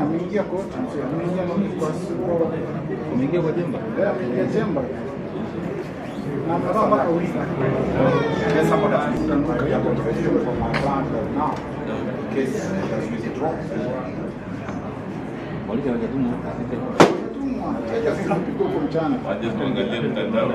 Ameingia koti, ameingia kwa jemba. Ameingia jemba. Na mnafaa mpaka uliza. Yes, somebody has to for my plan now. Case has been dropped. Walika wajatumu. Hajafika mpiko kwa mchana. Hajatuangalia mtandao.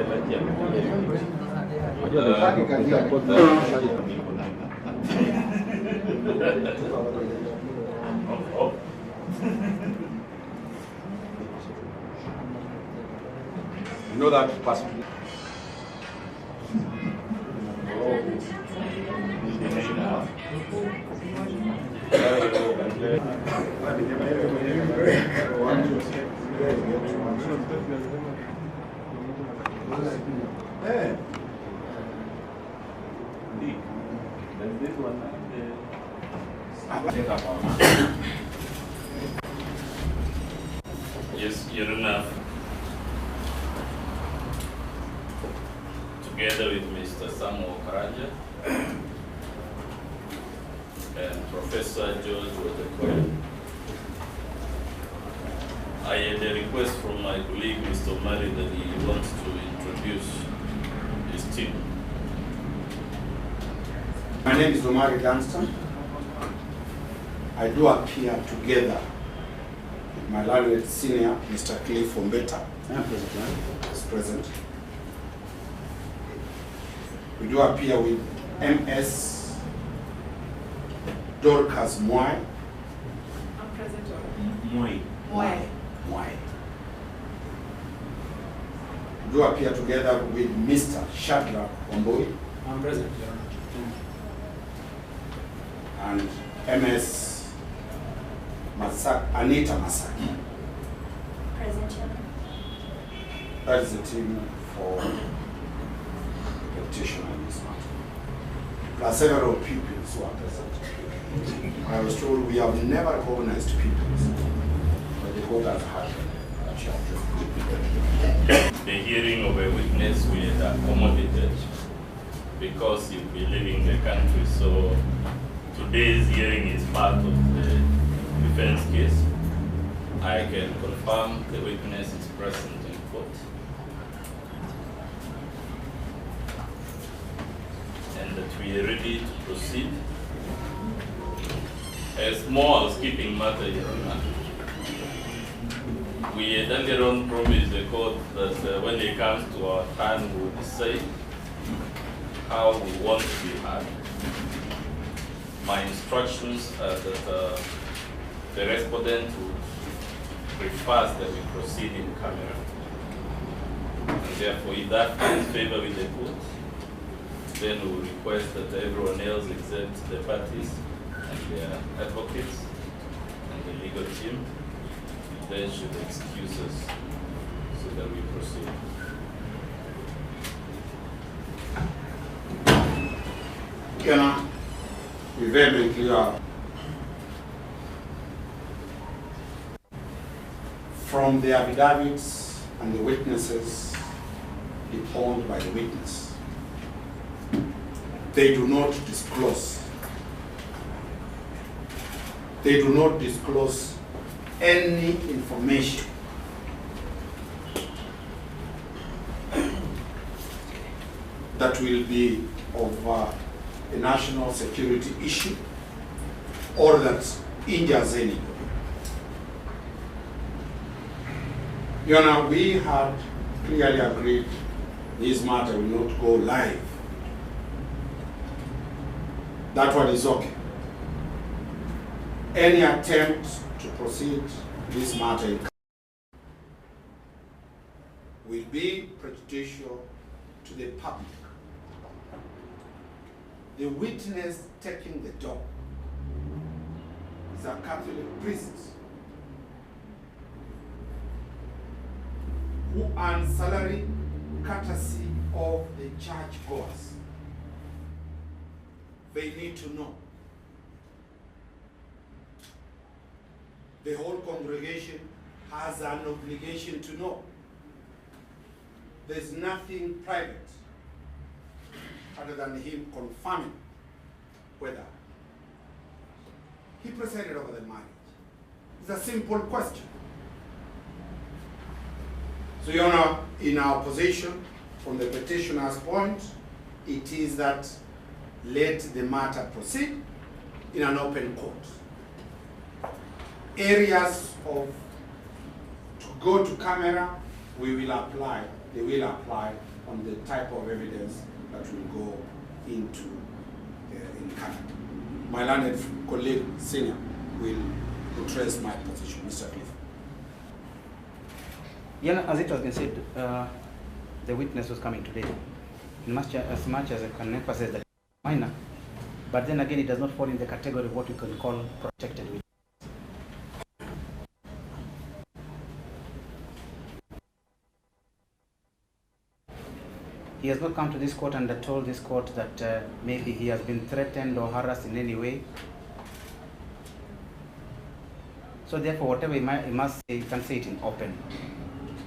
You know that person? Yes, you're enough. Together with Mr. Samuel Karaja and Professor George Watekoya, I had a request from my colleague, Mr. Mari, that he wants to introduce his team. My name is Omari Dunstan. I do appear together with my landlord senior, Mr. Cliff Ombeta, is present. We do appear with MS Dorcas Mwai. I'm present. Moi. Mwai. Mwai. We do appear together with Mr. Shadrach Wambui. I'm present. And MS Anita Masaki. Present. That is the team for the petition on this matter. There are several pupils who are present. I was told we have never recognized pupils, but the court has had a chapter. The hearing of a witness we had accommodated because you'll be leaving the country. So today's hearing is part of the defense case. I can confirm the witness is present in court. And that we are ready to proceed. A small housekeeping matter, Your Honor. We had earlier on promised the court that when it comes to our turn, we will decide how we want to be heard. My instructions are that the respondent would prefer that we proceed in camera. And therefore, if that finds favor with the court, then we will request that everyone else except the parties and their advocates and the legal team then should excuse us so that we proceed. Can I be very clear? From the affidavits and the witnesses deposed by the witness, they do not disclose. They do not disclose any information that will be of a national security issue or that injures anybody. Your Honor, we had clearly agreed this matter will not go live. That one is okay. Any attempt to proceed this matter will be prejudicial to the public. The witness taking the job is a Catholic priest who earns salary courtesy of the churchgoers. They need to know. The whole congregation has an obligation to know. There's nothing private other than him confirming whether he presided over the marriage. It's a simple question. So, Your Honor, in our position, from the petitioner's point, it is that let the matter proceed in an open court. Areas of to go to camera, we will apply, they will apply on the type of evidence that will go into in camera. My learned colleague, senior, will address my position. Mr. Cliff. Yeah, as it has been said, the witness was coming today. As much as I can emphasize that it's minor, but then again, it does not fall in the category of what we can call protected witness. He has not come to this court and told this court that maybe he has been threatened or harassed in any way. So therefore, whatever he must say, he can say it in open.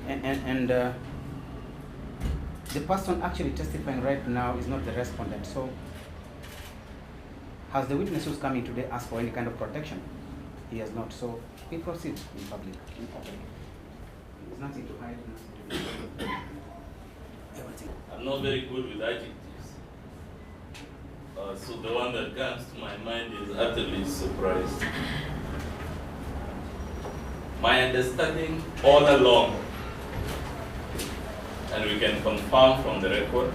And the person actually testifying right now is not the respondent. So has the witness who's coming today asked for any kind of protection? He has not. So we proceed in public, in open. There's nothing to hide, nothing to do. I'm not very good with adjectives. So the one that comes to my mind is utterly surprised. My understanding all along, and we can confirm from the record,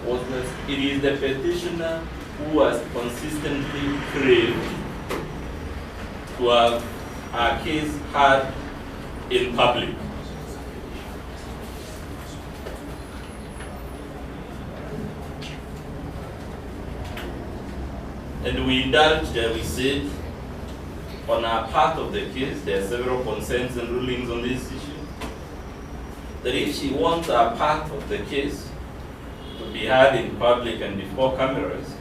was that it is the petitioner who has consistently craved to have our case heard in public. And we indulged, we said, on our part of the case, there are several consents and rulings on this issue, that if she wants our part of the case to be heard in public and before cameras,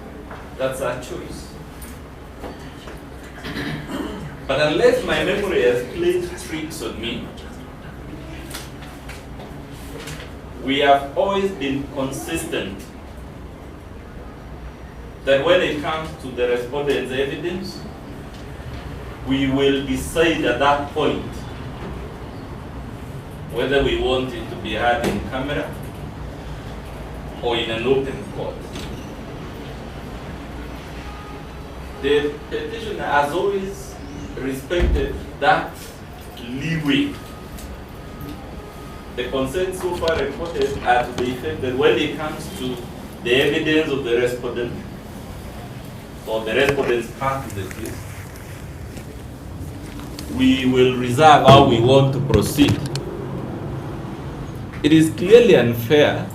that's our choice. But unless my memory has played tricks on me, we have always been consistent that when it comes to the respondent's evidence, we will decide at that point whether we want it to be heard in camera or in an open court. The petitioner has always respected that leeway. The consent so far reported are to the effect that when it comes to the evidence of the respondent or the respondent's part of the case, we will reserve how we want to proceed. It is clearly unfair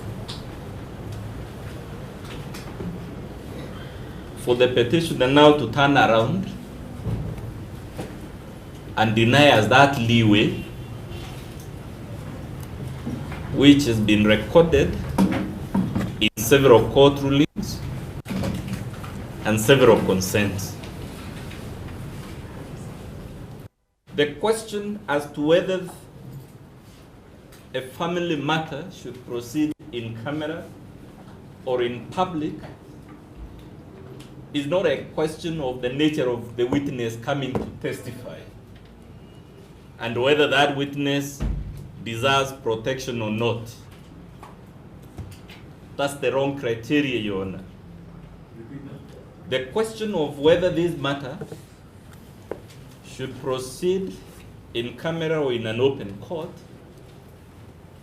for the petitioner now to turn around and deny us that leeway, which has been recorded in several court rulings and several consents. The question as to whether a family matter should proceed in camera or in public is not a question of the nature of the witness coming to testify and whether that witness deserves protection or not. That's the wrong criteria, Your Honor. The question of whether this matter should proceed in camera or in an open court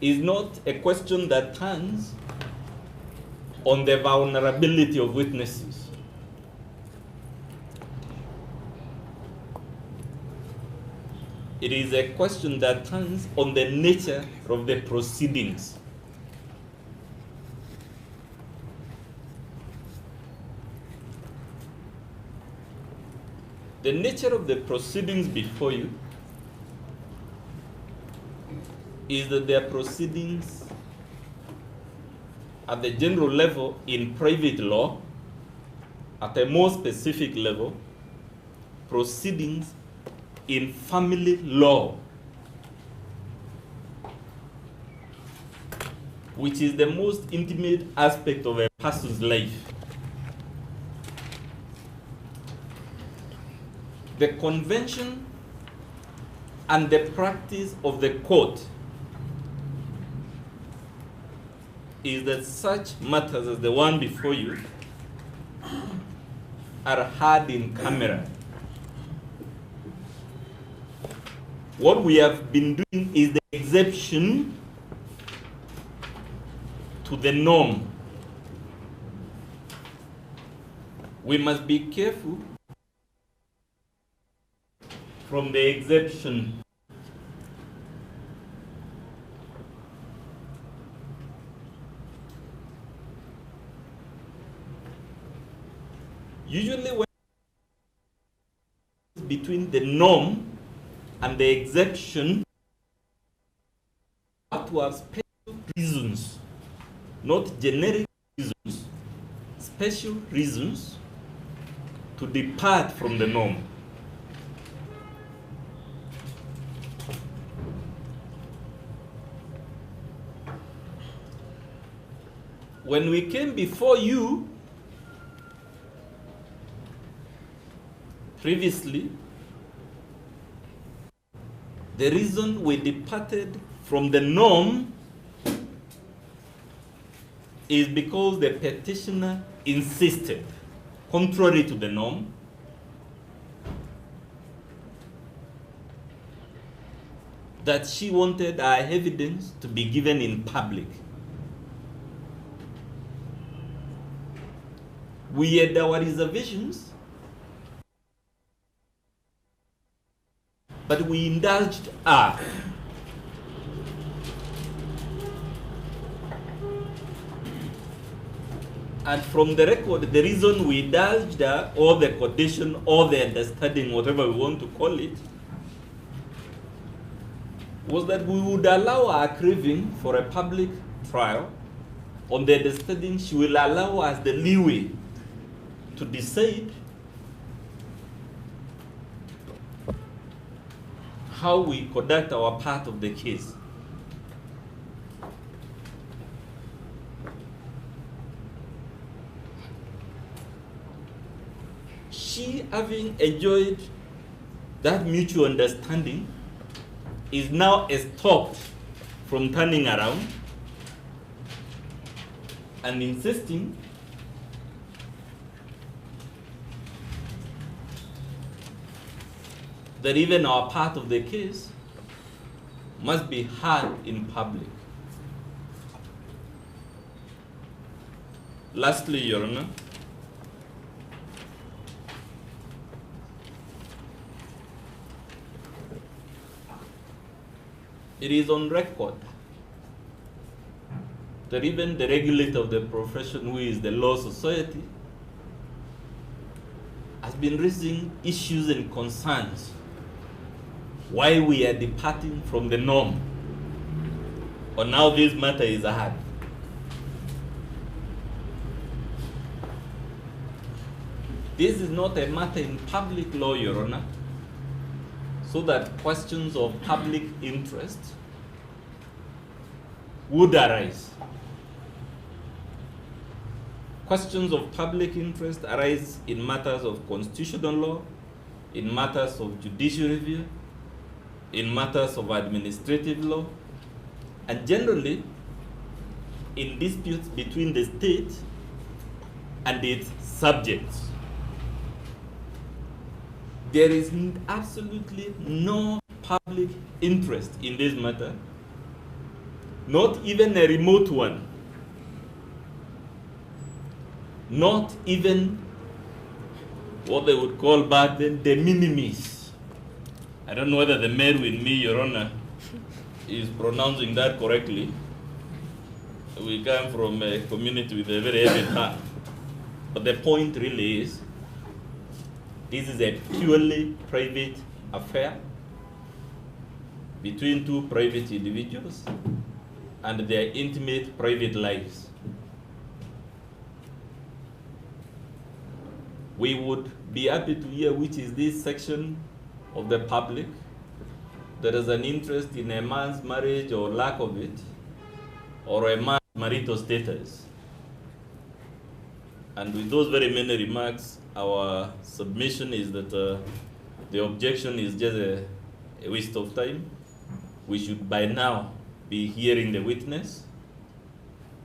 is not a question that turns on the vulnerability of witnesses. It is a question that turns on the nature of the proceedings. The nature of the proceedings before you is that they are proceedings at the general level in private law, at a more specific level, proceedings in family law, which is the most intimate aspect of a person's life. The convention and the practice of the court is that such matters as the one before you are heard in camera. What we have been doing is the exception to the norm. We must be careful from the exception. Usually when between the norm and the exception are special reasons, not generic reasons, special reasons to depart from the norm. When we came before you previously, the reason we departed from the norm is because the petitioner insisted, contrary to the norm, that she wanted our evidence to be given in public. We had our reservations, but we indulged her. And from the record, the reason we indulged her, or the condition, or the understanding, whatever we want to call it, was that we would allow our craving for a public trial on the understanding she will allow us the leeway to decide how we conduct our part of the case. She, having enjoyed that mutual understanding, is now stopped from turning around and insisting that even our part of the case must be heard in public. Lastly, Your Honor, it is on record that even the regulator of the profession, who is the Law Society, has been raising issues and concerns why we are departing from the norm on how this matter is heard. This is not a matter in public law, Your Honor, so that questions of public interest would arise. Questions of public interest arise in matters of constitutional law, in matters of judicial review, in matters of administrative law, and generally in disputes between the state and its subjects. There is absolutely no public interest in this matter, not even a remote one, not even what they would call back then de minimis. I don't know whether the man with me, Your Honor, is pronouncing that correctly. We come from a community with a very heavy heart. But the point really is, this is a purely private affair between two private individuals and their intimate private lives. We would be happy to hear which is this section of the public that has an interest in a man's marriage or lack of it, or a man's marital status. And with those very many remarks, our submission is that the objection is just a waste of time. We should by now be hearing the witness.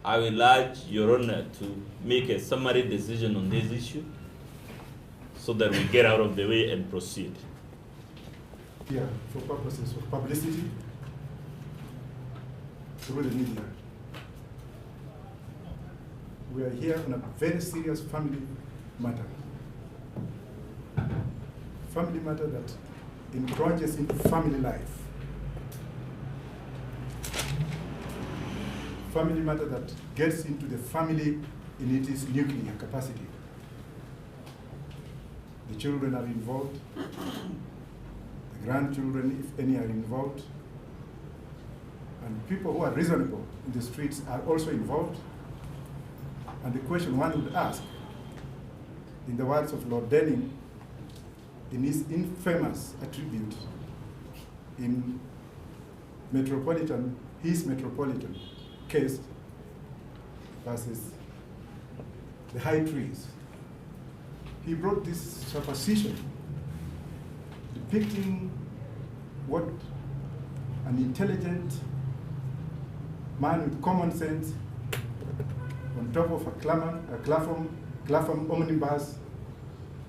I will urge Your Honor to make a summary decision on this issue so that we get out of the way and proceed. Yeah, for purposes of publicity, through the media. We are here on a very serious family matter. Family matter that encroaches into family life. Family matter that gets into the family in its nuclear capacity. The children are involved. The grandchildren, if any, are involved. And people who are reasonable in the streets are also involved. And the question one would ask, in the words of Lord Denning, in his infamous attribute in his metropolitan case versus the high trees, he brought this supposition depicting what an intelligent man with common sense on top of a Clapham omnibus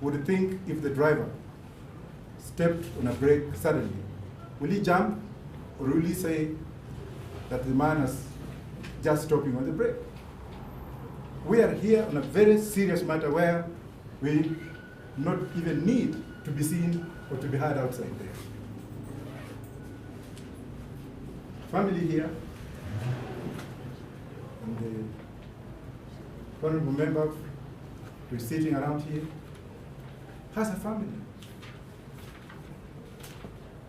would think if the driver stepped on a brake suddenly. Will he jump, or will he say that the man is just stopping on the brake? We are here on a very serious matter where we not even need to be seen or to be heard outside there. Family here, and the honorable member who is sitting around here has a family.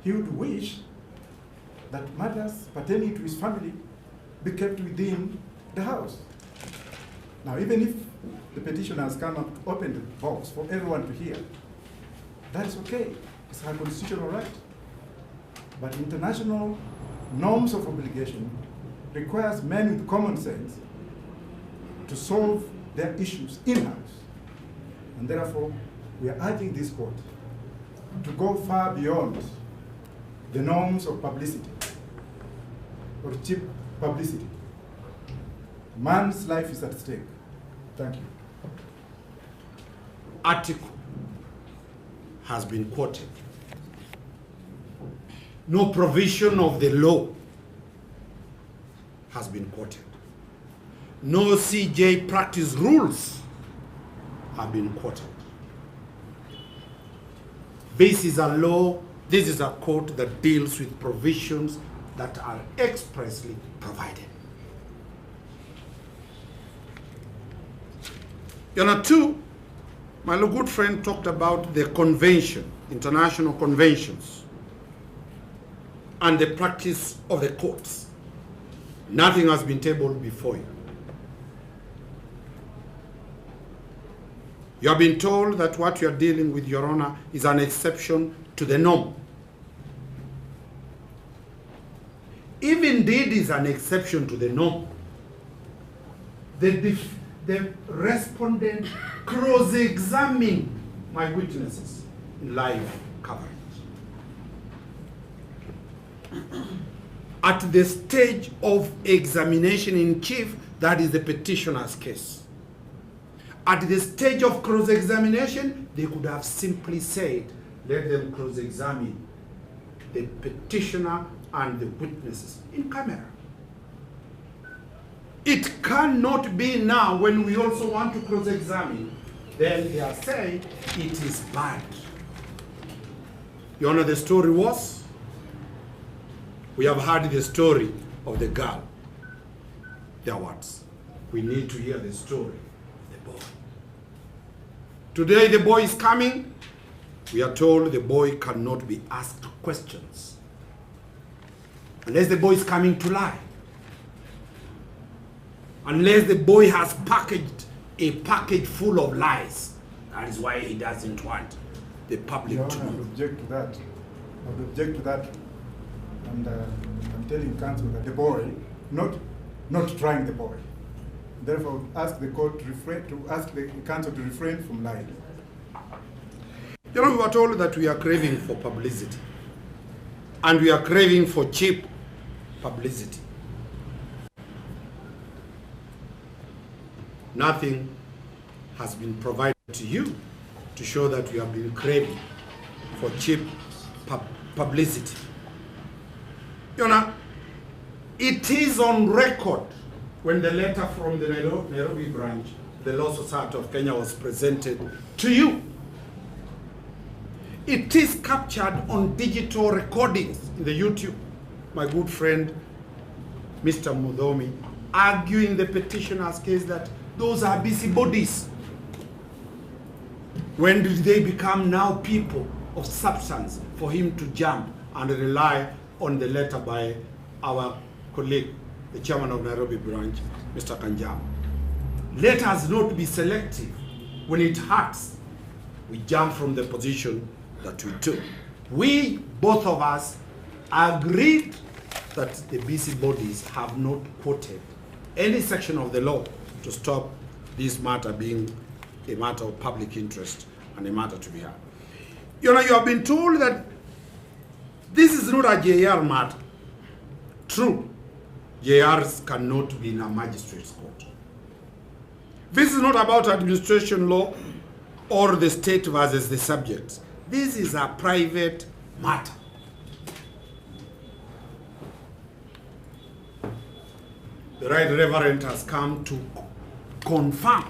He would wish that matters pertaining to his family be kept within the house. Now, even if the petitioner has come up to open the box for everyone to hear, that is okay. It's her constitutional right. But international norms of obligation requires men with common sense to solve their issues in-house. And therefore, we are urging this court to go far beyond the norms of publicity or cheap publicity. Man's life is at stake. Thank you. Article has been quoted. No provision of the law has been quoted. No CJ practice rules have been quoted. This is a law, this is a court that deals with provisions that are expressly provided. Your Honor, two, my good friend talked about the convention, international conventions, and the practice of the courts. Nothing has been tabled before you. You have been told that what you are dealing with, Your Honor, is an exception to the norm. If indeed is an exception to the norm, the respondent cross-examine my witnesses in live coverage. At the stage of examination in chief, That is the petitioner's case. At the stage of cross-examination, they could have simply said, let them cross-examine the petitioner and the witnesses in camera. It cannot be now when we also want to cross-examine, then they are saying it is bad. You know the story was? We have heard the story of the girl. Their words. We need to hear the story of the boy. Today the boy is coming. We are told the boy cannot be asked questions unless the boy is coming to lie. Unless the boy has packaged a package full of lies. That is why he doesn't want the public Your to Honor, I know. would object to that. I would object to that. And I'm telling counsel that the boy, not trying the boy. Therefore, I would ask the court to ask the counsel to refrain from lying. You know, we were told that we are craving for publicity. And we are craving for cheap publicity. Nothing has been provided to you to show that we have been craving for cheap publicity. You know, it is on record when the letter from the Nairobi branch, the Law Society of Kenya, was presented to you. It is captured on digital recordings in the YouTube. My good friend, Mr. Mudomi, arguing the petitioner's case that those are busybodies. When did they become now people of substance for him to jump and rely on the letter by our colleague, the chairman of Nairobi branch, Mr. Kanjam? Let us not be selective. When it hurts, we jump from the position that we took. We, both of us, agreed that the busybodies have not quoted any section of the law to stop this matter being a matter of public interest and a matter to be heard. You know, you have been told that this is not a JR matter. True, JRs cannot be in a magistrate's court. This is not about administration law or the state versus the subject. This is a private matter. The Right Reverend has come to confirm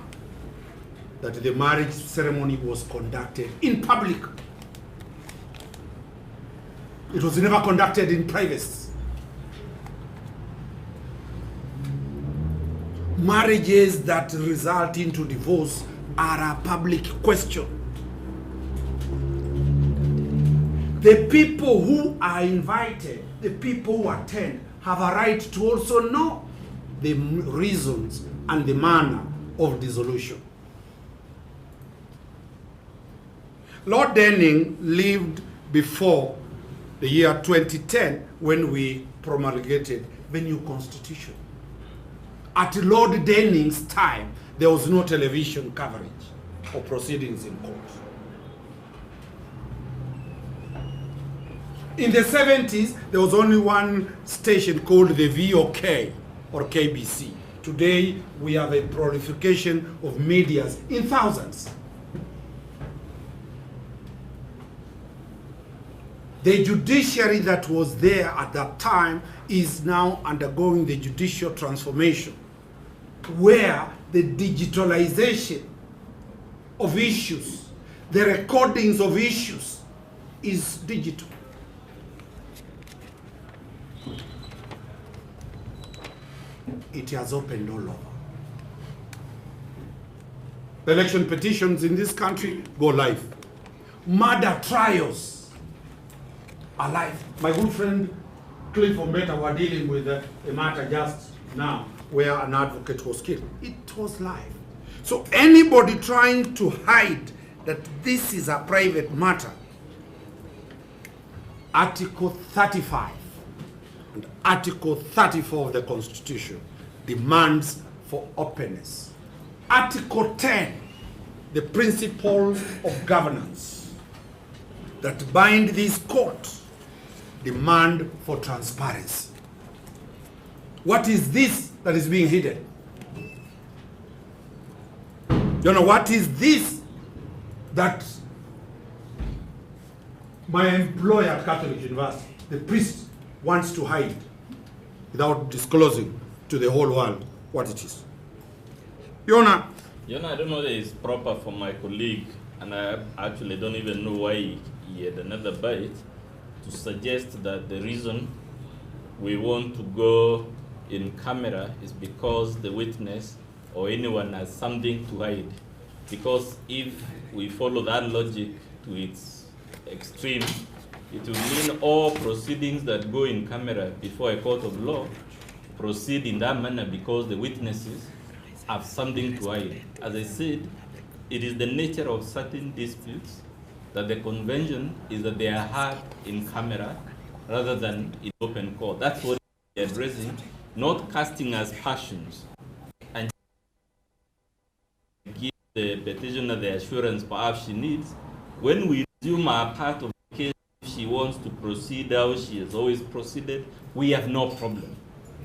that the marriage ceremony was conducted in public. It was never conducted in privacy. Marriages that result into divorce are a public question. The people who are invited, the people who attend, have a right to also know the reasons and the manner of dissolution. Lord Denning lived before the year 2010 when we promulgated the new constitution. At Lord Denning's time, there was no television coverage of proceedings in court. In the 70s, there was only one station called the VOK or KBC. Today, we have a proliferation of medias in thousands. The judiciary that was there at that time is now undergoing the judicial transformation, where the digitalization of issues, the recordings of issues is digital. It has opened all over. The election petitions in this country go live. Murder trials are live. My good friend Cliff Ombeta were dealing with a matter just now where an advocate was killed. It was live. So anybody trying to hide that this is a private matter, Article 35 and Article 34 of the Constitution demands for openness. Article 10, the principles of governance that bind this court, demand for transparency. What is this that is being hidden? You know, what is this that my employer at Catholic University, the priest, wants to hide without disclosing to the whole world what it is? Your Honor, I don't know whether it's proper for my colleague, and I actually don't even know why he had another bite, to suggest that the reason we want to go in camera is because the witness or anyone has something to hide. Because if we follow that logic to its extreme, it will mean all proceedings that go in camera before a court of law proceed in that manner because the witnesses have something to hide. As I said, it is the nature of certain disputes that the convention is that they are heard in camera rather than in open court. That's what we are addressing, not casting aspersions and give the petitioner the assurance perhaps she needs. When we resume our part of the case, if she wants to proceed how she has always proceeded, we have no problem.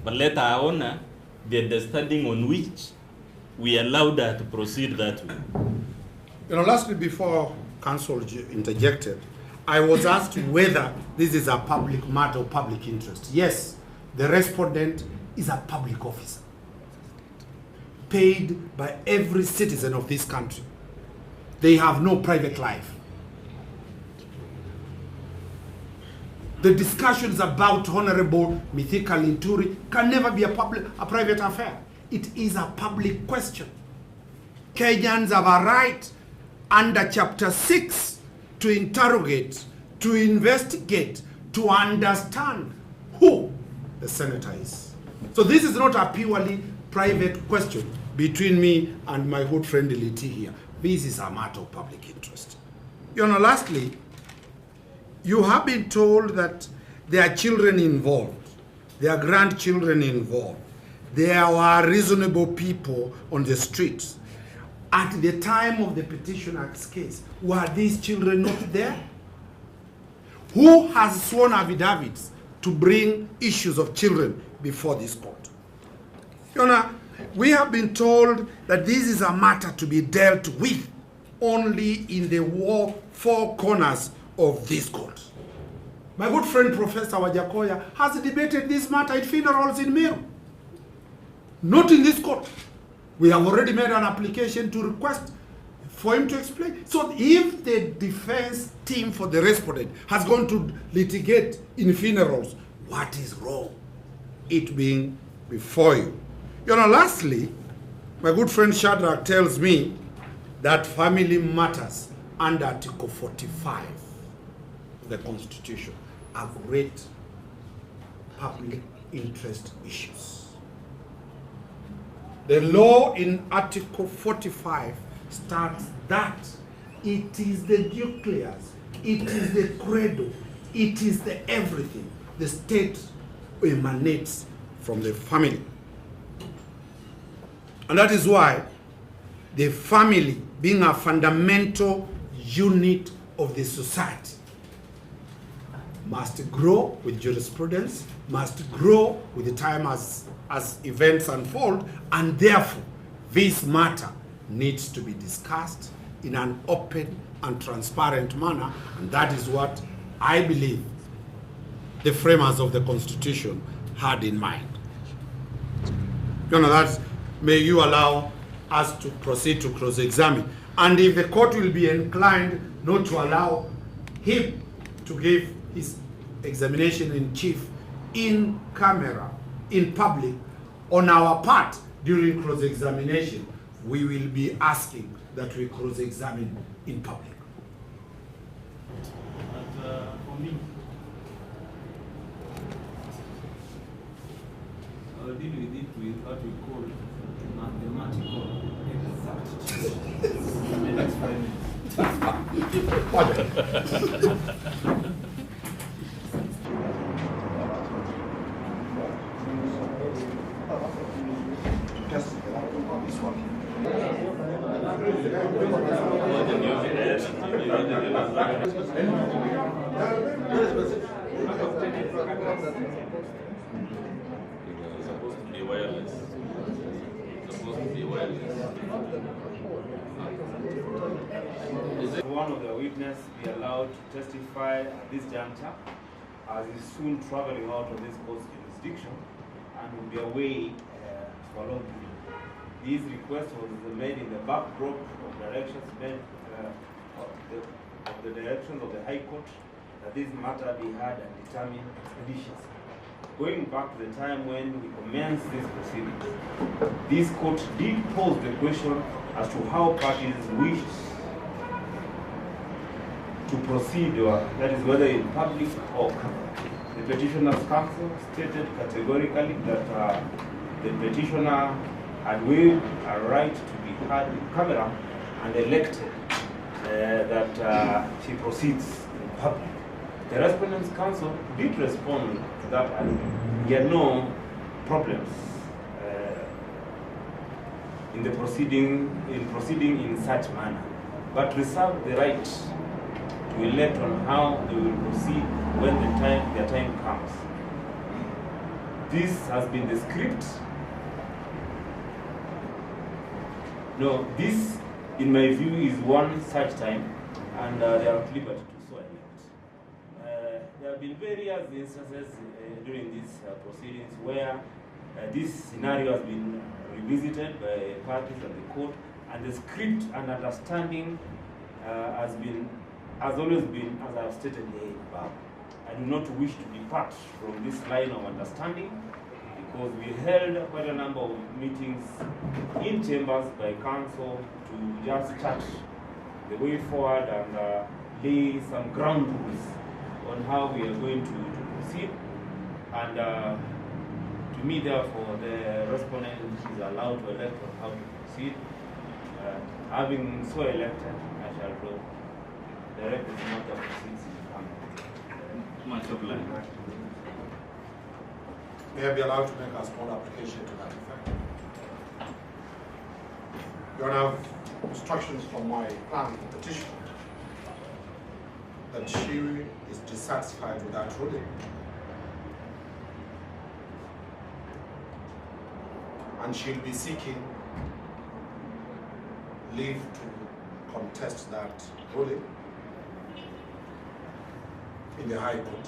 But let her honor the understanding on which we allowed her to proceed that way. you know, lastly, before counsel interjected, I was asked whether this is a public matter or public interest. Yes, the respondent is a public officer, paid by every citizen of this country. They have no private life. The discussions about Honorable Mithika Linturi can never be a private affair. It is a public question. Kenyans have a right under Chapter 6 to interrogate, to investigate, to understand who the senator is. So this is not a purely private question between me and my good friend Liti here. This is a matter of public interest. You know, lastly, you have been told that there are children involved, there are grandchildren involved, there were reasonable people on the streets. At the time of the petitioner's case, were these children not there? Who has sworn affidavits to bring issues of children before this court? You know, we have been told that this is a matter to be dealt with only in the four corners of this court. My good friend Professor Wajakoya has debated this matter at funerals in Meru. Not in this court. We have already made an application to request for him to explain. So if the defense team for the respondent has gone to litigate in funerals, what is wrong? It being before you. You know, lastly, my good friend Shadrach tells me that family matters under Article 45 of the Constitution are great public interest issues. The law in Article 45 states that it is the nucleus, it is the credo, it is the everything. The state emanates from the family. And that is why the family, being a fundamental unit of the society, must grow with jurisprudence, must grow with the time as events unfold, and therefore this matter needs to be discussed in an open and transparent manner, and that is what I believe the framers of the Constitution had in mind. You know, that may you allow us to proceed to cross-examine, and if the court will be inclined not to allow him to give his examination in chief in camera, in public, on our part during cross-examination, we will be asking that we cross-examine in public. For me, I'll deal with it with what we call mathematical exactitude. In the next 5 minutes. Supposed to be wireless. Supposed to be wireless. one of the witnesses be allowed to testify at this juncture, as he's soon traveling out of this court's jurisdiction and will be away for a long period. This request was made in the backdrop of directions made of the directions of the High Court that this matter be heard and determined expeditiously. Going back to the time when we commenced this proceedings, this court did pose the question as to how parties wish to proceed, or that is whether in public or the petitioner's counsel stated categorically that the petitioner had waived a right to be heard in camera and elected that she proceeds in public. The respondent's counsel did respond to that, and he had no problems in proceeding in such manner, but reserved the right to elect on how they will proceed when their time comes. This has been the script. No, this, in my view, is one such time, and they are at liberty to so elect. There have been various instances during these proceedings where this scenario has been revisited by parties and the court, and the script and understanding has always been, as I have stated here above. I do not wish to depart from this line of understanding, because we held quite a number of meetings in chambers by counsel to just chart the way forward and lay some ground rules on how we are going to proceed. And to me, therefore, the respondent is allowed to elect on how to proceed. Having so elected, I shall go. Direct this matter proceeds in the Council. Much obliged. May I be allowed to make a small application to that effect? You have instructions from my client petitioner that she is dissatisfied with that ruling. And she'll be seeking leave to contest that ruling in the High Court.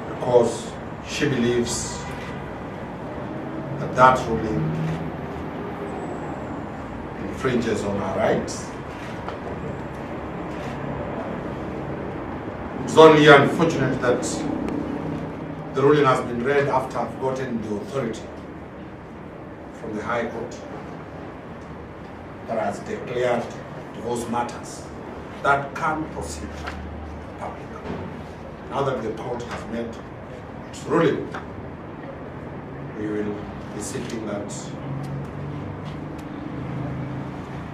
Because she believes that that ruling infringes on her rights. It's only unfortunate that the ruling has been read after I've gotten the authority from the High Court that has declared divorce matters that can proceed in public. Now that the court has made its ruling, we will be seeking that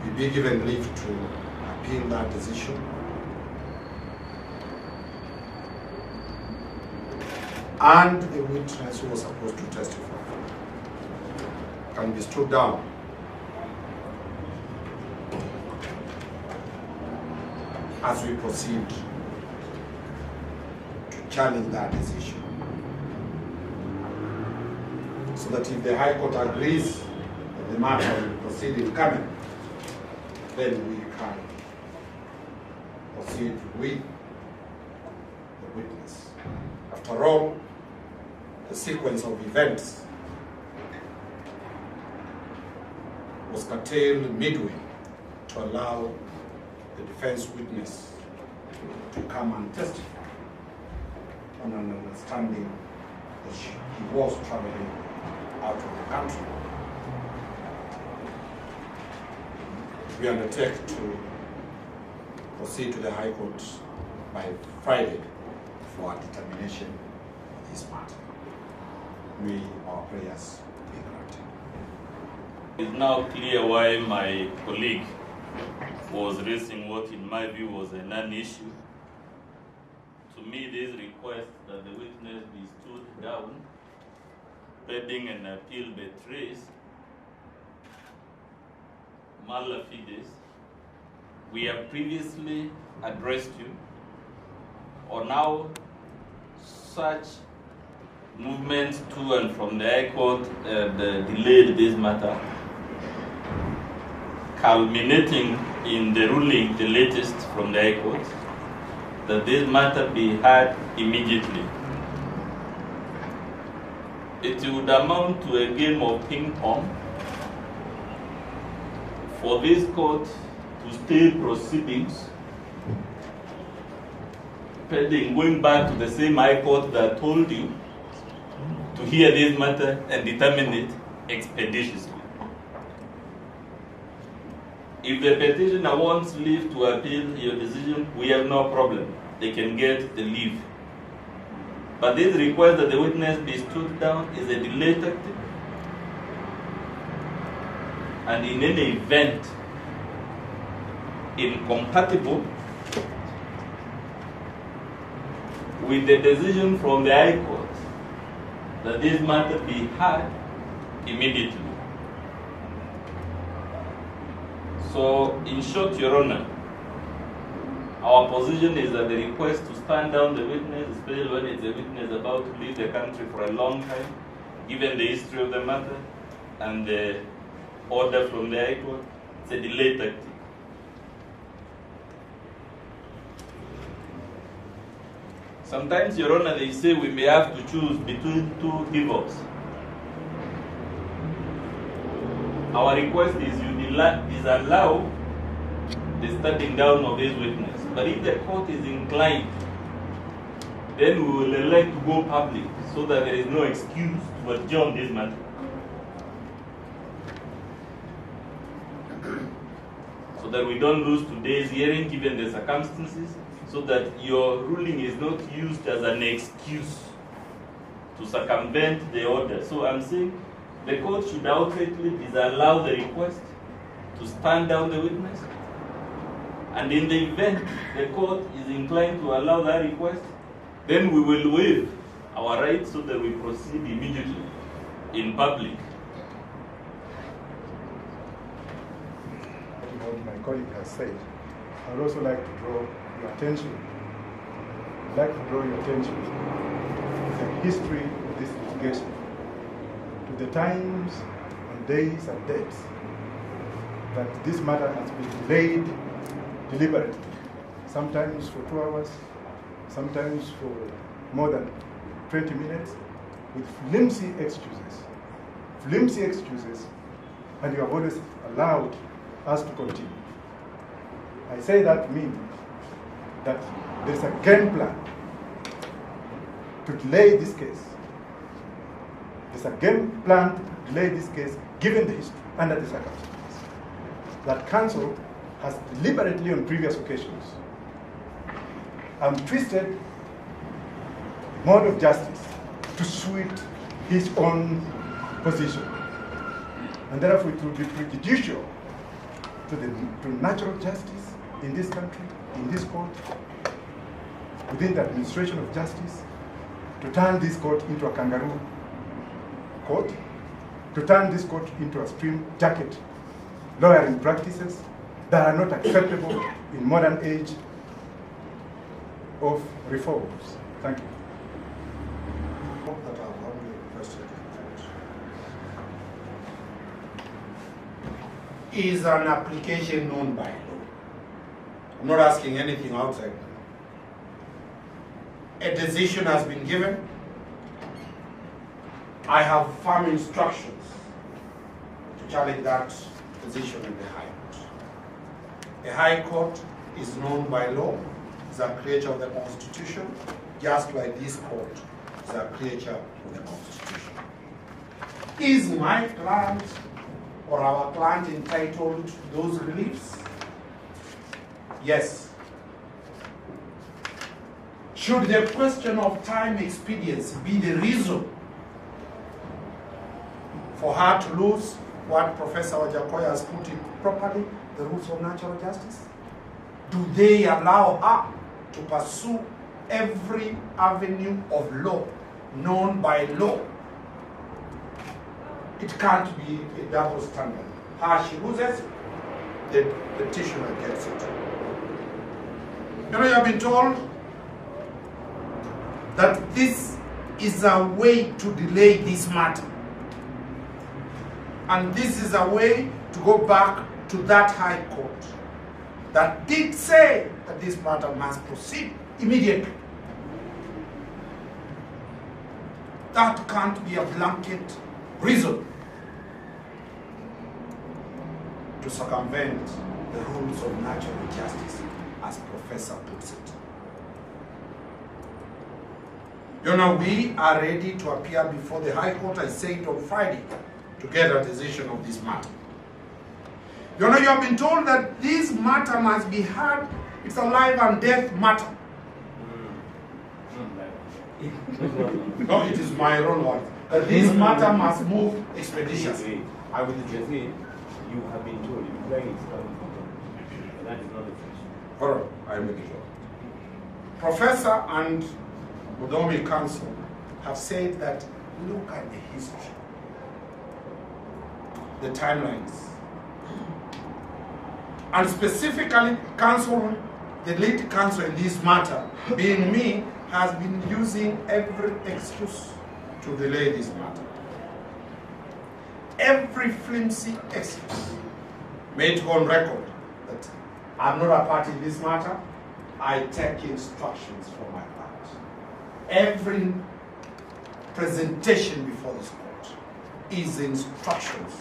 we be given leave to appeal that decision. And the witness who was supposed to testify can be stood down. As we proceed to challenge that decision. So that if the High Court agrees that the matter will proceed in camera, then we can proceed with the witness. After all, the sequence of events was curtailed midway to allow the defense witness to come and testify on an understanding that he was traveling out of the country. We undertake to proceed to the High Court by Friday for a determination of this matter. May our prayers be granted. It's now clear why my colleague was raising what in my view was a non-issue. To me, this request that the witness be stood down, pending an appeal betrays mala fides. We have previously addressed you, or now such movement to and from the High Court delayed this matter, culminating in the ruling, the latest from the High Court, that this matter be heard immediately. It would amount to a game of ping pong for this court to stay proceedings pending going back to the same High Court that told you to hear this matter and determine it expeditiously. If the petitioner wants leave to appeal your decision, we have no problem. They can get the leave. But this request that the witness be stood down is a delay tactic. And in any event, incompatible with the decision from the High Court that this matter be heard immediately. So, in short, Your Honor, our position is that the request to stand down the witness, especially when it's a witness about to leave the country for a long time, given the history of the matter and the order from the High Court, it's a delay tactic. Sometimes, Your Honor, they say we may have to choose between two evils. Our request is you disallow the standing down of this witness. But if the court is inclined, then we will elect to go public so that there is no excuse to adjourn this matter. So that we don't lose today's hearing given the circumstances, so that your ruling is not used as an excuse to circumvent the order. So I'm saying the court should outrightly disallow the request to stand down the witness. And in the event the court is inclined to allow that request, then we will waive our rights so that we proceed immediately in public. What my colleague has said, I would also like to draw your attention. I'd like to draw your attention to the history of this litigation, to the times and days and dates that this matter has been delayed deliberately, sometimes for 2 hours, sometimes for more than 20 minutes, with flimsy excuses, and you have always allowed us to continue. I say that means that there's a game plan to delay this case. There's a game plan to delay this case given the history under the circumstances. That counsel has deliberately on previous occasions twisted mode of justice to suit his own position. And therefore it will be prejudicial to natural justice in this country, in this court, within the administration of justice, to turn this court into a kangaroo court, to turn this court into a string jacket lawyering practices that are not acceptable in modern age of reforms. Thank you. That I've only requested is an application known by law. I'm not asking anything outside. A decision has been given. I have firm instructions to challenge that decision in the High Court. The High Court is known by law, is a creature of the Constitution, just like this court is a creature of the Constitution. Is my client or our client entitled to those reliefs? Yes. Should the question of time expediency be the reason for her to lose what Professor Wajakoya has put it properly, the rules of natural justice? Do they allow her to pursue every avenue of law known by law? It can't be a double standard. Her she loses, the petitioner gets it. You know, you have been told that this is a way to delay this matter. And this is a way to go back to that High Court that did say that this matter must proceed immediately. That can't be a blanket reason to circumvent the rules of natural justice, as Professor puts it. You know, we are ready to appear before the High Court, I said on Friday, to get a decision of this matter. You know, you have been told that this matter must be heard. It's a life and death matter. No, it is my own word. This matter must move expeditiously. I will Just say, you have been told, implying it's coming from them. That is not the case. all right, I will make it. Professor and Mudomi Council have said that look at the history, the timelines, and specifically counsel, the lead counsel in this matter, being me, has been using every excuse to delay this matter. Every flimsy excuse made on record that I'm not a party in this matter, I take instructions from my client. Every presentation before this court is instructions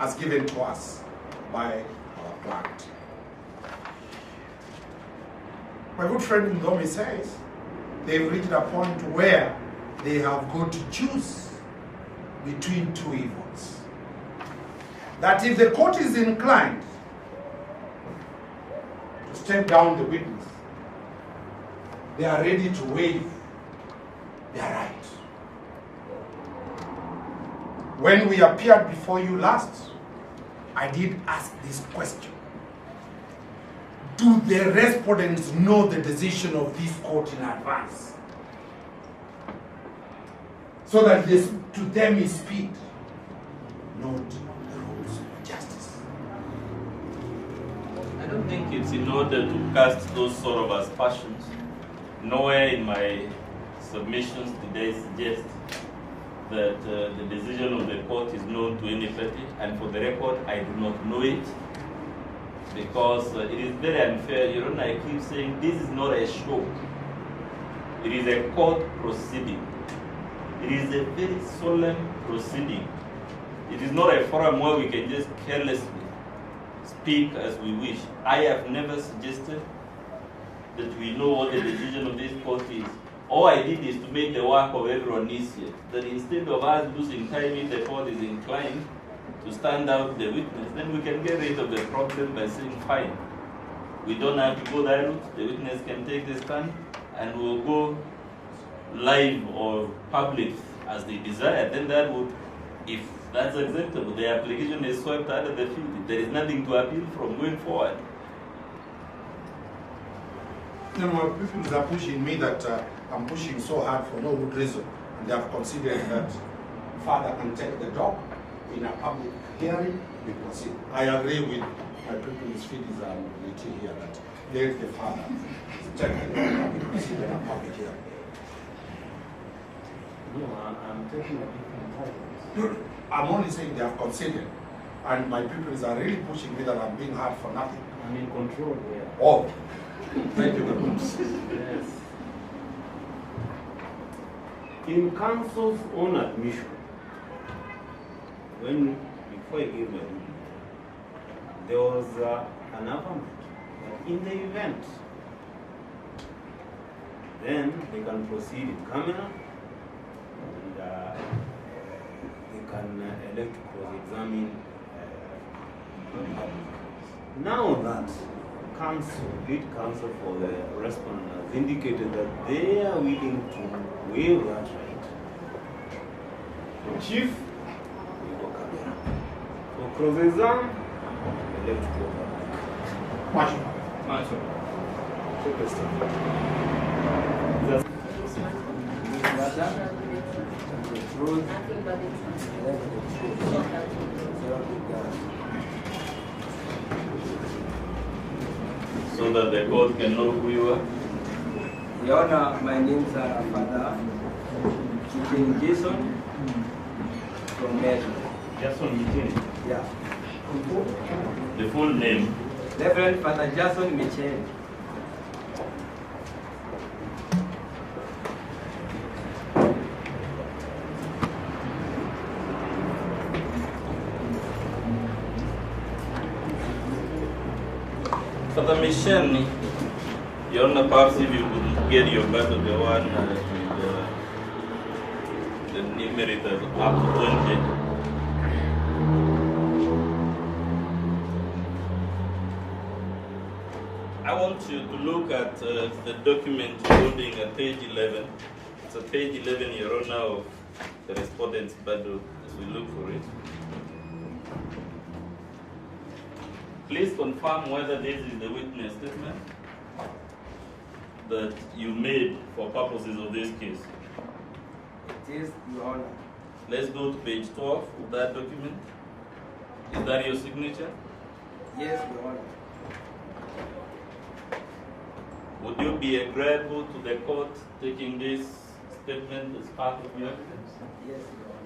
as given to us by our client. My good friend Ndomi says they've reached a point where they have got to choose between two evils. That if the court is inclined to step down the witness, they are ready to waive their right. When we appeared before you last, I did ask this question. Do the respondents know the decision of this court in advance? So that this, to them is speed, not the rules of justice. I don't think it's in order to cast those sort of aspersions. Nowhere in my submissions did I suggest that the decision of the court is known to any party, and for the record, I do not know it, because it is very unfair. You know, I keep saying this is not a show. It is a court proceeding. It is a very solemn proceeding. It is not a forum where we can just carelessly speak as we wish. I have never suggested that we know what the decision of this court is. All I did is to make the work of everyone easier. That instead of us losing time if the court is inclined to stand out the witness, then we can get rid of the problem by saying, fine, we don't have to go that route, the witness can take the stand, and we'll go live or public as they desire. Then that would, if that's acceptable, the application is swept out of the field. There is nothing to appeal from going forward. You know, people are pushing me that I'm pushing so hard for no good reason. And they have considered that father can take the dog in a public hearing, we proceed. I agree with my people's feelings and Linturi here that there is the father take the dog and we proceed in a public hearing. No, I'm taking a different title. I'm only saying they have considered. And my people are really pushing me that I'm being hard for nothing. I'm in control here. Oh, thank you very much. Yes. In counsel's own admission, before I gave my ruling, there was an affirmative that in the event, then they can proceed in camera and they can elect to cross-examine now that lead counsel for the respondent has indicated that they are willing to waive that right. Chief, we go camera. For cross-exam, elect to go back. Marshal. Take a step. So that the court can know who you are? Your Honor, my name is Father Kitany Jason from Meru. Jason Kitany. Yeah. The full name. Reverend Father Jason Michel. Father Michel, Your Honor, perhaps if you could get your birth of the one with the numerator up to 20. I want you to look at the document holding at page 11. It's a page 11, Your Honor, of the respondent's battle as we look for it. Please confirm whether this is the witness statement that you made for purposes of this case. It is, Your Honor. Let's go to page 12 of that document. Is that your signature? Yes, Your Honor. Would you be agreeable to the court taking this statement as part of your evidence? Yes, Your Honor.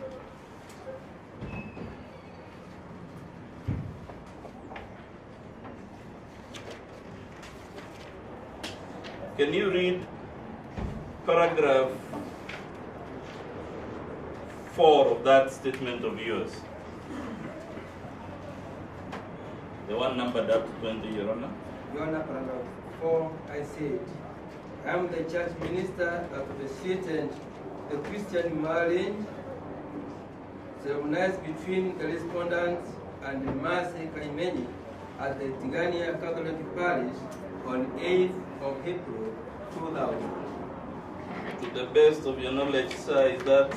Can you read paragraph 4 of that statement of yours? The one numbered up to 20, Your Honor. Your Honor, paragraph 4, I said, I am the church minister that officiated the Christian marriage solemnized between the respondent and Mercy Kitany at the Tigania Catholic Parish on 8th of April 2000. To the best of your knowledge, sir, is that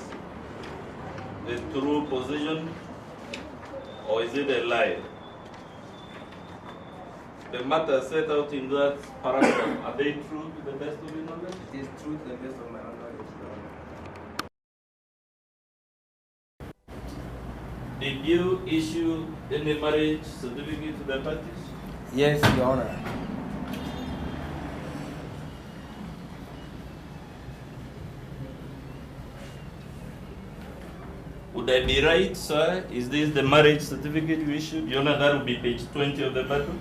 the true position or is it a lie? The matter set out in that paragraph, are they true to the best of your knowledge? It is true to the best of my knowledge, Your Honor. Did you issue any marriage certificate to the parties? Yes, Your Honor. Would I be right, sir? Is this the marriage certificate you issued? Your Honor, that would be page 20 of the battle.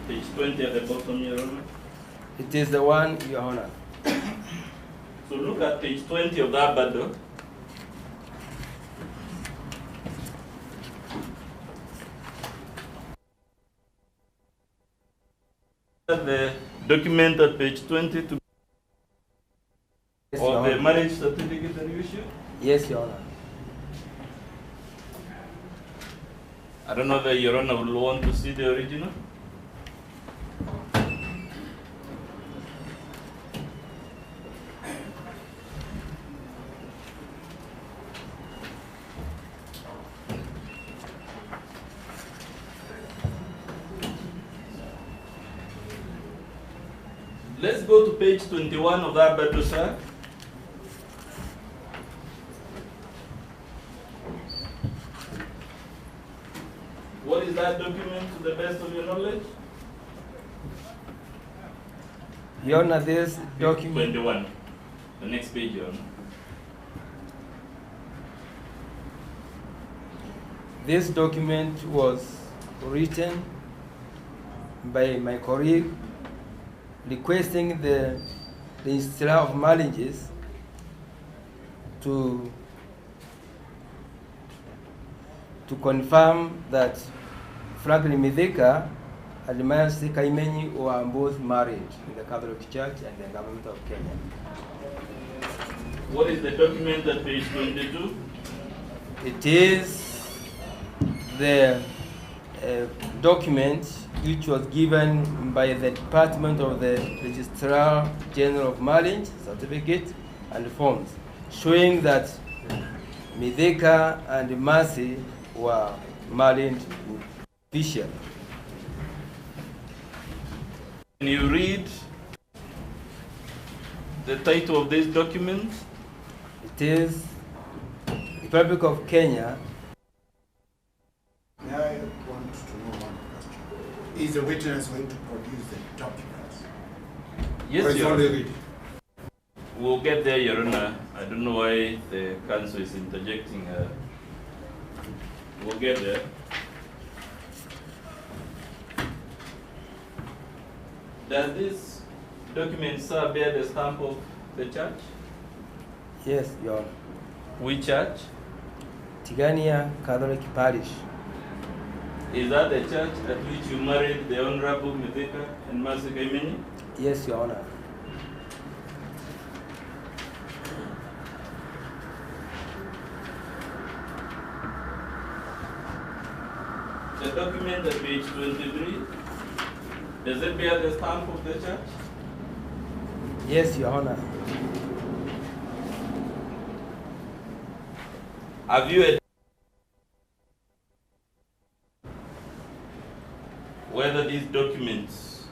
Page 20 at the bottom, Your Honor. It is the one, Your Honor. So look at page 20 of that battle. The document at page 20 to Yes, or Your the Honor. marriage certificate that you issued? Yes, Your Honor. I don't know whether Your Honor will want to see the original. Let's go to page 21 of that battle, sir. What is that document to the best of your knowledge? Your Honor, this document. 21. The next page, Your Honor. This document was written by my colleague requesting the registrar of marriages to confirm that Franklin Mithika and Mercy Kitany were both married in the Catholic Church and the government of Kenya. What is the document at page 22? It is the document which was given by the Department of the Registrar General of Marriage certificate and forms showing that Mithika and Mercy were married officially. Can you read the title of this document? It is Republic of Kenya. May I want to know one question? Is the witness going to produce the documents? Yes, or is Your only Honor. reading? We'll get there, Your Honor. I don't know why the council is interjecting. We'll get there. Does this document, sir, bear the stamp of the church? Yes, Your Honor. Which church? Tigania Catholic Parish. Is that the church at which you married the Honorable Mithika and Mercy Kaimeni? Yes, Your Honor. The document at page 23, does it bear the stamp of the church? Yes, Your Honor. Have you whether these documents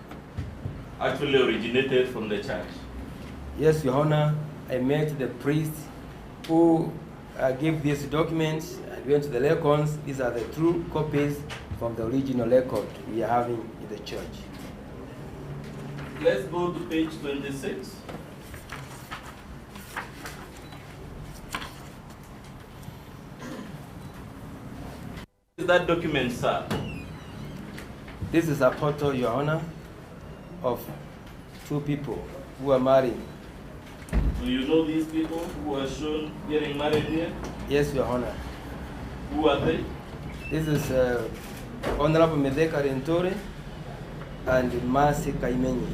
actually originated from the church? Yes, Your Honor. I met the priest who gave these documents. I went to the records. These are the true copies from the original record we are having in the church. Let's go to page 26. Is that document, sir? This is a photo, Your Honor, of two people who are married. Do you know these people who are shown getting married here? Yes, Your Honor. Who are they? This is Honorable Mithika Linturi and Mercy Kaimeni.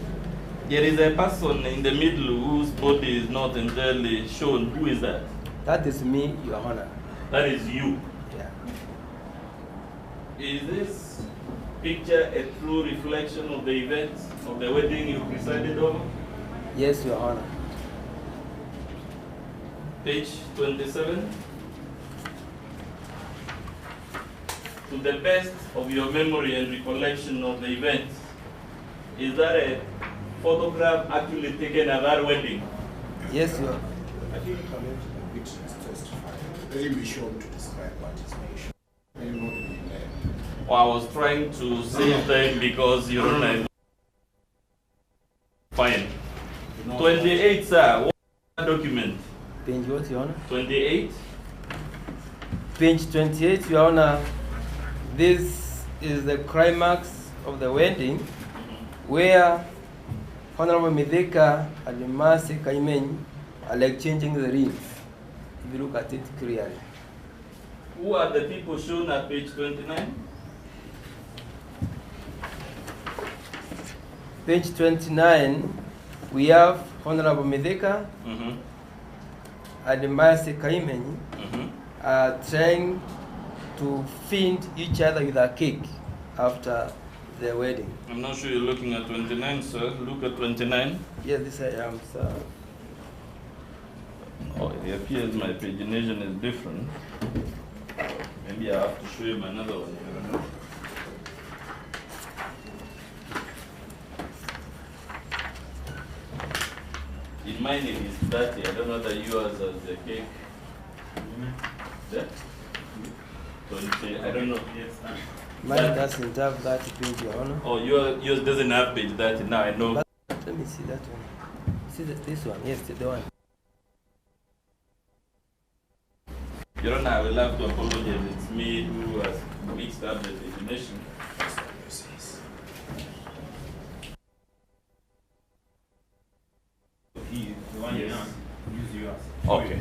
There is a person in the middle whose body is not entirely shown. Who is that? That is me, Your Honor. That is you. Yeah. Is this picture a true reflection of the events of the wedding you presided over? Yes, Your Honor. Page 27. To the best of your memory and recollection of the events, is that a photograph actually taken at that wedding? Yes, Your Honor. I think the witness testified. Let him be shown to describe what is mentioned. Let him not be led. Well, I was trying to save time because you don't know. Fine. 28, sir. What document? Page what, Your Honor? 28. Page 28, Your Honor. This is the climax of the wedding where Honorable Mithika and Mercy Kaimeni are exchanging the rings. If you look at it clearly. Who are the people shown at page 29? Page 29, we have Honorable Mithika and Mercy Kaimeni trying to feed each other with a cake after the wedding. I'm not sure you're looking at 29, sir. Look at 29. Yes, this I am, sir. Oh, it appears my pagination is different. Maybe I have to show him another one. I don't know. In mine it is 30. I don't know whether yours has the cake. Yeah? 20. I don't know. Yes. Mine doesn't have that page, Your Honor. Oh, yours doesn't have page 30. Now I know. But let me see that one. See this one? Yes, the one. Your Honor, I will have to apologize. It's me who has mixed up the definition. The one Yes. use yours. Okay.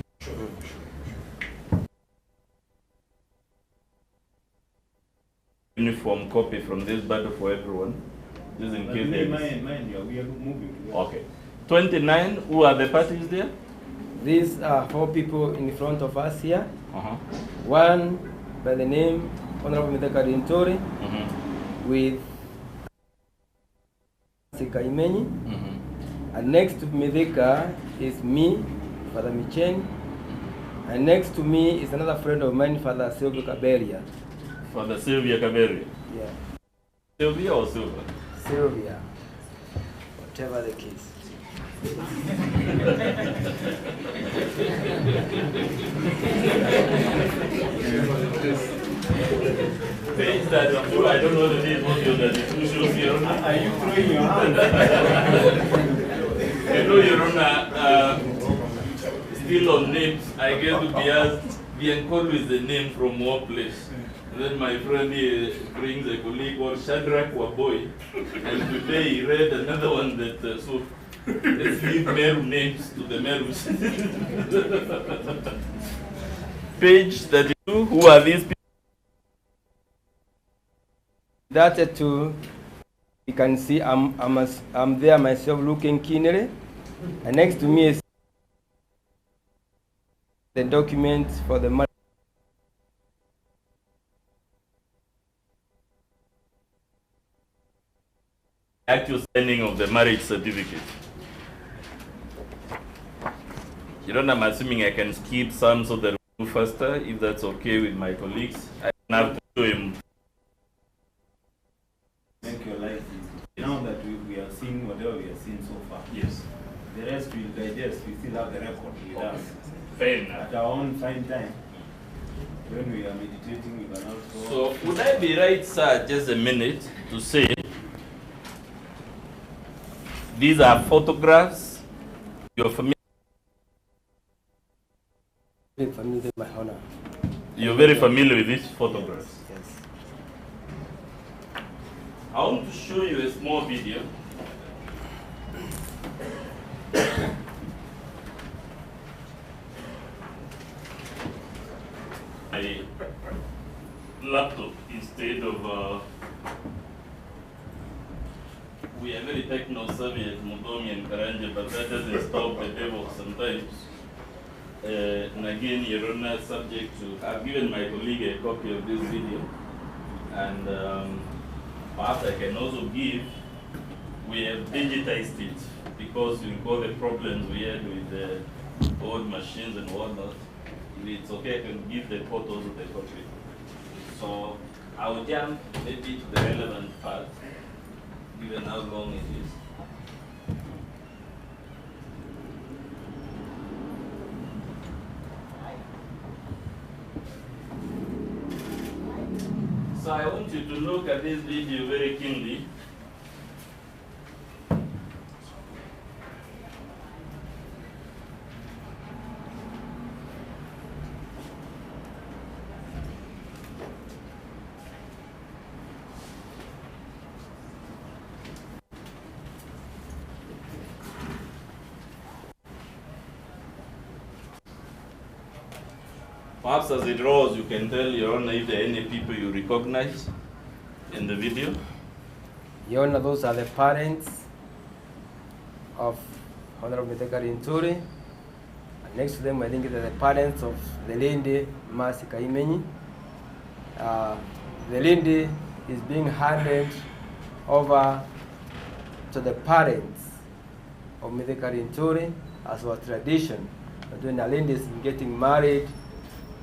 Uniform copy from this battle for everyone. Just in case there is. We are moving together. Okay. 29, who are the parties there? These are four people in front of us here. Uh-huh. One by the name Honorable Mithika Linturi with Kaimeni. And next to Mithika is me, Father Michen. And next to me is another friend of mine, Father Sylvia Kaberia. Father Sylvia Kaberia. Yeah. Sylvia or Silva? Sylvia. Whatever the case. Page 32, I don't know the name of your 32 shows here. Are you throwing your hand? I know, Your Honor, still on names, I get to be asked, Biancolo is the name from what place? And then my friend here brings a colleague called Shadrach Waboy, and today he read another one that, so let's leave Meru names to the Merus. Page 32, who are these people? That too, you can see I'm there myself looking keenly, and next to me is the document for the actual signing of the marriage certificate. You know, I'm assuming I can skip some so that we move faster, if that's okay with my colleagues. I can have to show him. Make your life easy. Now that we are seeing whatever we have seen so far. Yes. The rest will digest. We still have the record with us. Fair enough. At our own fine time, when we are meditating, we can also. So, would I be right, sir, just a minute, to say these are photographs? You're familiar? very familiar with my honor. You're very familiar with these photographs? Yes. I want to show you a small video. My laptop instead of we are very techno-savvy at Mudomi and Karanja, but that doesn't stop the devil sometimes. And again, you're not subject to. I've given my colleague a copy of this video, and perhaps I can also give. We have digitized it because you recall the problems we had with the old machines and whatnot. If it's okay, I can give the photos of the copy. So I will jump maybe to the relevant part, given how long it is. So I want you to look at this video very keenly. Perhaps as it rolls, you can tell Your Honor if there are any people you recognize in the video. Your Honor, those are the parents of Honorable Mr. Linturi. And next to them, I think they're the parents of the lady, Mercy Kaimenyi. The lady is being handed over to the parents of Mr. Linturi, as was tradition. But when a lady is getting married,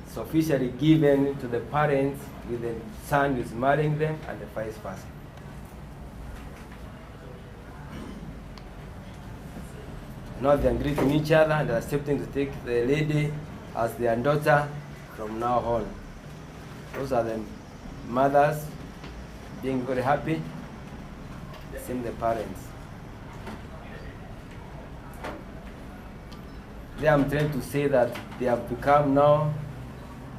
it's officially given to the parents with the son who is marrying them and the vice versa. Now they are greeting each other and accepting to take the lady as their daughter from now on. Those are the mothers being very happy, seeing the parents. There I'm trying to say that they have become now,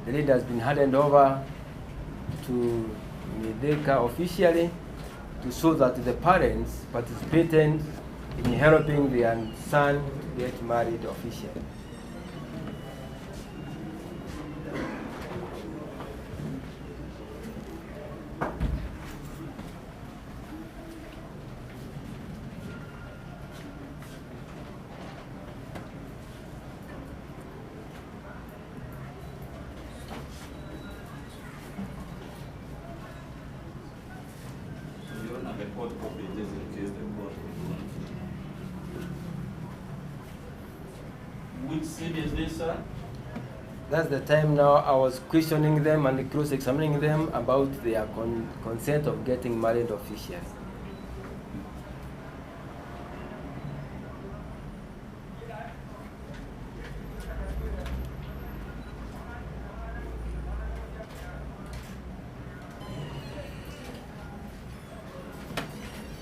the lady has been handed over to Medeka officially to show that the parents participated in helping their son to get married officially. Which city is this, sir? That's the time now I was questioning them and cross-examining them about their consent of getting married officially.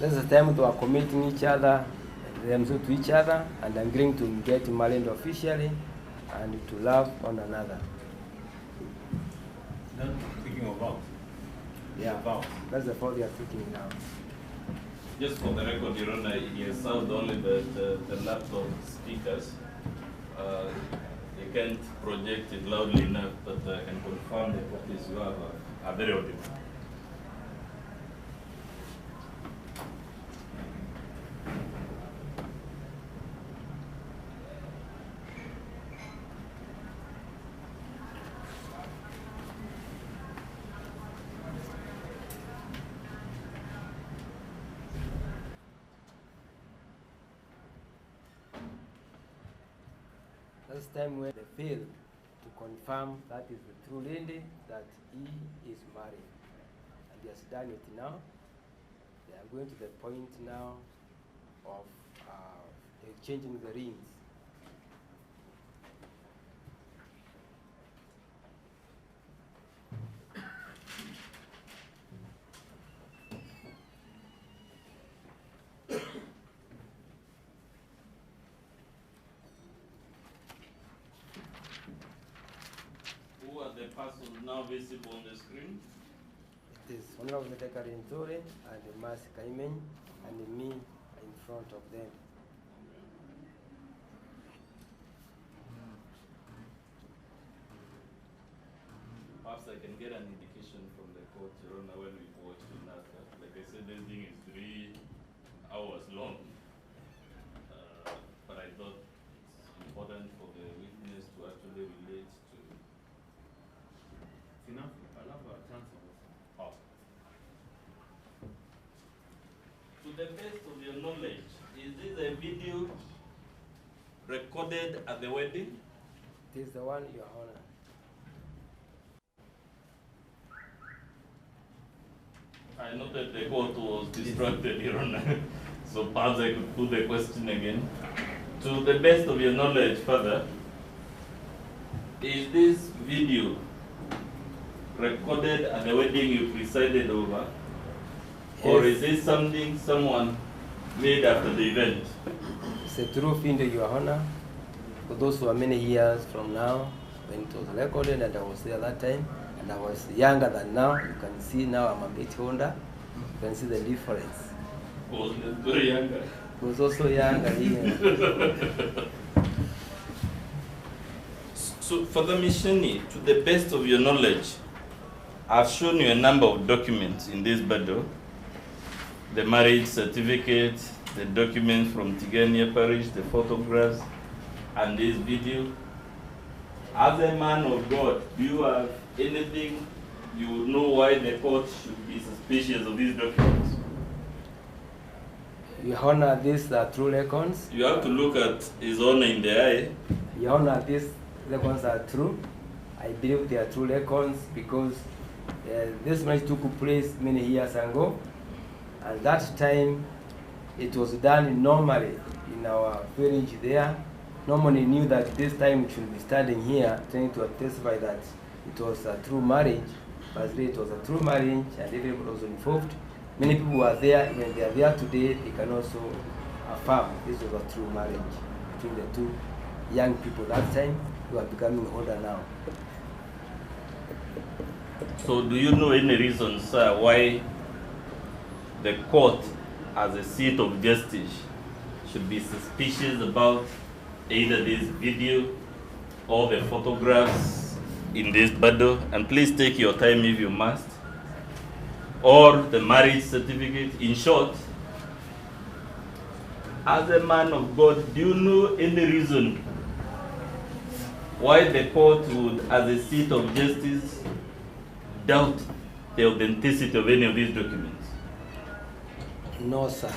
That's the time they were committing each other, themselves to each other, and agreeing to get married officially. and to love one another. Not speaking about. Yeah, About. that's the fault they are speaking now. Just for the record, Your Honor, you sound only the laptop speakers. They can't project it loudly enough, but I can confirm the copies you have are very audible. That's the time when they fail to confirm that is the true lady, that he is married. And he has done it now. They are going to the point now of exchanging the rings. Who are the persons now visible on the screen? It is Honorable Linturi and Mercy Kitany and me in front of them. Perhaps I can get an indication from the court, Your Honor, when we watched the matter. Like I said, this thing is 3 hours long. But I thought it's important for the witness to actually relate to. It's enough. I'll have a chance of it. Oh. To the best of your knowledge, is this a video recorded at the wedding? It is the one, Your Honor. I noted the court was distracted, Your Honor. So perhaps I could put the question again. To the best of your knowledge, Father, is this video recorded at the wedding you presided over? Yes. Or is this something someone made after the event? It's a true video, Your Honor. For those who are many years from now, when it was recorded and I was there that time, and I was younger than now. You can see now I'm a bit older. You can see the difference. Was very younger. Was also younger, yeah. So, Father Misheni, to the best of your knowledge, I've shown you a number of documents in this bundle. The marriage certificate, the documents from Tigania Parish, the photographs, and this video. As a man of God, do you have anything you know why the court should be suspicious of these documents? Your Honor, these are true records. You have to look at His Honor in the eye. Your Honor, these records are true. I believe they are true records because this marriage took place many years ago. At that time, it was done normally in our village there. Nobody knew that this time we should be standing here trying to testify that it was a true marriage. But it was a true marriage and everybody was involved. Many people were there. When they are there today, they can also affirm this was a true marriage between the two young people that time who are becoming older now. So do you know any reason, sir, why the court as a seat of justice should be suspicious about either this video or the photographs in this bundle? And please take your time if you must. Or the marriage certificate. In short, as a man of God, do you know any reason why the court would, as a seat of justice, doubt the authenticity of any of these documents? No, sir.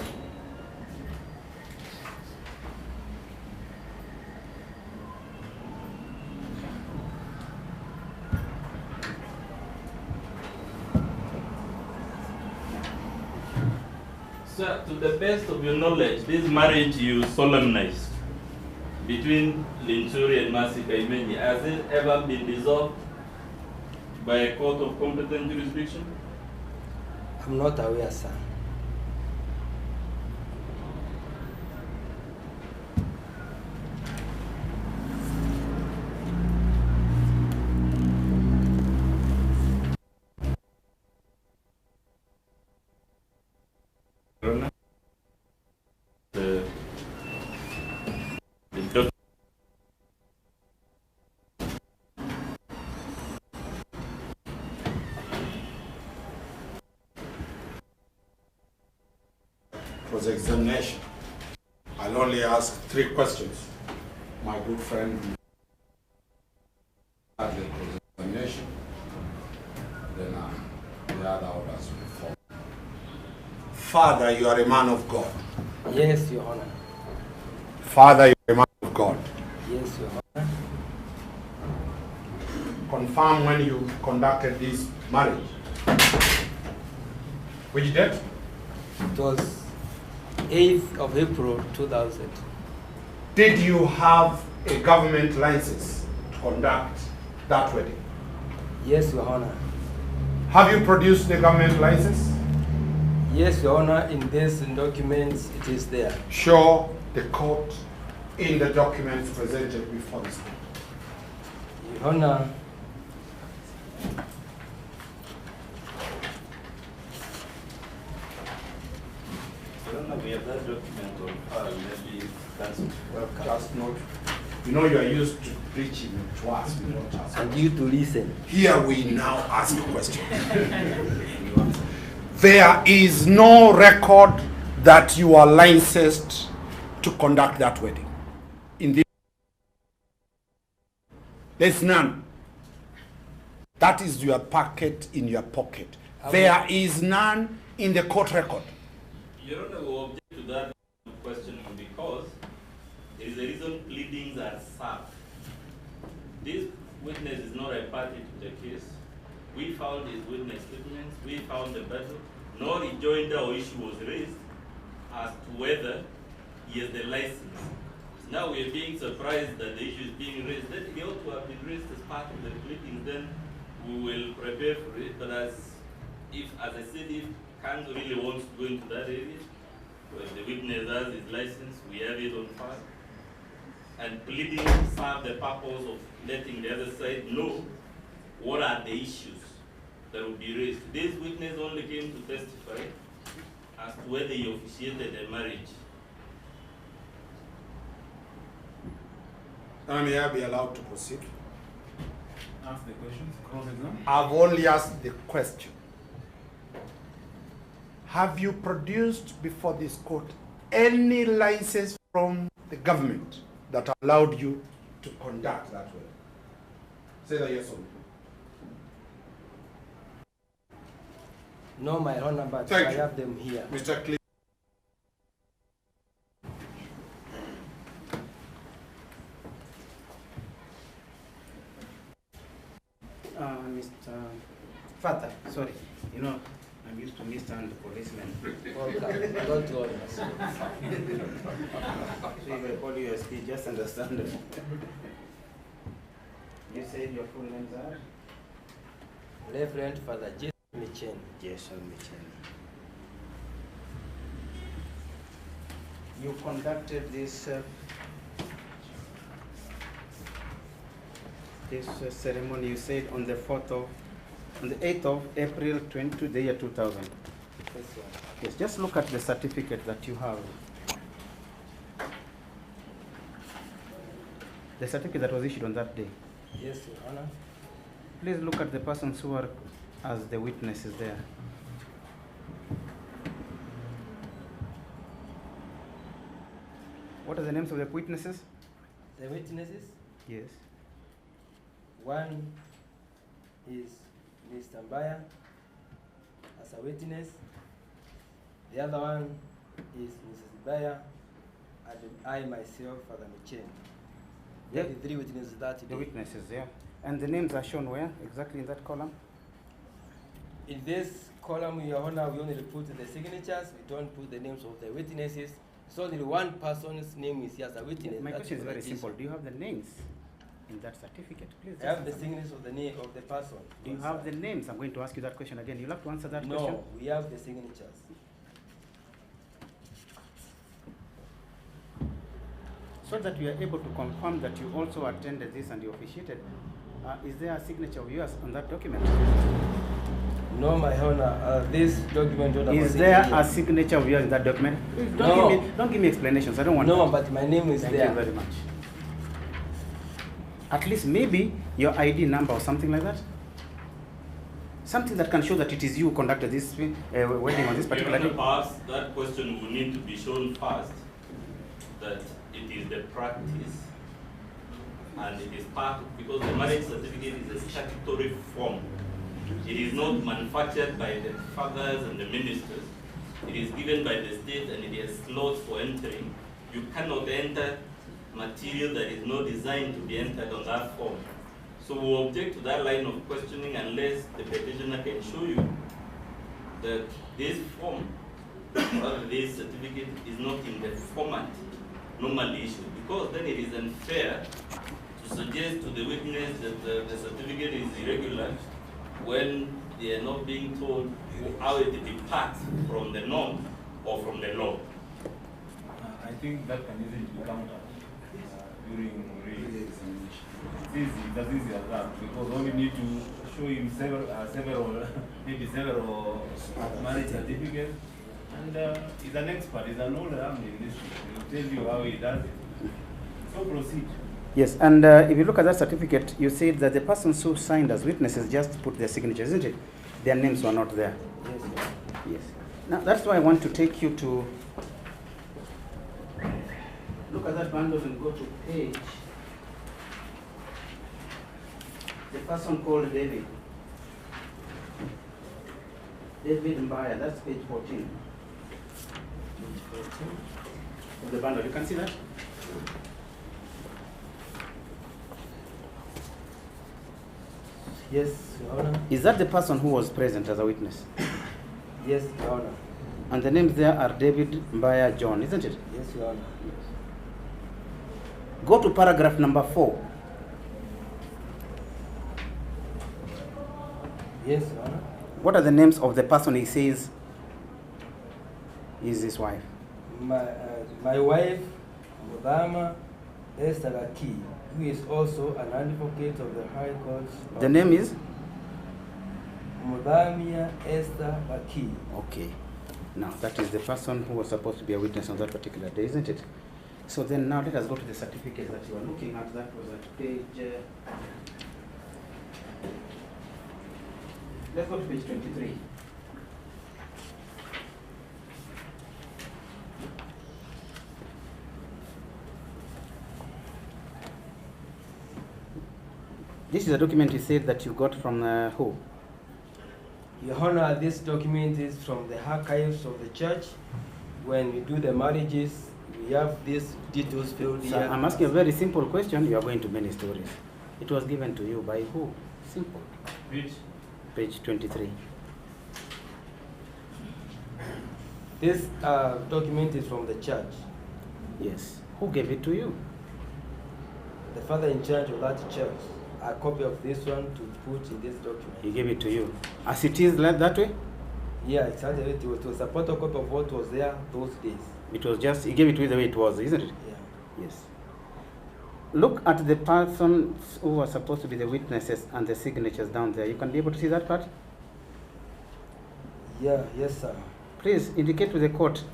Sir, to the best of your knowledge, this marriage you solemnized between Linturi and Mercy Kitany, has it ever been dissolved by a court of competent jurisdiction? I'm not aware, sir. cross-examination. I'll only ask 3 questions. My good friend, the cross-examination, then the other orders will follow. Father, you are a man of God. Yes, Your Honor. Father, you are a man of God. Yes, Your Honor. Confirm when you conducted this marriage. Which date? It was 8th of April 2000. Did you have a government license to conduct that wedding? Yes, Your Honor. Have you produced the government license? Yes, Your Honor. In this documents, it is there. Show the court in the documents presented before this court. Your Honor. I don't know, we have that document on file, maybe cancel. Well, just note. You know you are used to preaching to us, we don't ask. And you to listen. Here we now ask a question. There is no record that you are licensed to conduct that wedding. In the there's none. That is your packet in your pocket. There is none in the court record. Your Honor, we object to that question because there is a reason pleadings are served. This witness is not a party to the case. We found his witness statements, we found the battle, no rejoinder or issue was raised as to whether he has the license. Now we are being surprised that the issue is being raised. That it ought to have been raised as part of the pleadings, then we will prepare for it. But as I said, if counsel really wants to go into that area, where the witness has his license, we have it on file. And pleading serve the purpose of letting the other side know what are the issues that will be raised. This witness only came to testify as to whether he officiated a marriage. Now may I be allowed to proceed? Ask the questions. Cross-exam. I've only asked the question. Have you produced before this court any license from the government that allowed you to conduct that way? Say that yes or no. No, my Honor, but Thank I you. have them here. Mr. Cleveland. Mr. Father, sorry, you know, I'm used to Mr. and the policeman. Welcome. Don't worry. So if I call you SP, just understand. You said your full names are? Reverend Father Jason Michen. Jason Michen. You conducted this ceremony, you said, on the 8th of April 22, the year 2000. Yes, sir. Yes, just look at the certificate that you have. The certificate that was issued on that day. Yes, Your Honor. Please look at the persons who are as the witnesses there. What are the names of the witnesses? The witnesses? Yes. One is Mr. Mbaya as a witness. The other one is Mrs. Mbaya and I myself, Father Michen. There are the 3 witnesses that The day. witnesses, yeah. And the names are shown where? Exactly in that column? In this column, Your Honor, we only put the signatures. We don't put the names of the witnesses. So only one person's name is here as a witness. My That question is very this. simple. Do you have the names in that certificate? Please. I have the signatures of the name of the person. Do you have the names? I'm going to ask you that question again. You'll have to answer that No, question. we have the signatures. So that we are able to confirm that you also attended this and you officiated, is there a signature of yours on that document? No, my Honor, this document. Is there a signature of yours in that document? Please don't give me explanations. I don't want No, that. but my name is Thank there. you very much. At least maybe your ID number or something like that. Something that can show that it is you who conducted this wedding on this particular In the day. past, that question will need to be shown first, that it is the practice, and it is part, because the marriage certificate is a statutory form. It is not manufactured by the fathers and the ministers. It is given by the state and it has slots for entering. You cannot enter material that is not designed to be entered on that form. So we object to that line of questioning unless the petitioner can show you that this form, or this certificate, is not in the format normally issued, because then it is unfair to suggest to the witness that the certificate is irregular when they are not being told how it departs from the norm or from the law. I think that can easily be countered during re-examination. It's easy, it's as easy as that, because all you need to show him several marriage certificates, and he's an expert, he's an all-round in this. He'll tell you how he does it. So proceed. Yes, and if you look at that certificate, you see that the persons who signed as witnesses just put their signatures, isn't it? Their names were not there. Yes. Yes. Now that's why I want to take you to look at that bundle and go to page. The person called David. David Mbaya, that's page 14. Page 14 of the bundle. You can see that? Yes, Your Honor. Is that the person who was present as a witness? Yes, Your Honor. And the names there are David Mbaya John, isn't it? Yes, Your Honor. Go to paragraph number 4. Yes, Your Honor. What are the names of the person he says is his wife? My wife, Mudama Esther Gaki, who is also an advocate of the High Court. The name is? Mudamia Esther Gaki. Okay. Now, that is the person who was supposed to be a witness on that particular day, isn't it? So then now let us go to the certificate that you are looking at. That was at page... let's go to page 23. This is a document you said that you got from who? Your Honor, this document is from the archives of the church. When we do the marriages, we have these details filled here. I'm asking a very simple question. You are going to many stories. It was given to you by who? Simple. Which? Page 23. This document is from the church. Yes. Who gave it to you? The father in charge of that church. A copy of this one to put in this document. He gave it to you. As it is like that way? Yeah, exactly. It was a photocopy of what was there those days. It was just, he gave it to you the way it was, isn't it? Yeah. Yes. Look at the persons who were supposed to be the witnesses and the signatures down there. You can be able to see that part? Yeah, yes, sir. Please indicate to the court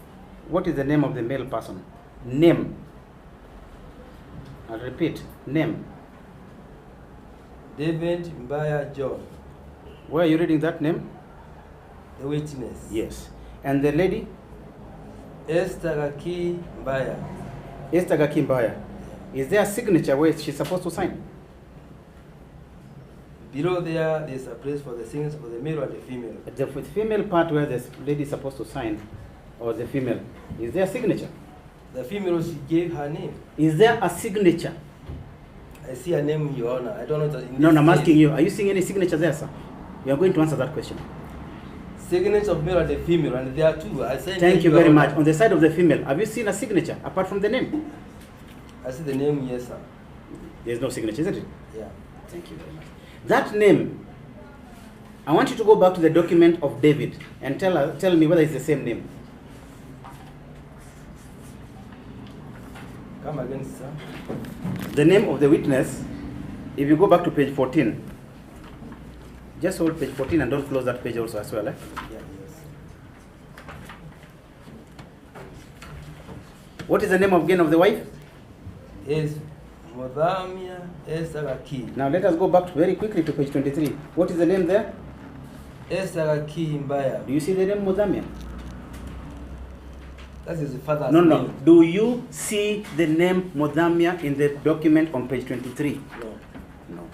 what is the name of the male person. Name. I'll repeat, name. David Mbaya John. Where are you reading that name? The witness. Yes. And the lady? Esther Gaki Mbaya. Esther Gaki Mbaya. Is there a signature where she's supposed to sign? Below there's a place for the signature for the male and the female. The female part where the lady is supposed to sign, or the female, is there a signature? The female, she gave her name. Is there a signature? I see a name, Your Honor. I don't know. No, I'm asking you. Are you seeing any signature there, sir? You are going to answer that question. Signature of male and the female, and there are two. Thank you very much. On the side of the female, have you seen a signature apart from the name? I see the name, yes, sir. There's no signature, isn't it? Yeah. Thank you very much. That name, I want you to go back to the document of David and tell me whether it's the same name. Come again, sir. The name of the witness, if you go back to page 14, just hold page 14 and don't close that page also as well. Eh? Yeah, yes. What is the name again of the wife? Is Mudamia Esther Gaki. Now let us go back very quickly to page 23. What is the name there? Do you see the name Mudhamia? That is the father's No, name. no. Do you see the name Mudhamia in the document on page 23? No. No.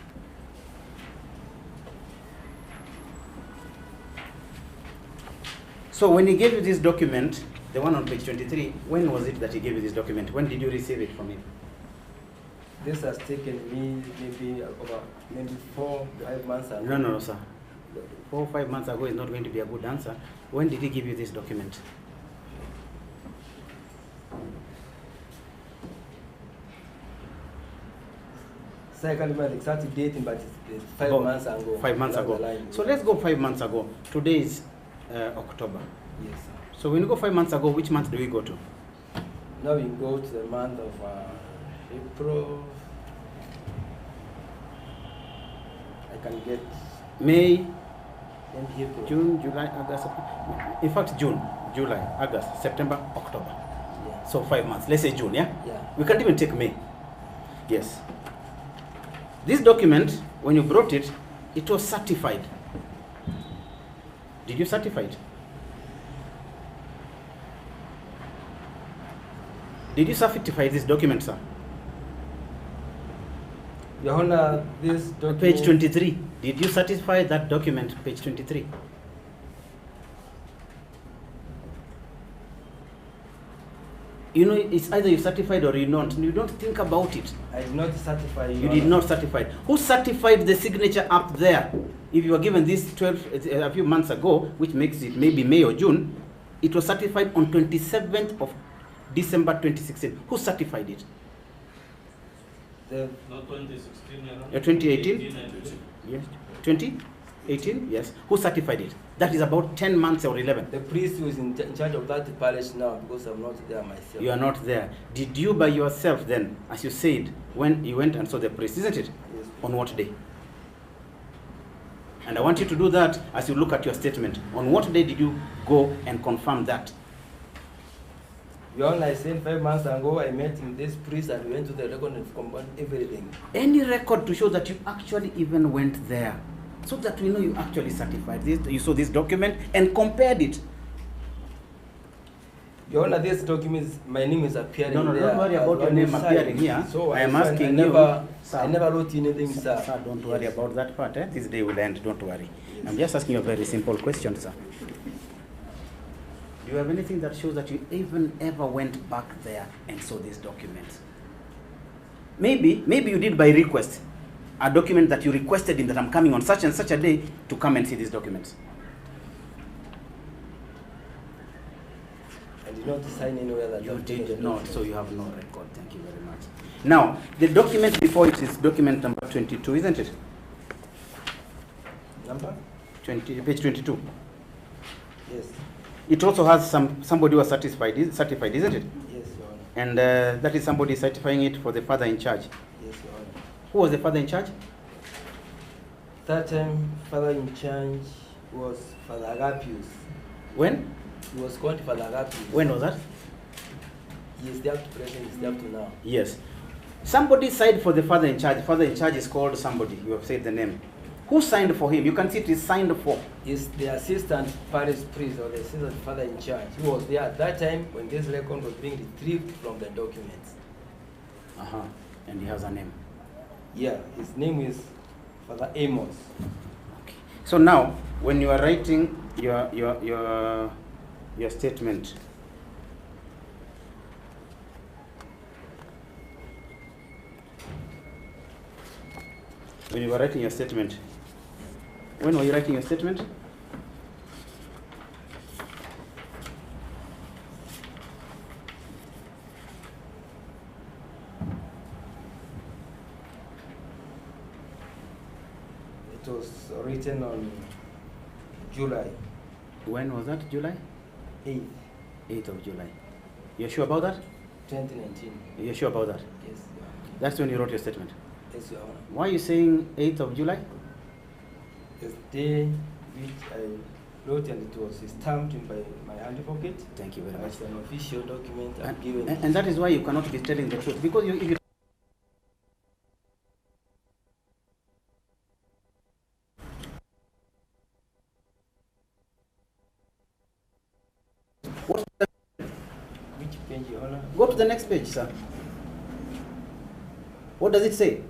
So when he gave you this document, the one on page 23, when was it that he gave you this document? When did you receive it from him? This has taken me maybe 4 to 5 months ago. No, sir. 4 or 5 months ago is not going to be a good answer. When did he give you this document? So I can't remember the exact date, but it's 5 months ago. 5 months That's the ago. line. So let's go 5 months ago. Today is October. Yes, sir. So when you go 5 months ago, which month do we go to? Now we go to the month of April. I can get May, maybe April. June, July, August. In fact, June, July, August, September, October. Yeah. So 5 months. Let's say June, yeah? Yeah. We can't even take May. Yes. This document, when you brought it, it was certified. Did you certify it? Did you certify this document, sir? Your Honor, this document. Page 23. Did you certify that document, page 23? You know, it's either you certified or you don't. You don't think about it. I did not certify. You did not certify. Who certified the signature up there? If you were given this 12 a few months ago, which makes it maybe May or June, it was certified on 27th of December 2016. Who certified it? Not 2016, 2018? Yes. 2018? Yes. Who certified it? That is about 10 months or 11. The priest who is in charge of that parish now, because I'm not there myself. You are not there. Did you by yourself then, as you said, when you went and saw the priest, isn't it? Yes. On what day? And I want you to do that as you look at your statement. On what day did you go and confirm that? Your Honor, I said 5 months ago, I met with this priest and we went to the record and combined everything. Any record to show that you actually even went there, so that we know you actually certified this, you saw this document and compared it. Your Honor, this document, my name is appearing No, there. don't worry about your name appearing here. So I am asking I you. Sir, I never wrote anything, sir. Sir, don't worry about that part. This day will end, don't worry. Yes. I'm just asking you a very simple question, sir. Do you have anything that shows that you even ever went back there and saw this document? Maybe you did by request. A document that you requested him that I'm coming on such and such a day to come and see these documents. I did not sign anywhere that You did not, so you have no record. Thank you very much. Now, the document before it is document number 22, isn't it? Number? 20, page 22. Yes. It also has somebody who was certified, isn't it? Yes, Your Honor. And that is somebody certifying it for the father in charge. Yes, Your Honor. Who was the father in charge? That time, father in charge was Father Agapius. When? He was called Father Agapius. When was that? He is there to present, he is there to now. Yes. Somebody signed for the father in charge. The father in charge is called somebody. You have said the name. Who signed for him? You can see it is signed for. Is the assistant parish priest or the assistant father in charge. He was there at that time when this record was being retrieved from the documents. And he has a name. Yeah, his name is Father Amos. Okay. So now, when you are writing your statement, when you were writing your statement, when were you writing your statement? It was written on July When was that? July? 8th, 8th of July. You're sure about that? 2019. You're sure about that? Yes, Your Honor. That's when you wrote your statement. Yes, Your Honor. Why are you saying 8th of July? It's the day which I wrote and it was stamped in by my advocate. Thank you very much. It's an official document I've given. And that is why you cannot be telling the truth. Because if you Thank you, Honor. Go to the next page, sir. What does it say?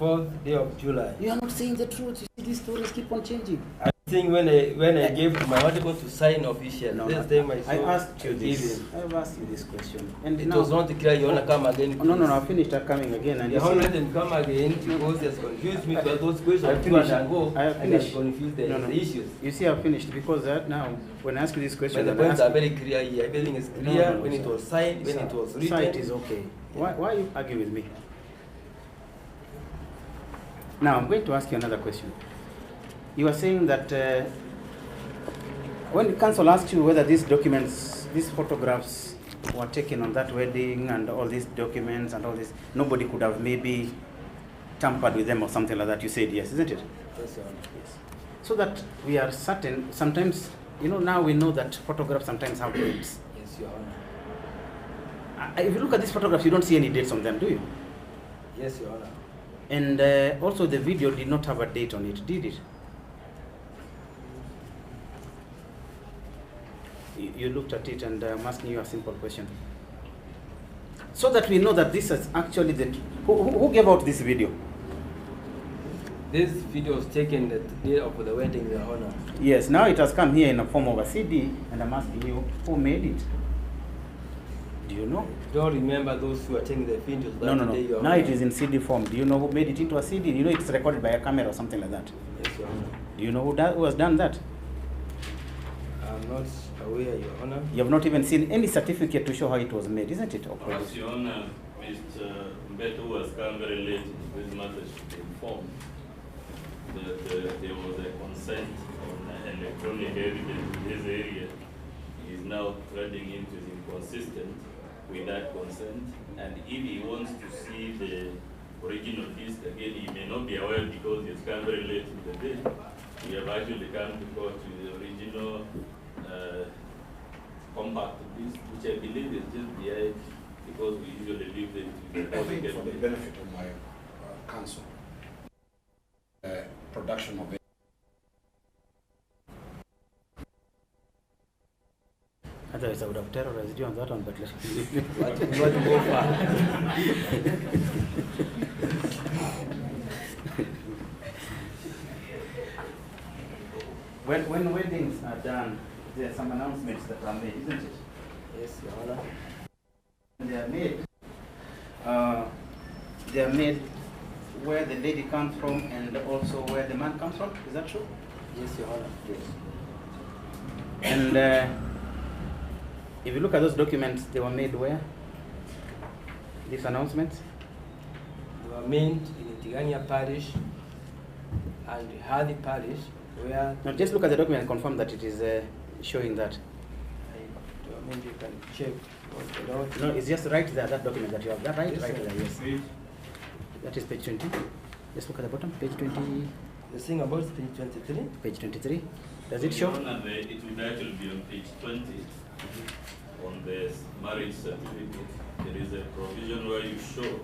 4th day of July. You are not saying the truth. You see, these stories keep on changing. I think when I gave to my article to sign official, No, this no, time I asked you this. I've asked you this question. And It now, was not clear. You wanna come again? no, I finished her coming again. And You you see- haven't come again because it's confused me. But those questions I finished. and go. I have I finished. got confused the, No. the issues. You see, I've finished because now, when I ask you this question, But the and I points ask are very clear here. Everything is No, clear no, when it sir. was signed, when it was written. Site is okay. Why you argue with me? Now, I'm going to ask you another question. You are saying that when the council asked you whether these documents, these photographs were taken on that wedding and all these documents and all this, nobody could have maybe tampered with them or something like that, you said yes, isn't it? Yes, Your Honor. Yes. So that we are certain, sometimes, now we know that photographs sometimes have dates. Yes, Your Honor. If you look at these photographs, you don't see any dates on them, do you? Yes, Your Honor. And also the video did not have a date on it, did it? You looked at it, and I'm asking you a simple question. So that we know that this is actually who gave out this video? This video was taken the day of the wedding, Your Honor. Yes, now it has come here in the form of a CD, and I'm asking you, who made it? Do you know? Don't remember those who are taking the videos that No. day, Your Now Honor. it is in CD form. Do you know who made it into a CD? You know it's recorded by a camera or something like that. Yes, Your Honor. Do you know who has done that? I'm not aware, Your Honor. You have not even seen any certificate to show how it was made, isn't it? Perhaps, Your Honor, Mr. Ombeta, who has come very late in this matter, should be informed that there was a consent on electronic evidence in this area. He is now threading into is inconsistent with that consent, and if he wants to see the original disc again, he may not be aware because he's come very late in the day. We have actually come to court with the original compact disc, which I believe is just behind, because we usually leave them to the I think public. for the benefit of my counsel, production of it. Otherwise, I would have terrorized you on that one, but let's But it will not go far. When weddings are done, there are some announcements that are made, isn't it? Yes, Your Honor. They are made where the lady comes from and also where the man comes from. Is that true? Yes, Your Honor. Yes. And if you look at those documents, they were made where? These announcements? They were made in Tigania Parish and Hadi Parish, where Now just look at the document and confirm that it is showing that. maybe you can check what the law. No, it's just right there, that document that you have. That right? Yes, Right sir. there, yes. That is page 20. Just look at the bottom, page 20, The thing about page 23. page 23. Does it show? Your Honor, it will actually be on page 20 on the marriage certificate. There is a provision where you show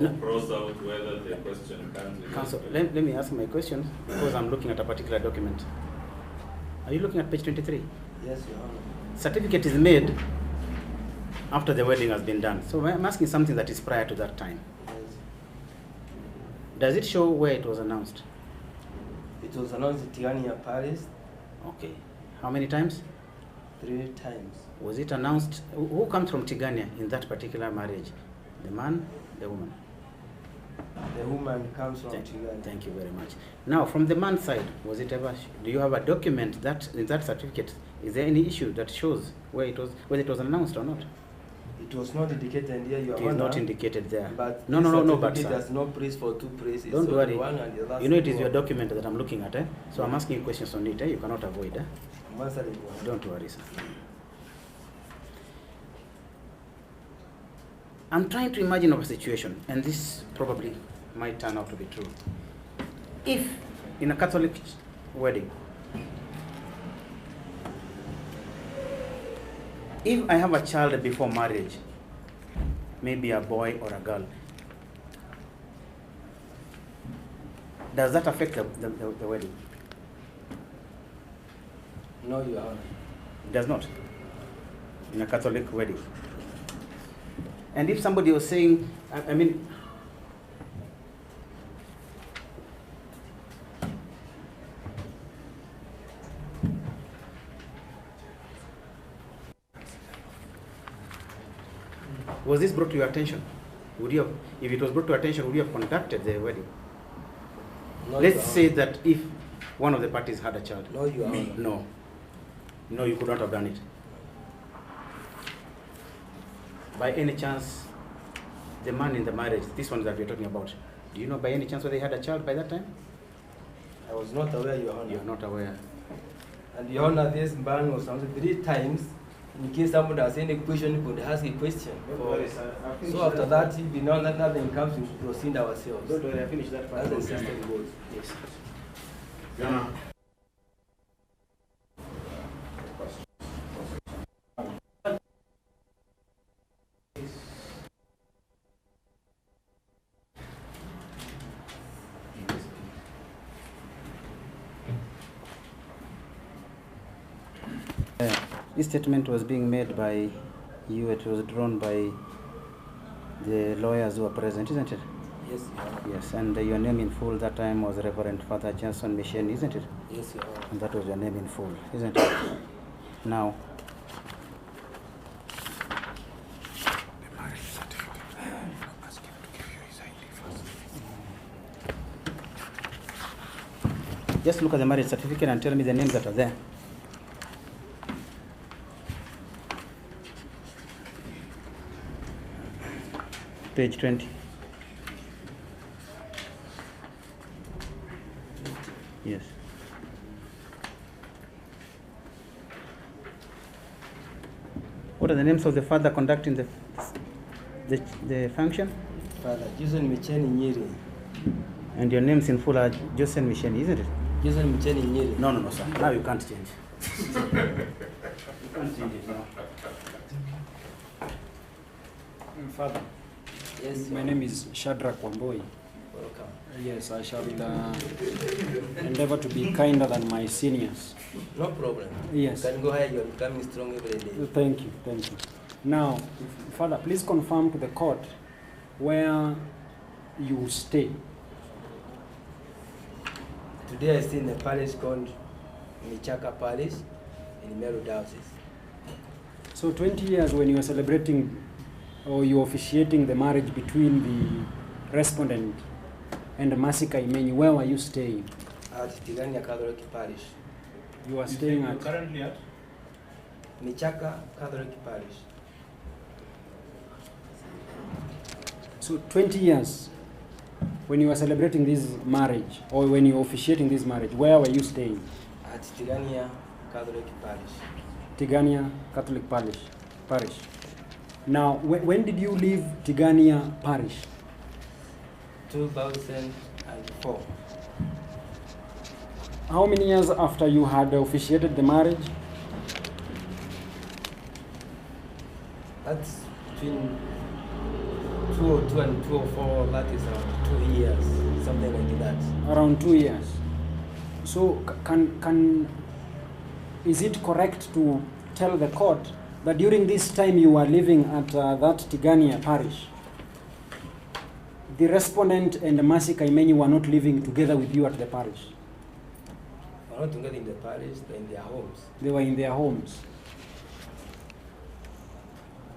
or cross out whether the question comes with Counsel, let me ask my question because I'm looking at a particular document. Are you looking at page 23? Yes, Your Honor. Certificate is made after the wedding has been done. So I'm asking something that is prior to that time. Yes. Does it show where it was announced? It was announced in Tigania Parish Okay. How many times? 3 times. Was it announced? Who comes from Tigania in that particular marriage? The man, the woman? The woman comes from Tigania. Thank you very much. Now, from the man's side, was it ever? Do you have a document that in that certificate? Is there any issue that shows whether it was announced or not? It was not indicated here, Your It Honor. is not indicated there. But No. But it sir, has no place for 2 places. don't so worry. the one and the last You know it is one. your document that I'm looking at. So I'm asking you questions on it. You cannot avoid. I'm answering one. Don't worry, sir. I'm trying to imagine a situation, and this probably might turn out to be true. If in a Catholic wedding, if I have a child before marriage, maybe a boy or a girl, does that affect the wedding? No, Your Honor. It does not. in a Catholic wedding. And if somebody was saying, I mean, was this brought to your attention? Would you have, if it was brought to your attention, would you have conducted the wedding? No, Let's say that if one of the parties had a child. No, you are. No. No, you could not have done it. By any chance, the man in the marriage, this one that we're talking about, do you know by any chance whether they had a child by that time? I was not aware, Your Honor. You're not aware. And Your Honor, this ban was announced 3 times. In case someone has any question, you could ask a question. So after that, if we know that nothing comes, we proceed ourselves. Don't worry, I finished that part. That's the system goes. Yes. Yeah. This statement was being made by you, it was drawn by the lawyers who were present, isn't it? Yes, Your Honor. Yes, and your name in full that time was Reverend Father Johnson Mission, isn't it? Yes, Your Honor. And that was your name in full, isn't it? Now, just look at the marriage certificate and tell me the names that are there. Page 20. Yes. What are the names of the father conducting the function? Father Jason Micheni Nyiri. And your names in full are Joseph Micheni, isn't it? Jason Micheni Nyiri. No, sir. Now you can't change. You can't change it now. Father. Yes. My name is Shadrach Wamboi. Welcome. Yes, I shall endeavor to be kinder than my seniors. No problem. Yes. You can go ahead, you are becoming strong every day. Thank you, thank you. Now, Father, please confirm to the court where you stay. Today I stay in a parish called Michaka Parish in Meru Diocese. So 20 years when you are celebrating or you are officiating the marriage between the respondent and Masika Imeni, where were you staying? At Tigania Catholic Parish. You are staying at? Currently at? Michaka Catholic Parish. So 20 years when you were celebrating this marriage or when you were officiating this marriage, where were you staying? At Tigania Catholic Parish. Tigania Catholic Parish. Now, when did you leave Tigania Parish? 2004. How many years after you had officiated the marriage? That's between 202 and 204, that is around 2 years, something like that. Around 2 years. So is it correct to tell the court that during this time you were living at that Tigania Parish, the respondent and Masika Imeni were not living together with you at the parish? They were not together in the parish, they're in their homes. They were in their homes.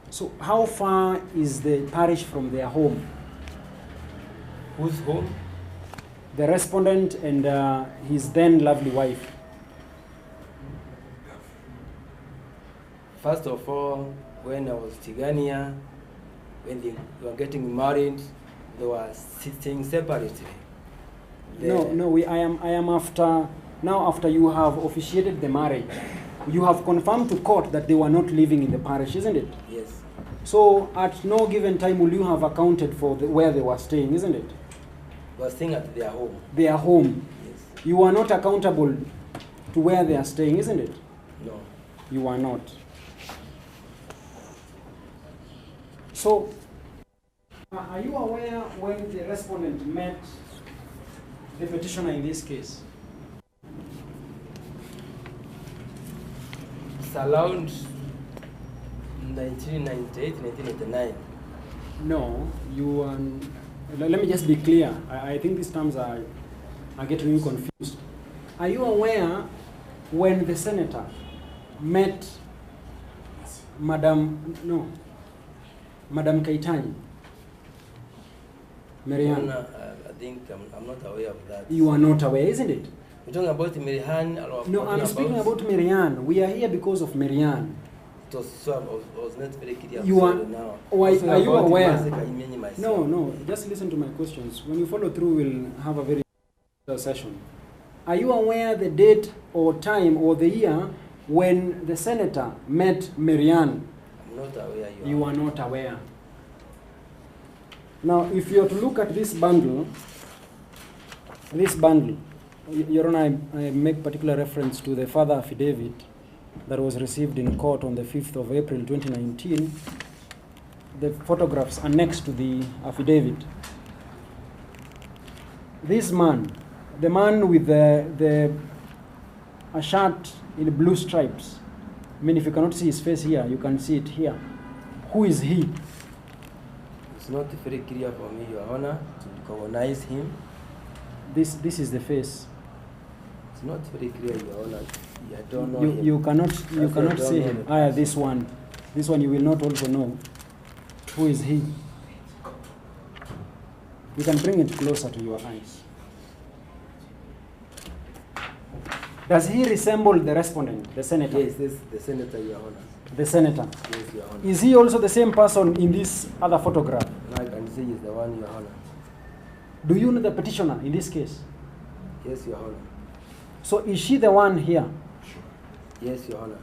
So how far is the parish from their home? Whose home? The respondent and his then lovely wife. First of all, when I was Tigania, when they were getting married, they were sitting separately. I am after, now after you have officiated the marriage, you have confirmed to court that they were not living in the parish, isn't it? Yes. So at no given time will you have accounted for where they were staying, isn't it? They were staying at their home. Their home. Yes. You are not accountable to where they are staying, isn't it? No. You are not. So, are you aware when the respondent met the petitioner in this case? It's around 1998, 1999. No, you. Let me just be clear. I think these terms are getting you confused. Are you aware when the senator met Madam Kitany? Marianne? I think I'm not aware of that. You are not aware, isn't it? You're talking about Marianne? No, I'm speaking about Marianne. We are here because of Marianne. So I was not very clear. You are, now. are you aware? No, no, just listen to my questions. When you follow through, we'll have a very session. Are you aware the date or time or the year when the senator met Marianne? I'm not aware. You are not aware. Now, if you are to look at this bundle, Your Honor, I make particular reference to the further affidavit that was received in court on the 5th of April 2019. The photographs annexed to the affidavit. This man, the man with a shirt in blue stripes, I mean, if you cannot see his face here, you can see it here. Who is he? It's not very clear for me, Your Honor, to recognize him. This is the face. It's not very clear, Your Honor. I don't know him. You cannot see him. This one you will not also know. Who is he? You can bring it closer to your eyes. Does he resemble the respondent, the senator? Yes, this the senator, Your Honor. The senator? Yes, Your Honor. Is he also the same person in this other photograph? No, I can say he's the one, Your Honor. Do you know the petitioner in this case? Yes, Your Honor. So is she the one here? Yes, Your Honor.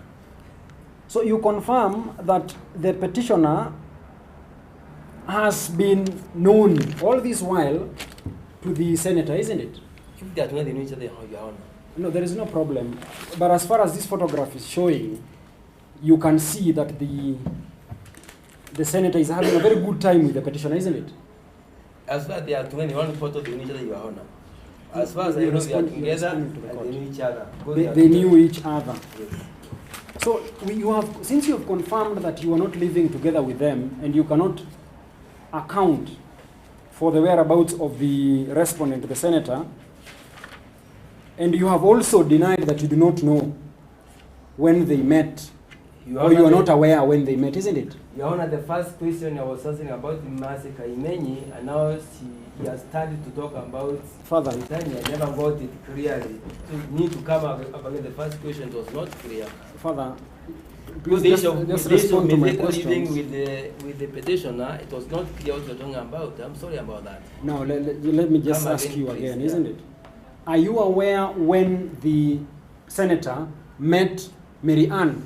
So you confirm that the petitioner has been known all this while to the senator, isn't it? If they are not in each other, Your Honor. No, there is no problem. But as far as this photograph is showing, you can see that the senator is having a very good time with the petitioner, isn't it? As far as they are 21 photos in each other, Your Honor. As far as I know, they are together and they knew each other. They knew each other. Yes. So since you have confirmed that you are not living together with them and you cannot account for the whereabouts of the respondent, the senator, and you have also denied that you do not know when they met, or you are not aware when they met, isn't it? Your Honor, the first question I was asking about Mercy Kaimenyi, and now he has started to talk about Father. Kitany. I never got it clearly. So you need to come up again. The first question was not clear. Father, please just respond to my questions. With the petitioner, it was not clear what you're talking about. I'm sorry about that. Now, let me just ask you again, isn't it? Are you aware when the senator met Mary Ann?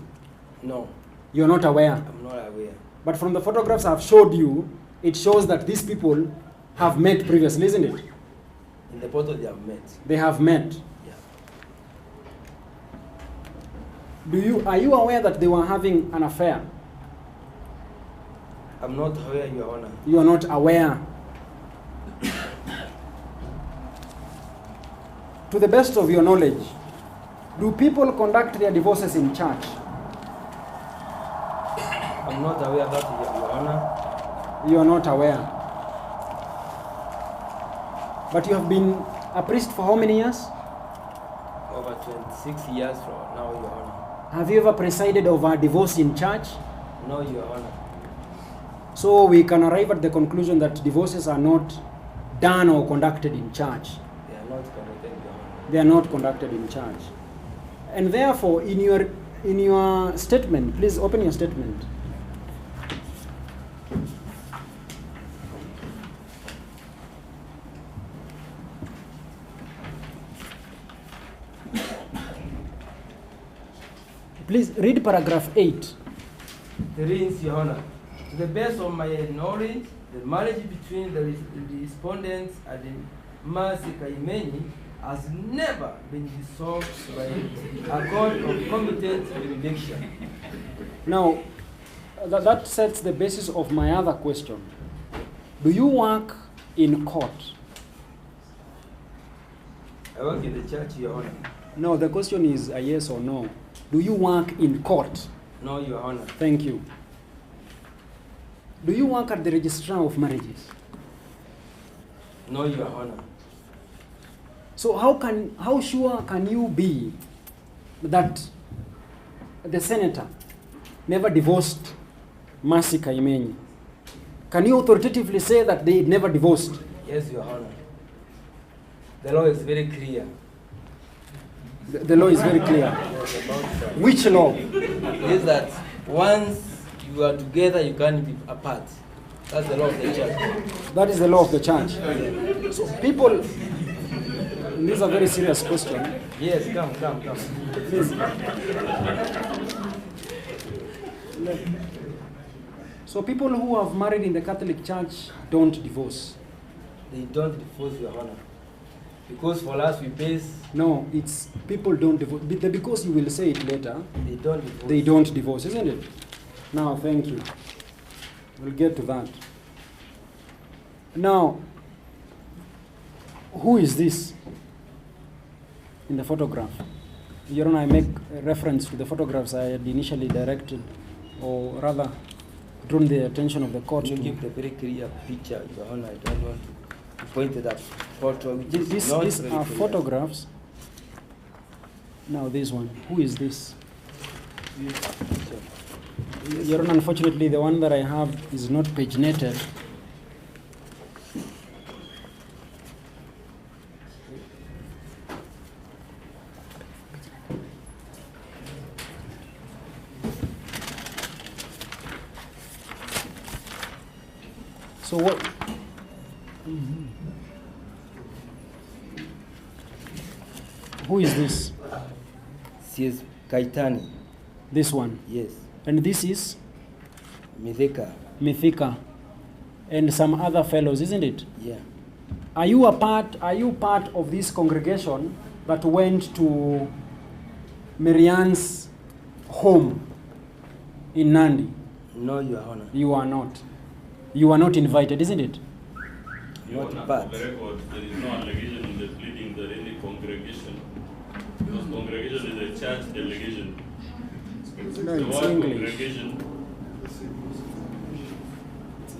No. You're not aware? I'm not aware. But from the photographs I've showed you, it shows that these people have met previously, isn't it? In the photo they have met. They have met. Yeah. Are you aware that they were having an affair? I'm not aware, Your Honor. You are not aware. To the best of your knowledge, do people conduct their divorces in church? I'm not aware of that, Your Honor. You are not aware. But you have been a priest for how many years? Over 26 years from now, Your Honor. Have you ever presided over a divorce in church? No, Your Honor. So we can arrive at the conclusion that divorces are not done or conducted in church. They are not conducted, Your Honor. They are not conducted in church. And therefore, in your statement, please open your statement. Please read paragraph 8. It reads, Your Honor, to the best of my knowledge, the marriage between the respondents and Mercy Kaimenyi has never been dissolved by a court of competent jurisdiction. Now, that sets the basis of my other question. Do you work in court? I work in the church, Your Honor. No, the question is a yes or no. Do you work in court? No, Your Honor. Thank you. Do you work at the Registrar of Marriages? No, Your Honor. So how sure can you be that the senator never divorced Mercy Kaimenyi? Can you authoritatively say that they never divorced? Yes, Your Honor. The law is very clear. The law is very clear. Yes, about that. Which law? Is that once you are together, you can't be apart. That's the law of the church. That is the law of the church. So people, this is a very serious question. Yes, come. Please. So people who have married in the Catholic Church don't divorce. They don't divorce, Your Honor. Because for us, we base... No, it's people don't divorce. Because you will say it later. They don't divorce. They don't divorce, isn't it? Now, thank you. We'll get to that. Now, who is this in the photograph? Your Honor, I make a reference to the photographs I had initially directed, or rather, drawn the attention of the court You to. give a very clear picture, Your Honor. I don't want to point it at photo, which is These not are very clear. photographs. Now, this one. Who is this? Your Honor, unfortunately, the one that I have is not paginated. So what? Who is this? She is Kitany. This one. Yes. And this is Mithika. And some other fellows, isn't it? Yeah. Are you part of this congregation that went to Marianne's home in Nandi? No, Your Honor. You are not. You are not invited, isn't it? Your Not Honor, bad. for the record, there is no allegation in the pleading that any congregation, because congregation is a church delegation. No, The it's word English. congregation,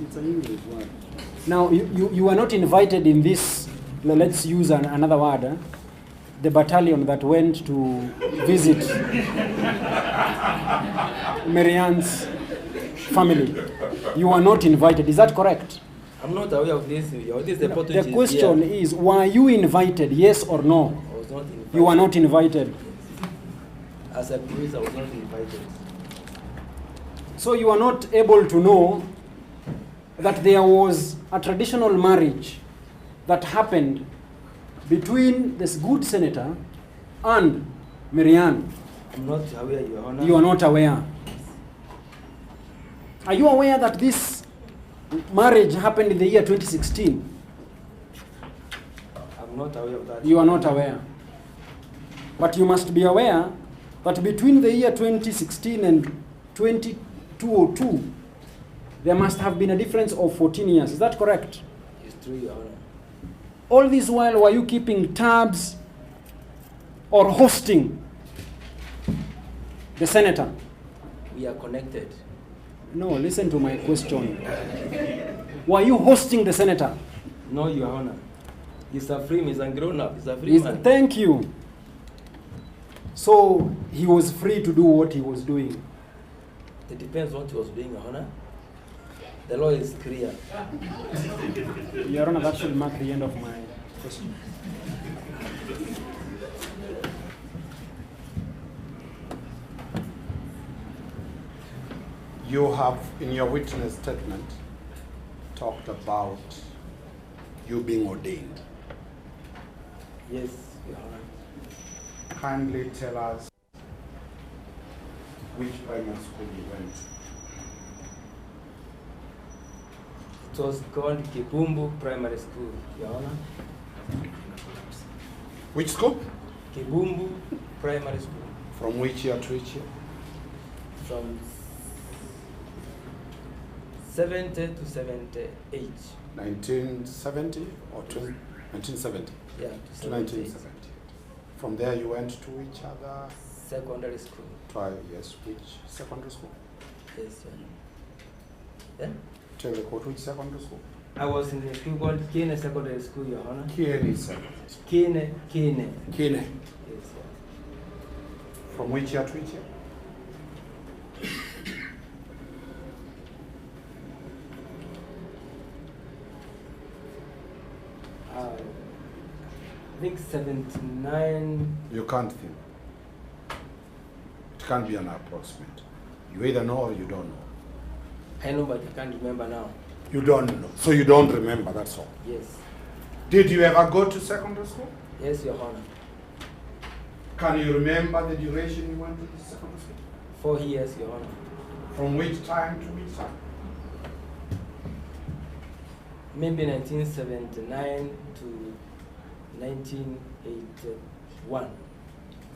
It's an English word. Now, you are not invited in this, let's use another word, the battalion that went to visit Marianne's family. You are not invited, is that correct? I'm not aware of this. This is the No, photo. the question is, were you invited, yes or no? I was not invited. You are not invited. As a priest, I was not invited. So you are not able to know that there was a traditional marriage that happened between this good senator and Marianne. I'm not aware, Your Honor. You are not aware. Are you aware that this marriage happened in the year 2016? I'm not aware of that. You are not aware. But you must be aware that between the year 2016 and 2202, there must have been a difference of 14 years. Is that correct? It's true, Your Honor. All this while, were you keeping tabs or hosting the senator? We are connected. No, listen to my question. Were you hosting the senator? No, Your Honor. He's a free man. He's a grown-up. He's a free man. Thank you. So he was free to do what he was doing. It depends what he was doing, Your Honor. The law is clear. Your Honor, that should mark the end of my question. You have, in your witness statement, talked about you being ordained. Yes, Your Honor. Kindly tell us which primary school you went to. It was called Kibumbu Primary School, Your Honor. Which school? Kibumbu Primary School. From which year to which year? From 70 to 78. 1970 or 1970? Yeah, To 1970. From there you went to which other? Secondary school. Yes, which secondary school? Yes, Your Honor. Yeah? Tell the court which secondary school? I was in a school called Kitany Secondary School, Your Honor. Kitany Secondary School. Kitany. Kitany. Yes, From which year to which year? I think 79. You can't think. It can't be an approximate. You either know or you don't know. I know, but I can't remember now. You don't know. So you don't remember, that's all. Yes. Did you ever go to secondary school? Yes, Your Honor. Can you remember the duration you went to the secondary school? 4 years, Your Honor. From which time to which time? Maybe 1979 to 1981.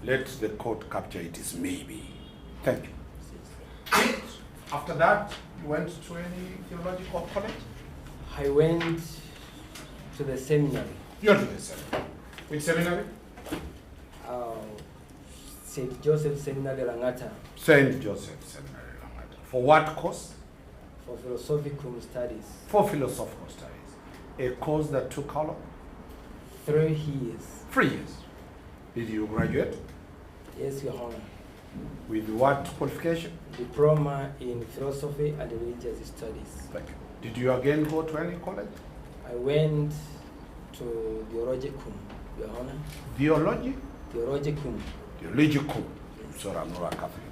Let the court capture it is maybe. Thank you. After that, you went to any theological college? I went to the seminary. You went to the seminary. Which seminary? St. Joseph Seminary, Langata. St. Joseph Seminary, Langata. For what course? For philosophical studies. For philosophical studies. A course that took how long? 3 years. 3 years. Did you graduate? Yes, Your Honor. With what qualification? Diploma in philosophy and religious studies. Thank you. Did you again go to any college? I went to Theologicum, Your Honor. Theology? Theologicum. Theologicum. Sorry, I'm not a Catholic.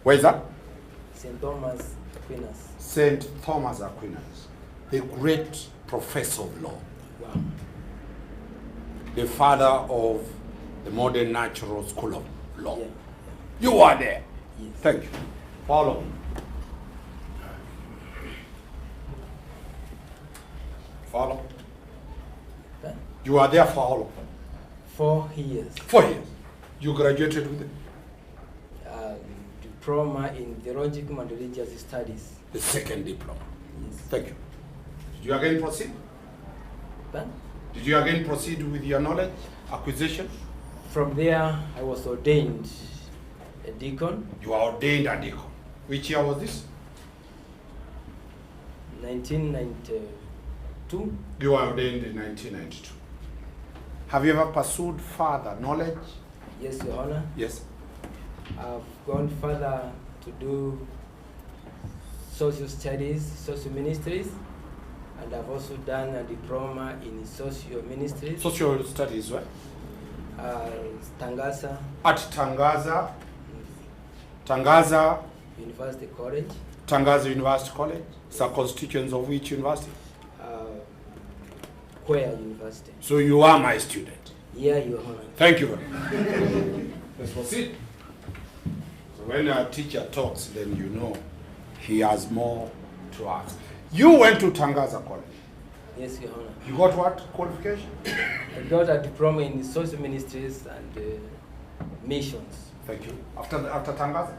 Where is that? St. Thomas Aquinas. St. Thomas Aquinas, the great professor of law. Wow. The father of the modern natural school of law. Yeah. You are there. Yes. Thank you. Follow. Follow. Huh? You are there for how long? 4 years. 4 years. You graduated with it? Diploma in Theological and Religious Studies. The second diploma. Yes. Thank you. Did you again proceed? Huh? Did you again proceed with your knowledge acquisition? From there, I was ordained a deacon. You are ordained a deacon. Which year was this? 1992. You were ordained in 1992. Have you ever pursued further knowledge? Yes, Your Honor. Yes. I've gone further to do social studies, social ministries, and I've also done a diploma in social ministries. Social studies, right? Tangaza. At Tangaza. Tangaza. University College. Tangaza University College. It's a constituent of which university? Quail University. So you are my student. Yeah, Your Honor. Thank you very much. Let's proceed. So when a teacher talks, then you know he has more to ask. You went to Tangaza College. Yes, Your Honor. You got what qualification? I got a diploma in social ministries and missions. Thank you. After Tangaza?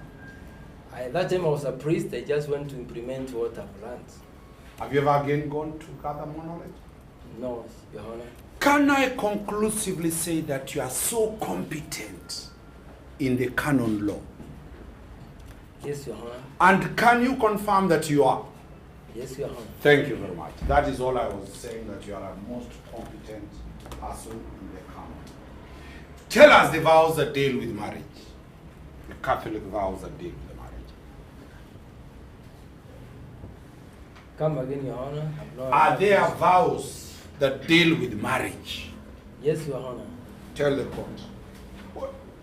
At that time I was a priest. I just went to implement what I've learned. Have you ever again gone to gather more knowledge? No, Your Honor. Can I conclusively say that you are so competent in the canon law? Yes, Your Honor. And can you confirm that you are? Yes, Your Honor. Thank you very much. That is all I was saying, that you are a most competent person in the canon. Tell us the vows that deal with marriage. The Catholic vows that deal with the marriage. Come again, Your Honor. Are there vows that deal with marriage? Yes, Your Honor. Tell the court.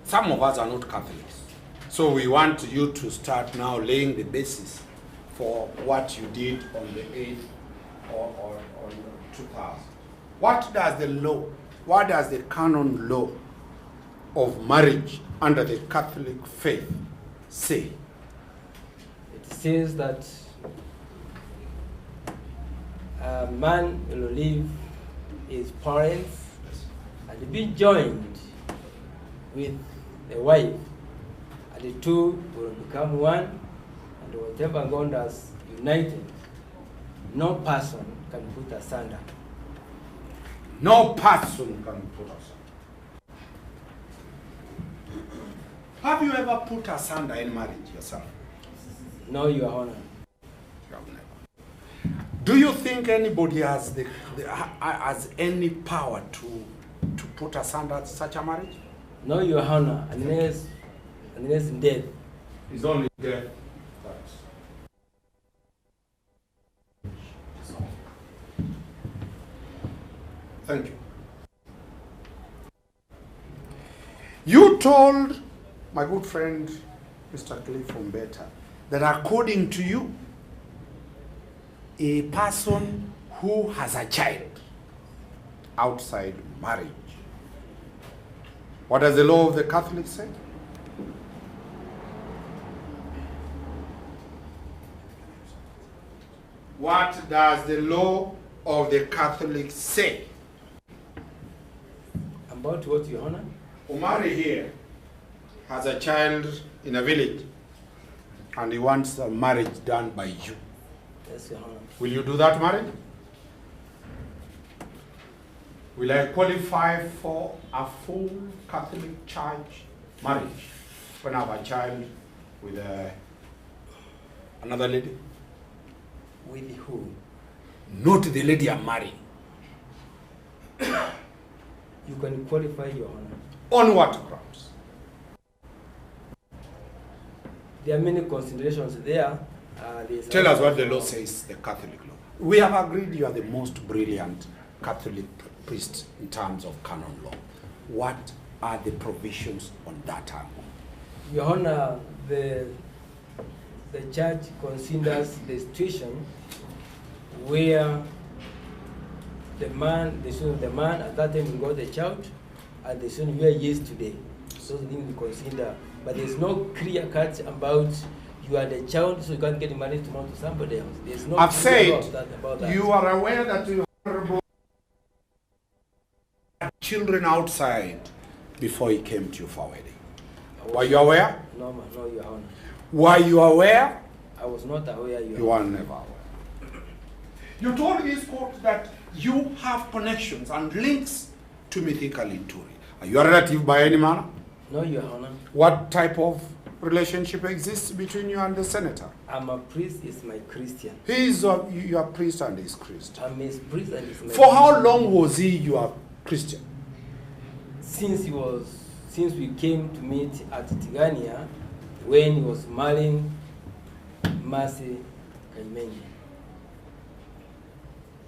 Some of us are not Catholics. So we want you to start now laying the basis for what you did on the 8th or 2000. What does the law, what does the canon law of marriage under the Catholic faith say? It says that a man will leave his parents and be joined with a wife, and the two will become one, and whatever God has united, no person can put asunder. No person can put asunder. Have you ever put asunder in marriage yourself? No, Your Honor. You have never. Do you think anybody has has any power to put asunder such a marriage? No, Your Honor, unless death. It's only death. Thank you. You told my good friend, Mr. Cliff Ombeta, that according to you, a person who has a child outside marriage, what does the law of the Catholics say? What does the law of the Catholics say? About what, Your Honor? Omari here has a child in a village and he wants a marriage done by you. Yes, Your Honor. Will you do that marriage? Will I qualify for a full Catholic Church marriage when I have a child with another lady? With who? Not the lady I'm marrying. You can qualify, Your Honor. On what grounds? There are many considerations there. Tell us what the law says, the Catholic law. We have agreed you are the most brilliant Catholic priest in terms of canon law. What are the provisions on that angle? Your Honor, the church considers the situation where the man at that time got a child, and the son where he is today. Those things we consider. But there's no clear cut about you are the child, so you can't get married tomorrow to somebody else. There's no. I've said about that. You are aware that you had children outside before he came to you for wedding. Were you aware? No, man, no, Your Honor. Were you aware? I was not aware, Your Honor. You are never aware. You told this court that you have connections and links to mythical Linturi. Are you a relative by any manner? No, Your Honor. What type of relationship exists between you and the senator? I'm a priest, he's my Christian. He is you are priest and he's Christian. I'm his priest and he's my For how Christian. long was he your Christian? Since we came to meet at Tigania, when he was marrying Mercy Kaimeni.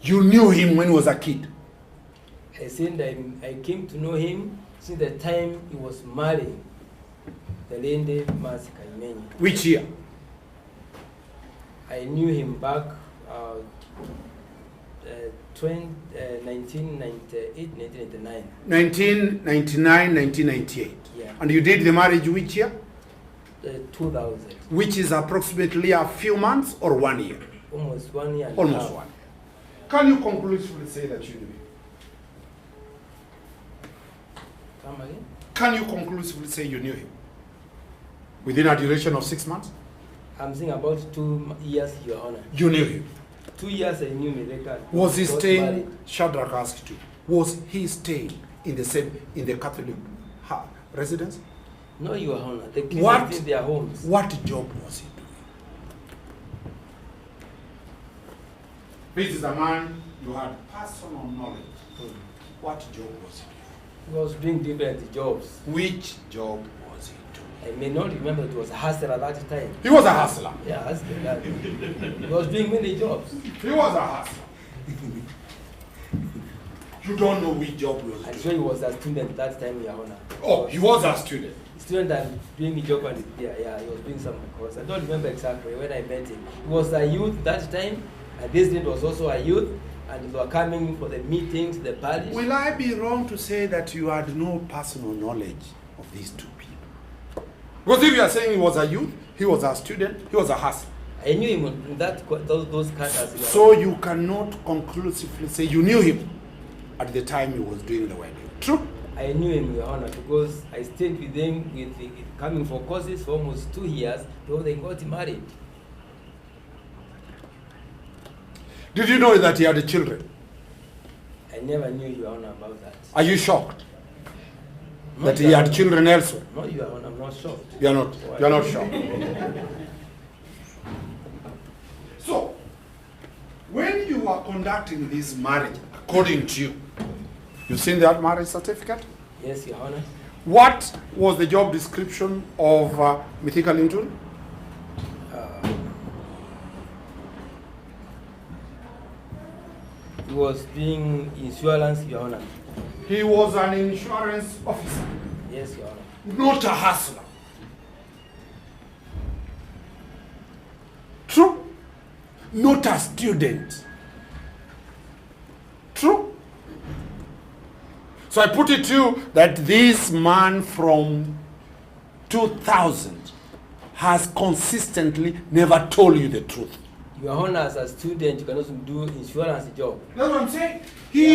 You knew him when he was a kid? I said I came to know him since the time he was marrying the lady Mercy Kaimeni. Which year? I knew him back 1998, 1999. 1999, 1998. Yeah. And you did the marriage which year? 2000. Which is approximately a few months or 1 year? Almost 1 year. Almost 1 year. Can you conclusively say that you knew him? Come again? Can you conclusively say you knew him? Within a duration of 6 months? I'm saying about 2 years, Your Honor. You knew him? 2 years I knew Meleka. Was he staying, Shadrach asked you, was he staying in the Catholic residence? No, Your Honor. The Christians in their homes. What job was he doing? This is a man you had personal knowledge. What job was he doing? He was doing different jobs. Which job was he doing? I may not remember, it was a hustler at that time. He was a hustler? Yeah, hustler. He was doing many jobs. He was a hustler. You don't know which job he was doing? I'm sure he was a student that time, Your Honor. Oh, he was a student? Student and doing a job, and yeah, he was doing some course. I don't remember exactly when I met him. He was a youth that time, and this student was also a youth, and they were coming for the meetings, the parish. Will I be wrong to say that you had no personal knowledge of these two people? Because if you are saying he was a youth, he was a student, he was a hustler. I knew him in those characters. So you cannot conclusively say you knew him at the time he was doing the wedding. True? I knew him, Your Honor, because I stayed with him coming for courses for almost 2 years before they got married. Did you know that he had children? I never knew, Your Honor, about that. Are you shocked No, that he Your had Honor. children elsewhere? No, Your Honor, I'm not shocked. You are not. Why? You are not shocked. So, when you were conducting this marriage, according to you, you've seen that marriage certificate? Yes, Your Honor. What was the job description of Mithika Linturi? He was doing insurance, Your Honor. He was an insurance officer, Yes, Your Honor. not a hustler. True? Not a student. True? So I put it to you that this man from 2000 has consistently never told you the truth. Your Honor, as a student, you can also do insurance job. That's what I'm saying. He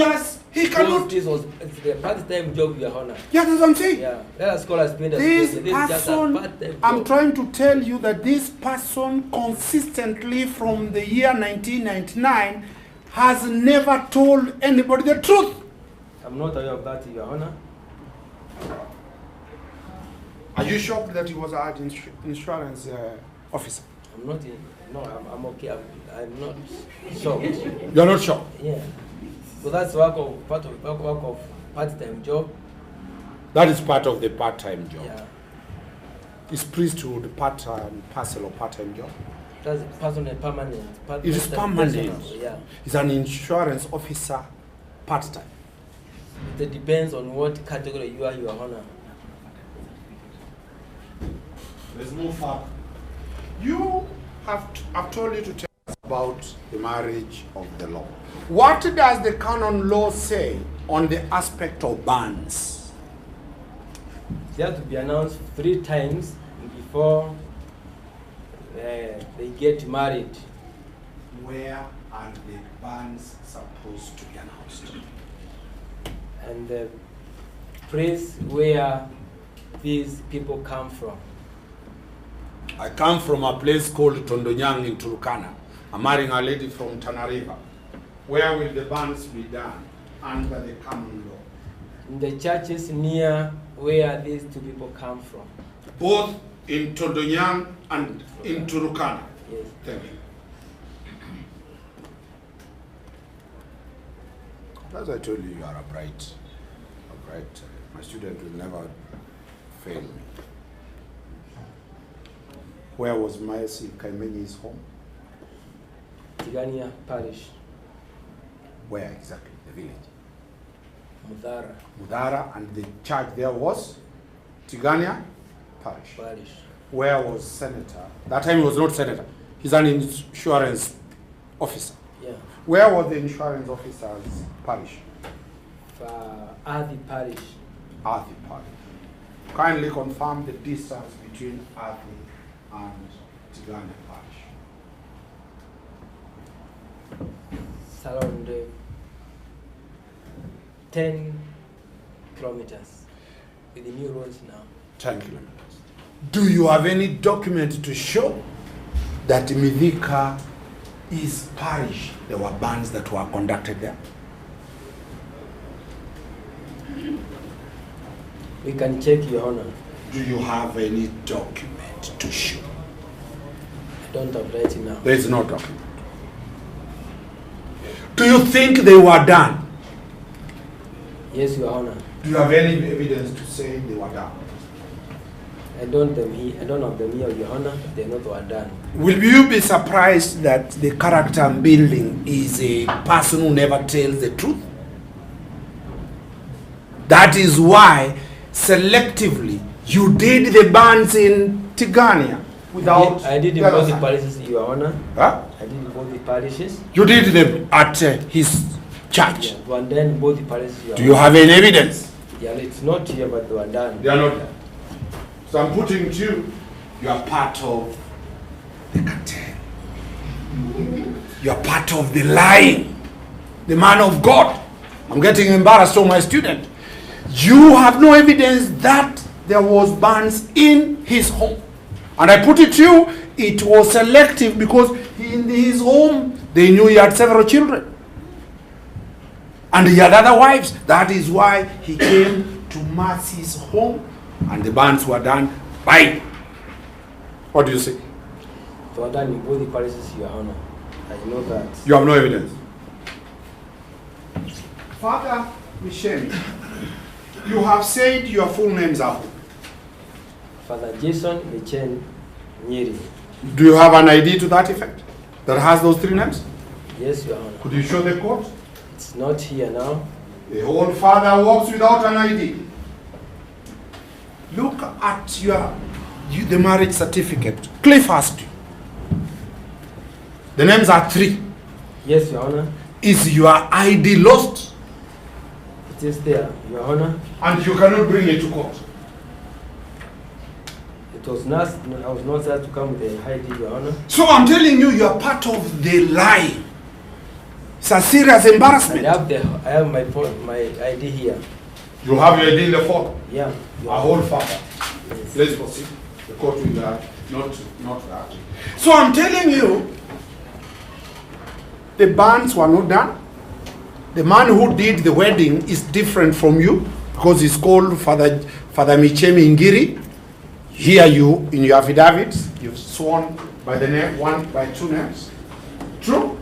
cannot. This was the part-time job, Your Honor. Yeah, that's what I'm saying. Yeah, let us call us painters. This This is just a person, part-time I'm job. trying to tell you that this person consistently from the year 1999 has never told anybody the truth. I'm not aware of that, Your Honor. Are you shocked that he was an insurance officer? I'm not in. No, I'm okay. I'm not shocked. You're not shocked? Yeah. So that's part of part-time job. That is part of the part-time job. Yeah. Is priesthood part-time, parcel or part-time job? That's personal permanent. It is permanent. Personal, yeah. He's an insurance officer part-time. It depends on what category you are, Your Honor. Let's move further. You I've told you to tell us about the marriage of the law. What does the canon law say on the aspect of bans? They have to be announced 3 times before they get married. Where are the bans supposed to be announced? And the place where these people come from. I come from a place called Tondonyang in Turkana. I'm marrying a lady from Tana River. Where will the bans be done under the canon law? In the churches near where these 2 people come from. Both in Tondonyang and in Turkana. Yes. Thank you. As I told you, you are a bright. My student will never fail me. Where was Maesi Kaimenyi's home? Tigania Parish. Where exactly? The village? Mudara Mudara, and the church there was Tigania Parish. Parish. Where was Senator? That time he was not Senator. He's an insurance officer. Yeah. Where was the insurance officer's parish? Adi Parish. Adi Parish. Kindly confirm the distance between Adi and Tigania Parish. It's around 10 kilometers with the new roads now. 10 kilometers. Do you have any document to show that Mithika is parish? There were bans that were conducted there. We can check, Your Honor. Do you have any document to show? I don't have right now. There is no document. Do you think they were done? Yes, Your Honor. Do you have any evidence to say they were done? I don't have them here, Your Honor. They're not were done. Will you be surprised that the character building is a person who never tells the truth? That is why selectively you did the bans in Tigania without. I did in both the parishes, Your Honor. Huh? I did in both the parishes. You did them at his church. Yeah, and then both the parishes. Your Do you Honor. have any evidence? Yeah, it's not here, but they were done. They are not there. So I'm putting to you, you are part of the cartel. You are part of the lying. The man of God. I'm getting embarrassed to my student. You have no evidence that there was bans in his home. And I put it to you, it was selective because in his home, they knew he had several children. And he had other wives. That is why he came to Mercy's home and the bans were done by. What do you say? They were done in both the parishes, Your Honor. I know that. You have no evidence. Father Mishemi, you have said your full names are who? Father Jason Michen Nyeri. Do you have an ID to that effect that has those three names? Yes, Your Honor. Could you show the court? It's not here now. The whole father walks without an ID. Look at the marriage certificate. Cliff asked you. The names are three. Yes, Your Honor. Is your ID lost? It is there, Your Honor. And you cannot bring it to court? It was not, I was not there to come with the ID, Your Honor. So I'm telling you, you are part of the lie. It's a serious embarrassment. I have my ID here. You have your ID in the phone? Yeah. A whole father. Yes. Let's proceed. The court will not that. So I'm telling you, the banns were not done. The man who did the wedding is different from you because he's called Father Michemi Ngiri. Here you, in your affidavits, you've sworn by the name, by two names. True?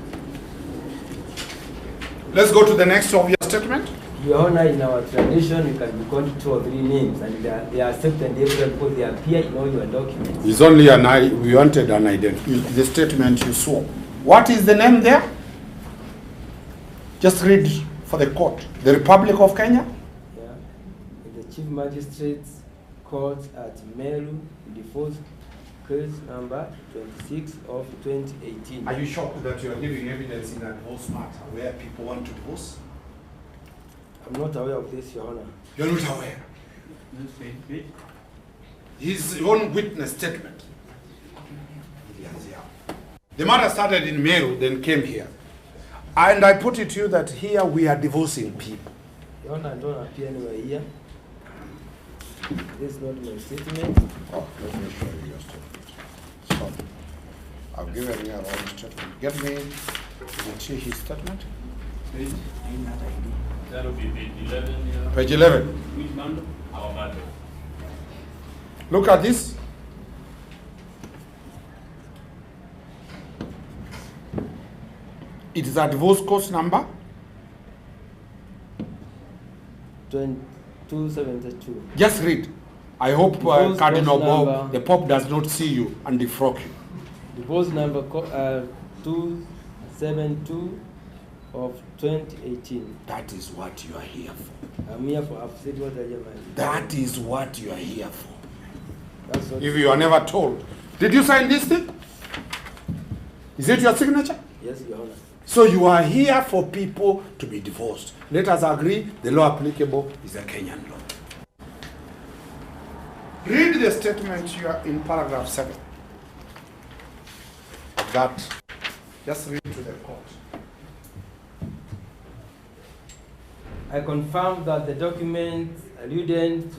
Let's go to the next of your statement. Your Honor, in our tradition, you can be called 2 or 3 names, and they are accepted because they appear in all your documents. It's only we wanted an identity. The statement you swore. What is the name there? Just read for the court. The Republic of Kenya? Yeah. In the Chief Magistrate's Court at Meru, the fourth case number 26 of 2018. Are you shocked that you are giving evidence in a divorce matter where people want to divorce? I'm not aware of this, Your Honor. You're not aware? His own witness statement. The matter started in Meru, then came here. And I put it to you that here we are divorcing people. Your Honor, I don't appear anywhere here. This is not my statement. Oh, let me show you your statement. So, I've given you a wrong statement. Get me, let's see his statement. That will be page 11 here. Page 11. Which bundle? Our bundle. Look at this. It is a divorce course number 272. Just read. I hope Cardinal Bob, number, the Pope, does not see you and defrock you. Divorce number 272 of 2018. That is what you are here for. I'm here for, I've said what I am. That is what you are here for. That's what if you are never told. Did you sign this thing? Is it your signature? Yes, Your Honor. So you are here for people to be divorced. Let us agree the law applicable is a Kenyan law. Read the statement you are in paragraph 7. Of that, just read to the court. I confirm that the documents alluded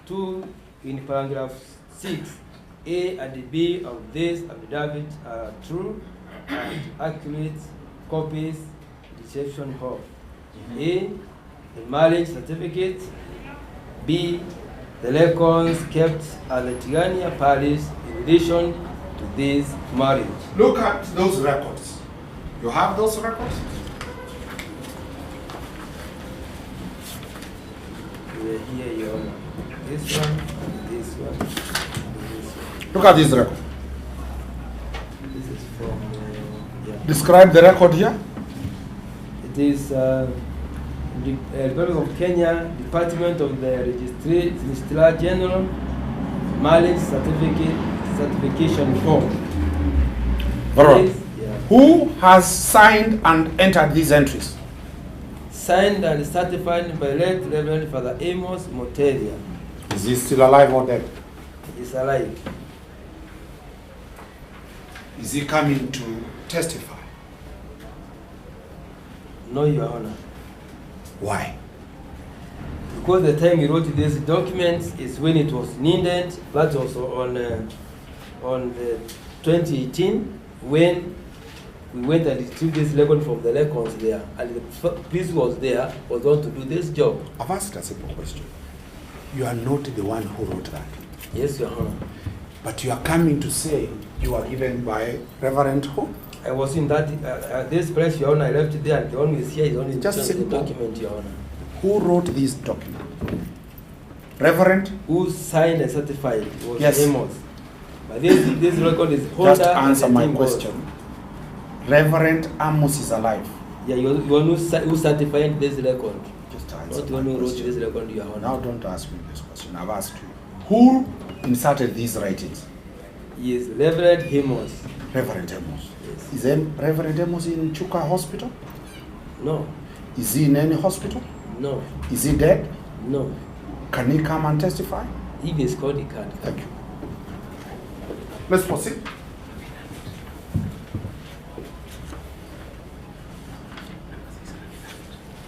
to in paragraph 6, A and B of this affidavit are true and accurate copies reception of A, the marriage certificate, B, the records kept at the Tigania Palace in relation to this marriage. Look at those records. You have those records? We are here, Your Honor. This one, and this one, and this one. Look at this record. This is from Describe the record here. It is the Republic of Kenya, Department of the Registrar General, Marriage Certification Form. Right. Yeah. Who has signed and entered these entries? Signed and certified by late Reverend Father Amos Moteria. Is he still alive or dead? He is alive. Is he coming to testify? No, Your Honor. Why? Because the time he wrote these documents is when it was needed. That was on the 2018 when we went and retrieved this record from the records there, and the priest was there, was on to do this job. I've asked a simple question. You are not the one who wrote that. Yes, Your Honor. But you are coming to say you are given by Reverend who? I was in that, this place, Your Honor, I left it there, and the one who is here is only Just the simple. document, Your Honor. Who wrote this document? Reverend? Who signed and certified was Yes. Amos. But this record is holder. Just answer and the my team boss. question. Reverend Amos is alive. Yeah, you one who certified this record. Just answer Not the my one who wrote question. this record, Your Honor. Now don't ask me this question. I've asked you. Who inserted these writings? Yes, Reverend Amos. Reverend Amos. Yes. Is Reverend Amos in Chuka Hospital? No, Is he in any hospital? no, Is he dead? no. Can he come and testify? If it's called, he can't. Thank you. Let's proceed.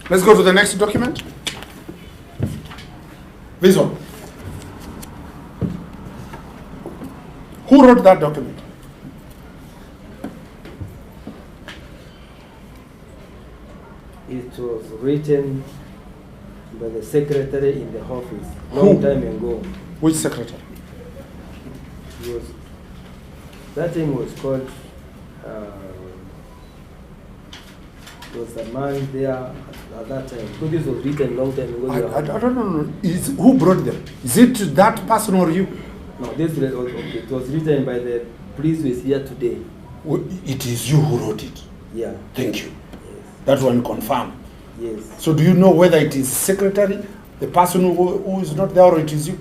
Let's go to the next document. This one. Who wrote that document? It was written by the secretary in the office long time ago. Which secretary? It was, that thing was called, was a man there at that time. Because this was written long time ago. I don't know. Who brought them? Is it that person or you? No, this was, it was written by the priest who is here today. It is you who wrote it. Yeah. Thank you. Yes. That one confirmed. Yes. So do you know whether it is secretary, the person who is not there, or it is you?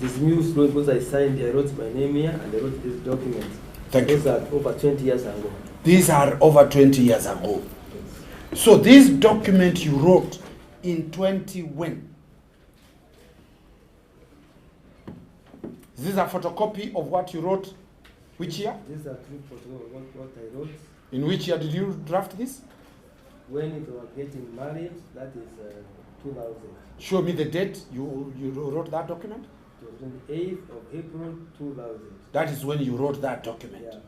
This news because I signed, I wrote my name here and I wrote this document. Thank you. Those are over 20 years ago. These are over 20 years ago. Yes. So this document you wrote in 20 when? Is this a photocopy of what you wrote? Which year? These are true photos of what I wrote. In which year did you draft this? When it was getting married, that is 2000. Show me the date you wrote that document. It was on the 8th of April 2000. That is when you wrote that document. Yeah.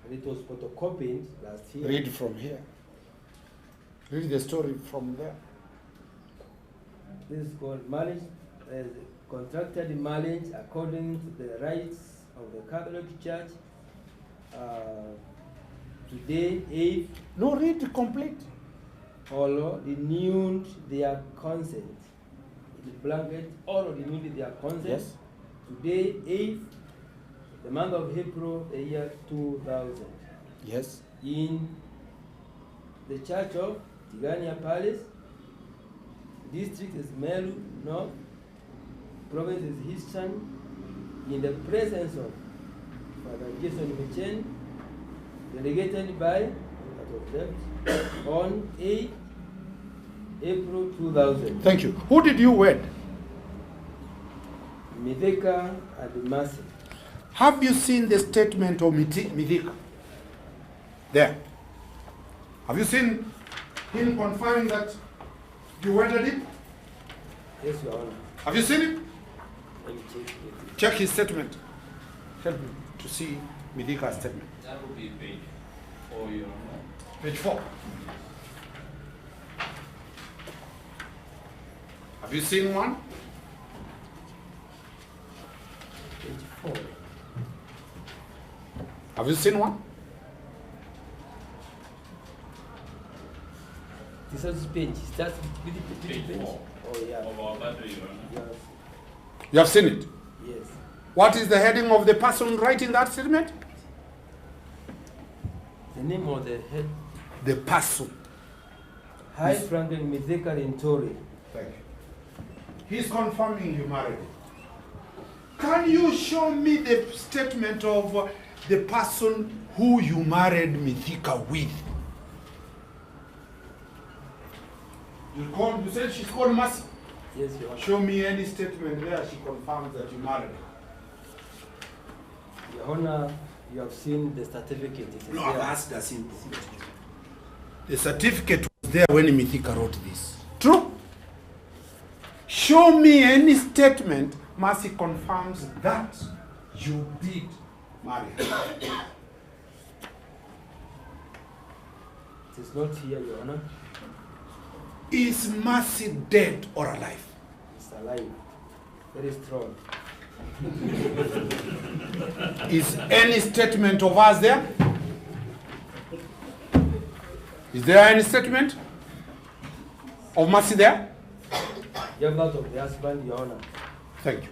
And it was photocopied last year. Read from here. Read the story from there. This is called marriage, contracted marriage according to the rites of the Catholic Church. Today, 8th, No, read complete. all renewed their consent. The blanket, all renewed their consent. Yes. Today, 8th, the month of April, the year 2000. Yes. In the church of Tigania Palace, district is Meru North, province is Eastern, in the presence of Father Jason Michen, delegated by that of them, on 8 April 2000. Thank you. Who did you wed? Mithika and Mercy. Have you seen the statement of Mithika? There. Have you seen him confirming that you wedded him? Yes, Your Honor. Have you seen him? Let me check it. Check his statement. Help me to see Mithika's statement. That would be page 4, Your Honor. Page 4. Have you seen one? Page 4. Have you seen one? This is page. Starts with the Page page. 4 Oh, yeah. of our battery, Your Honor. Yes. You have seen it. Yes. What is the heading of the person writing that statement? The name of the head. The person. High Franklin Mithika Linturi. Thank you. He's confirming you married him. Can you show me the statement of the person who you married Mithika with? You said she's called Mercy. Yes, Your Honor. Show me any statement there she confirms that you married her. Your Honor, you have seen the certificate. It is No, there. I've asked a simple question. The certificate was there when Mithika wrote this. True? Show me any statement Mercy confirms that you did marry her. It is not here, Your Honor. Is Mercy dead or alive? It's alive. Very strong. Is any statement of us there? Is there any statement of mercy there? You have that of the husband, Your Honor. Thank you.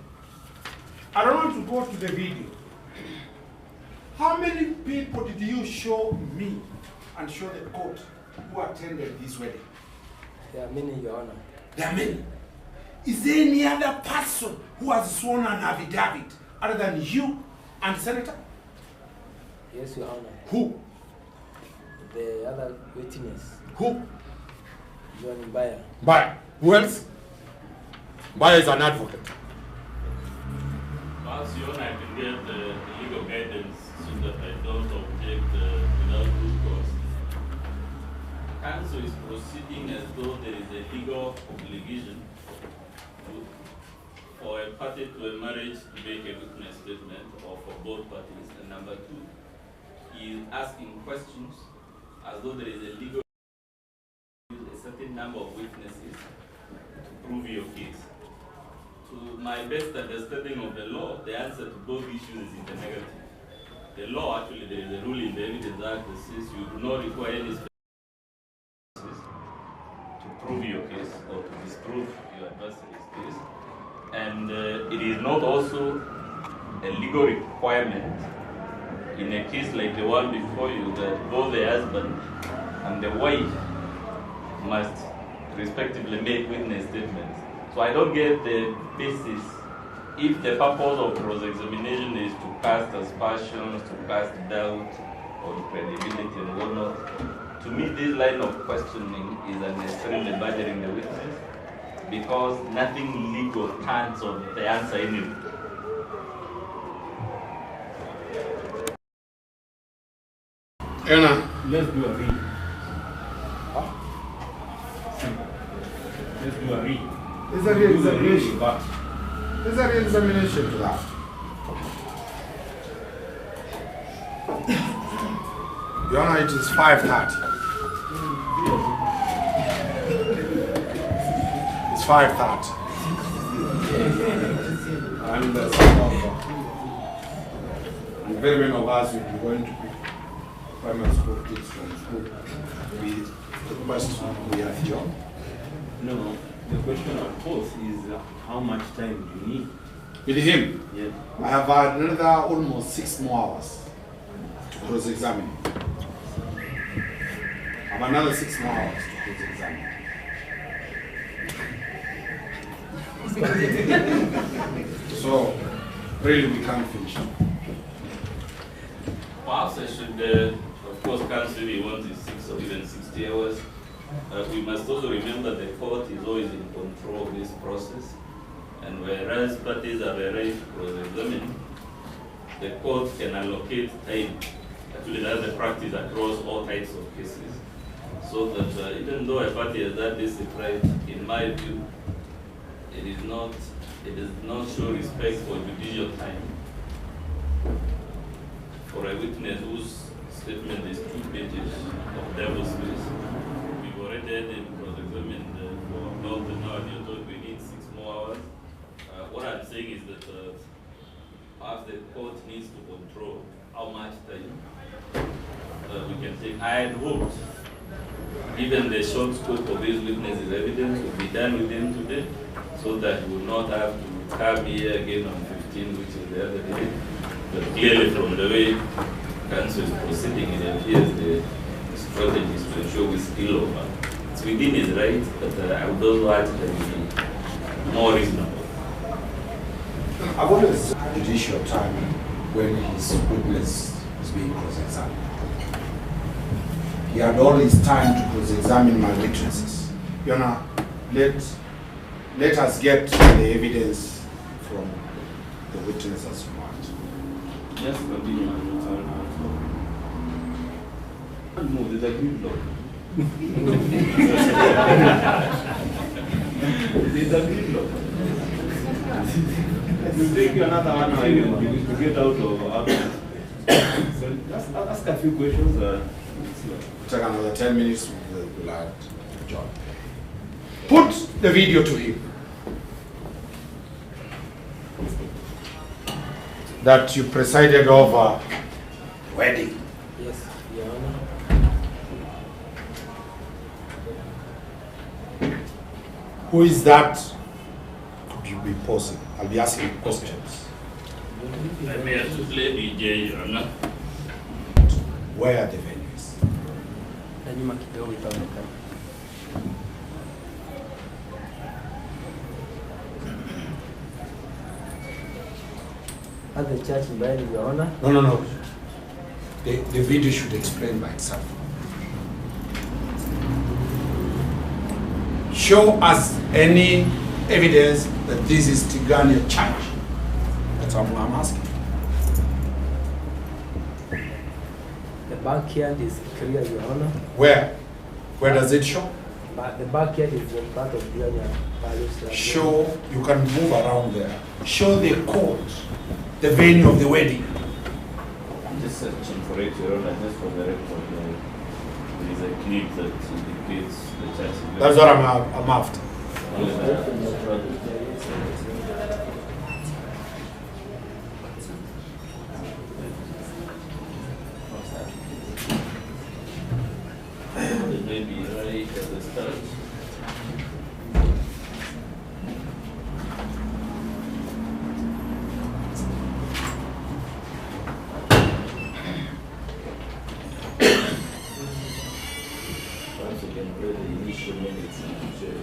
I don't want to go to the video. How many people did you show me and show the court who attended this wedding? There are many, Your Honor. There are many. Is there any other person who has sworn an affidavit other than you and Senator? Yes, Your Honor. Who? The other witness, Who? John Mbaya. Mbaya. Who else? Mbaya is an advocate. Perhaps Your Honor, I can get the legal guidance so that I don't object without due cause. Counsel is proceeding as though there is a legal obligation for a party to a marriage to make a witness statement, or for both parties. And number two, he is asking questions as though there is a legal a certain number of witnesses to prove your case. To my best understanding of the law, the answer to both issues is in the negative. The law, actually, there is a rule in the Evidence Act that says you do not require any to prove your case or to disprove your adversary's case. And it is not also a legal requirement in a case like the one before you that both the husband and the wife must respectively make witness statements. So I don't get the basis if the purpose of cross-examination is to cast aspersions, to cast doubt on credibility and whatnot. To me, this line of questioning is unnecessarily badgering the witness because nothing legal turns on the answer anyway. Anna, Let's do a read. Let's do a read. There's a re-examination. But There's a re-examination to that. Your Honor, it is 5:30. It's 5:30. And very many of us will be going to pick primary school kids from school. We request we adjourn. no, the question of course is how much time do you need? With him, Yeah. I have another almost 6 more hours to cross-examine. I have another 6 more hours to cross-examine. So, really, we can't finish. Perhaps I should, of course, counsel we want is 6 or even 60 hours. We must also remember the court is always in control of this process. And whereas parties are very cross-examined, the court can allocate time. Actually, that's the practice across all types of cases. So that even though a party has that basic right, in my view, it does not show respect for judicial time. For a witness whose statement is 2 pages of double space, we've already had him cross-examined for about an hour, and you're told we need 6 more hours. What I'm saying is that perhaps the court needs to control how much time we can take. I had hoped, given the short scope of this witness's evidence, would be done with him today, so that he would not have to come here again on 15, which is the other day. But clearly, from the way counsel is proceeding, it appears the strategy is to ensure we spill over. It's within his right, but I would also ask that it be more reasonable. I've always judicial time when his witness is being cross-examined. He had all his time to cross-examine my witnesses. Your Honor, let us get the evidence from the witness as you want. Yes, continue. No, there's a gridlock. There's a gridlock. It will take you another 1 hour to get out of So just ask a few questions. Take another 10 minutes, we'll add John. Put the video to him. That you presided over wedding. Yes, Your Honor. Who is that? Could you be pausing? I'll be asking questions. I may have to play DJ, Your Honor. Where are the venues? At the church in Bali, Your Honor. No. The video should explain by itself. Show us any evidence that this is Tigania Church. That's what I'm asking. The backyard is clear, Your Honor. Where? Where does it show? But the backyard is in part of Tigania Palace. Show, you can move around there. Show the court, the venue of the wedding. I'm just searching for it, Your Honor, just for the record. There is a clip that indicates the church. That's what I'm after. It may be right at the start. Once again, play the initial minutes and share.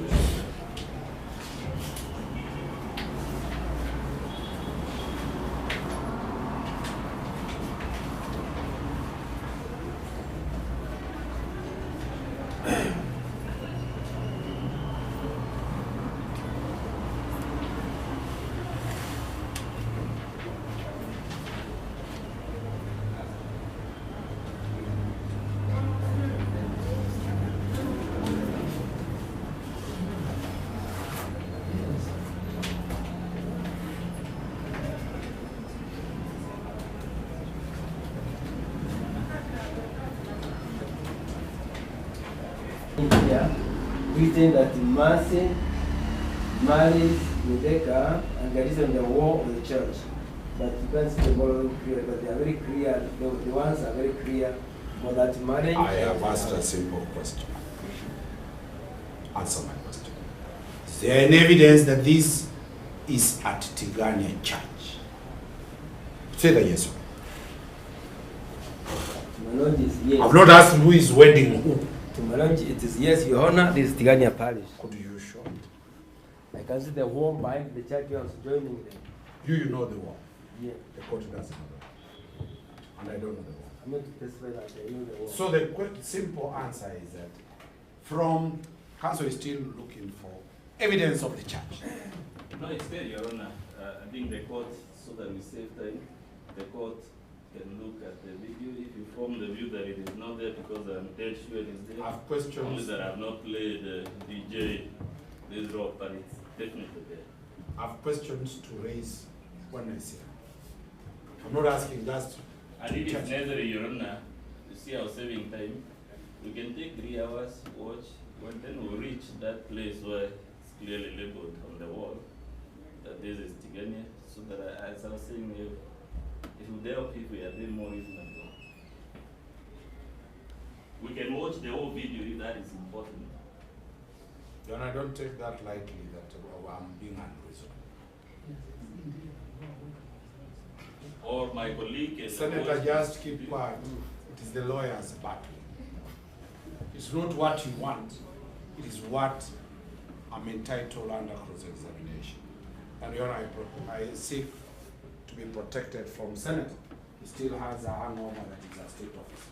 Here, written that Mercy marries Mudeka and that is on the wall of the church. But you can't see the ball clear, but they are very clear. The ones are very clear for that marriage. I have asked a simple question. Answer my question. Is there any evidence that this is at Tigania Church? Say that yes. To my knowledge, yes. I've not asked who is wedding who. To my knowledge, it is yes, Your Honor. This is Tigania Parish. Could you show it? I can see the wall behind the church where I was joining them. You know the wall. Yeah. The court doesn't know the wall. And I don't know the wall. I'm not to testify that I know the wall. So the simple answer is that from counsel is still looking for evidence of the church. No, it's there, Your Honor. I think the court, so that we save time, the court can look at the video. If you form the view that it is not there because I'm dead sure it is there. I have questions. Only that I have not played DJ this rock, but it's definitely there. I have questions to raise when I say. I'm not asking just. And if it's necessary, Your Honor, you see our saving time, we can take 3 hours, watch, when then we reach that place where it's clearly labeled on the wall that this is Tigania, so that as I was saying, it will help if we are doing more reasonable. We can watch the whole video if that is important. Then I don't take that lightly that I'm being unreasonable. Or my colleague can Senator, watch just this keep video. quiet. It is the lawyer's battle. It's not what you want. It is what I'm entitled under cross-examination. And Your Honor, I seek to be protected from Senator. He still has a hangover that is a state officer.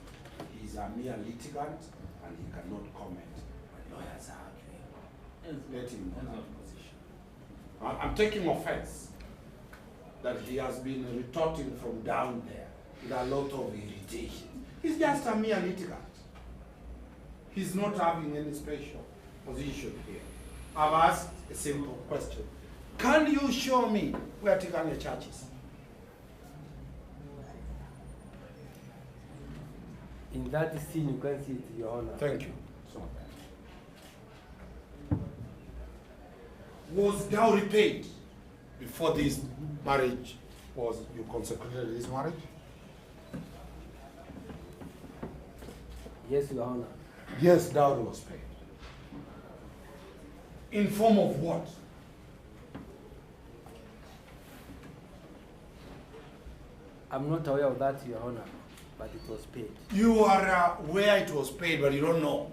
He is a mere litigant and he cannot comment when lawyers are arguing. Let him know that position. I'm taking offense that he has been retorting from down there with a lot of irritation. He's just a mere litigant. He's not having any special position here. I've asked a simple question. Can you show me where Tigania Church is? In that scene, you can see it, Your Honor. Thank you. Was dowry paid before this marriage was, you consecrated this marriage? Yes, Your Honor. Yes, dowry was paid. In form of what? I'm not aware of that, Your Honor, but it was paid. You are aware it was paid, but you don't know.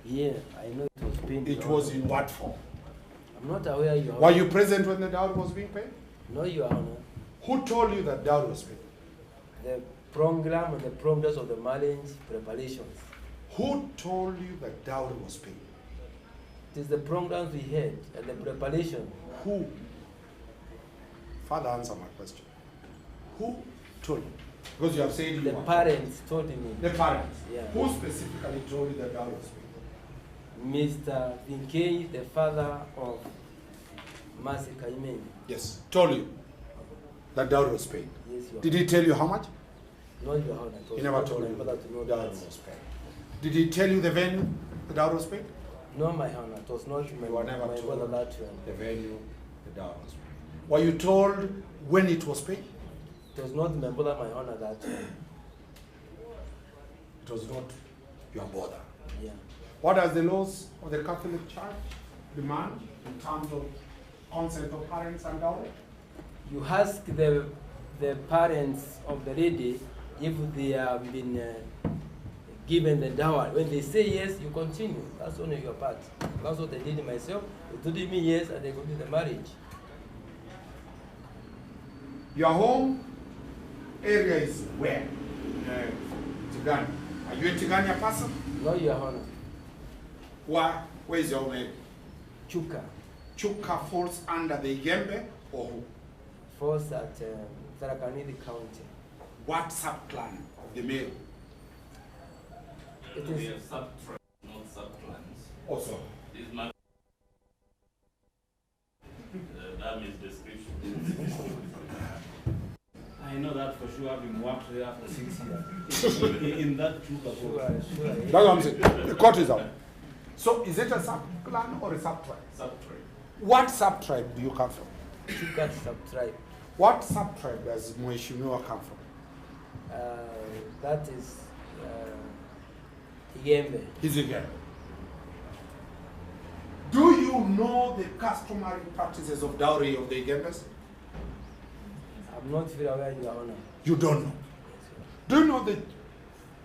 Yeah, I know it was paid. It was in what form? I'm not aware, Your Honor. Were you present when the dowry was being paid? No, Your Honor. Who told you that dowry was paid? The program and the progress of the marriage preparations. Who told you that dowry was paid? It is the programs we had and the preparation. Who? Father, answer my question. Who told you? Because you have said you The were parents told me. The parents? Yeah. Who specifically told you that dowry was paid? Mr. Vinkei, the father of Mercy Kaimeni. Yes. Told you that dowry was paid? Yes, Your Did he tell you how much? No, Your Honor. He never told you my father to know dowry that. was paid. Did he tell you the venue the dowry was paid? No, my Honor. It was not You were never my told brother that one. the venue the dowry was paid. Were you told when it was paid? It was not my brother, my Honor, that one. It was not your brother. Yeah. What does the laws of the Catholic Church demand in terms of consent of parents and dowry? You ask the parents of the lady if they have been given the dowry. When they say yes, you continue. That's only your part. That's what I did myself. They told me yes, and they continue the marriage. Your home area is where? Tigani. Are you a Tigania person? No, Your Honor. Where is your home area? Chuka. Chuka falls under the Igembe or who? Falls at Tarakanini County. What subclan of the male? It We is have sub-tribes, not sub-clans. Also. This man, that means description. I know that for sure, having worked there for 6 years. In that Chuka sure. That's what I'm saying. The court is out. So is it a subclan or a subtribe? Sub-tribe. What subtribe do you come from? Chuka sub-tribe. What subtribe does Mheshimiwa come from? That is Igembe. He's again. Do you know the customary practices of dowry of the Igembes? I'm not very aware, Your Honor. You don't know. Do you know the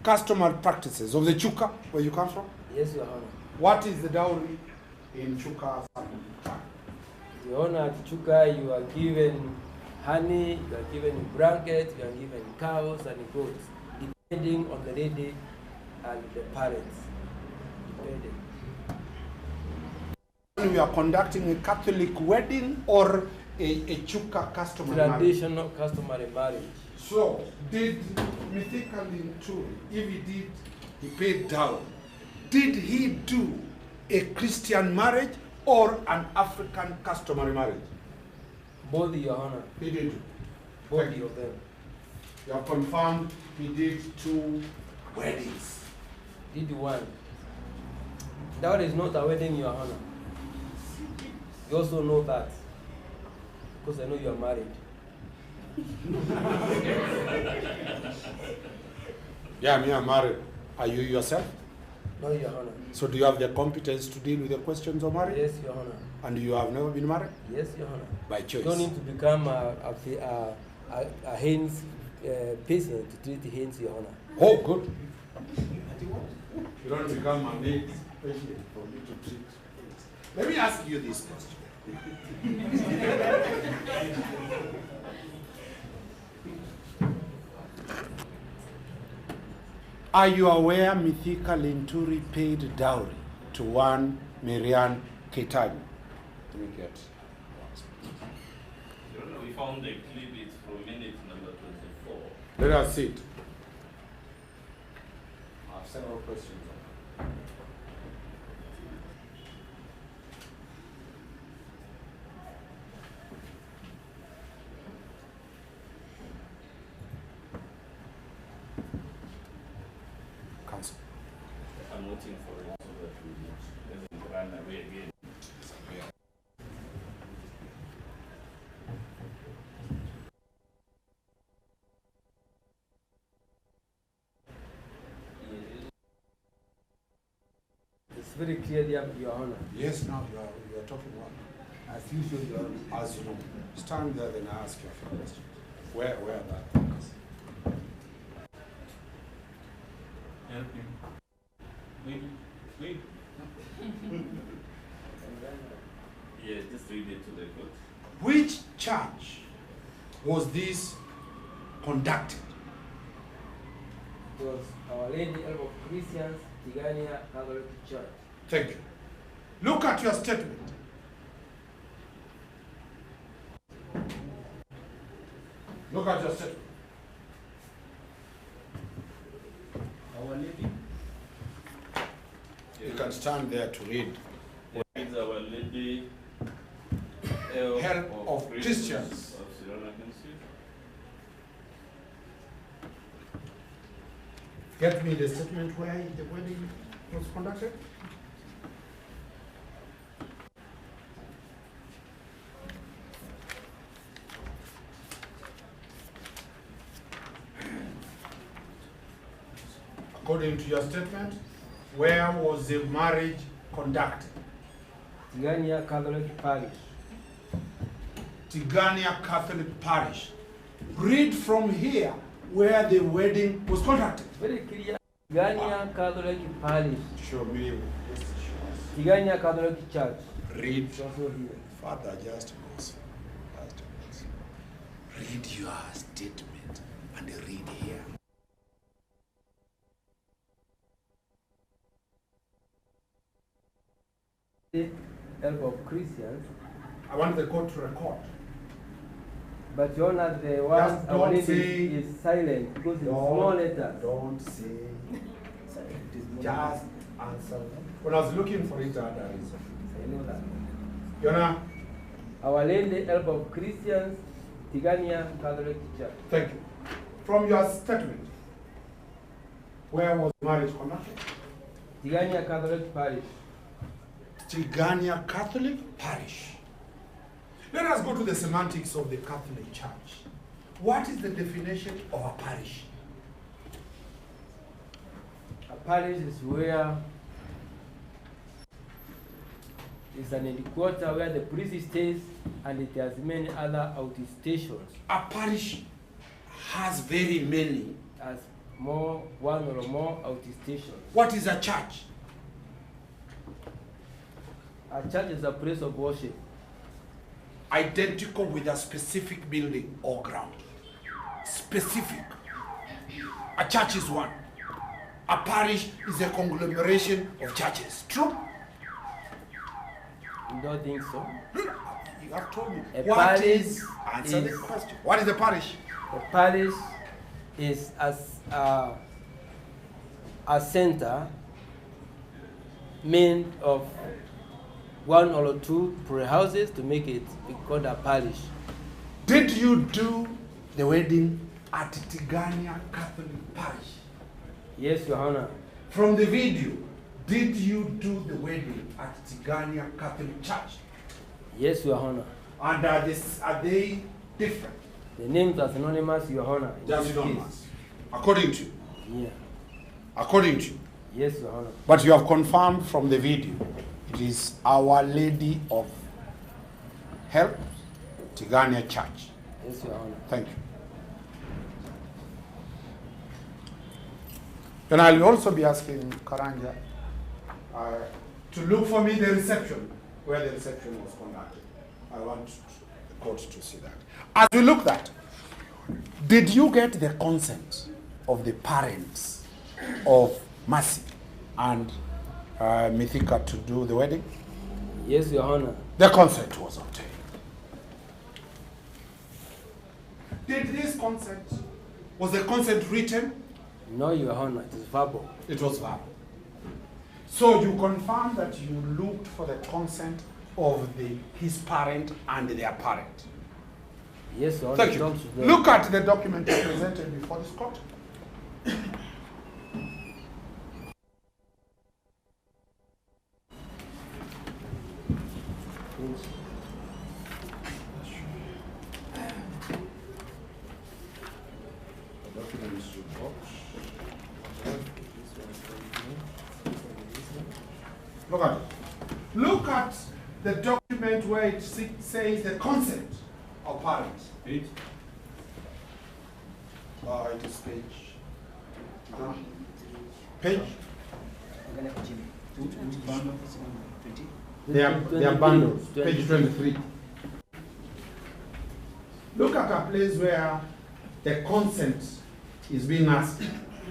customary practices of the Chuka, where you come from? Yes, Your Honor. What is the dowry in Chuka? Your Honor, at Chuka, you are given honey, you are given blankets, you are given cows and goats, depending on the lady and the parents. Depending. We are conducting a Catholic wedding or a Chuka customary marriage? Traditional customary marriage. So, did Mithika Linturi, if he paid dowry, did he do a Christian marriage or an African customary marriage? Both, Your Honor. He did. Both Thank you. of them. You have confirmed he did 2 weddings. Did one. That is not a wedding, Your Honor. You also know that. Because I know you are married. Yeah, me, I'm married. Are you yourself? No, Your Honor. So do you have the competence to deal with the questions of marriage? Yes, Your Honor. And you have never been married? Yes, Your Honor. By choice? You don't need to become a Haynes patient to treat Haynes, Your Honor. Oh, good. You don't become a next patient for me to treat. Let me ask you this question. Are you aware Mithika Linturi paid dowry to one Marianne Kitany? Let me get. We found a clip, it's from minute number 24. Let us see it. I have several questions. Council. I'm waiting for it so that we doesn't run away again. It's very clear, Your Honor. Yes, now you are talking one. As usual, Your Honor. As you know. Stand there, then I ask you a few questions. Where are that things? Help him. Wait. Yeah, just read it to the court. Which church was this conducted? It was Our Lady Help of Christians, Tigania Catholic Church. Thank you. Look at your statement. Look at your statement. Our Lady. You can stand there to read. It's Our Lady Help of Christians. Of Sri Lankan Sea. Get me the statement where the wedding was conducted. According to your statement, where was the marriage conducted? Tigania Catholic Parish. Tigania Catholic Parish. Read from here where the wedding was conducted. Very clear. Tigania Catholic Parish. Show me. Tigania Catholic Church. Read. It's also here. Father, just once. Read your statement and read here. Help of Christians. I want the court to record. But Your Honor, the one Just Our don't Lady say- is silent because it's small letters. Don't say. Just answer. When I was looking for it, I had a reason. I know that. Your Honor, Our Lady Help of Christians, Tigania Catholic Church. thank you. From your statement, where was marriage conducted? Tigania Catholic Parish. Tigania Catholic Parish. Let us go to the semantics of the Catholic Church. What is the definition of a parish? A parish is where it's an headquarters where the priest stays and it has many other outstations. A parish has very many. Has one or more outstations. What is a church? A church is a place of worship. Identical with a specific building or ground. Specific. A church is one. A parish is a conglomeration of churches. True? You don't think so? You have told me. A What parish is, answer the is- question. What is the parish? A parish is a center made of one or two prayer houses to make it be called a parish. Did you do the wedding at Tigania Catholic Parish? Yes, Your Honor. From the video, did you do the wedding at Tigania Catholic Church? Yes, Your Honor. And are they different? The names are synonymous, Your Honor. in Just this synonymous. case. According to you. Yeah. According to you. Yes, Your Honor. But you have confirmed from the video, it is Our Lady of Help, Tigania Church. Yes, Your Honor. Thank you. Then I'll also be asking Karanja to look for me the reception, where the reception was conducted. I want the court to see that. As we look at, did you get the consent of the parents of Mercy and Mythica to do the wedding? Yes, Your Honor. The consent was obtained. Did this consent, was the consent written? No, Your Honor. It is verbal. It was verbal. So you confirm that you looked for the consent of his parent and their parent? Yes, Your Honor. Thank it you. belongs to them. Look at the document presented before this court. Look at it. Look at the document. document where it says the consent of parents? Page? It is page. Page? They are bundles. Page 23. Look at a place where the consent is being asked.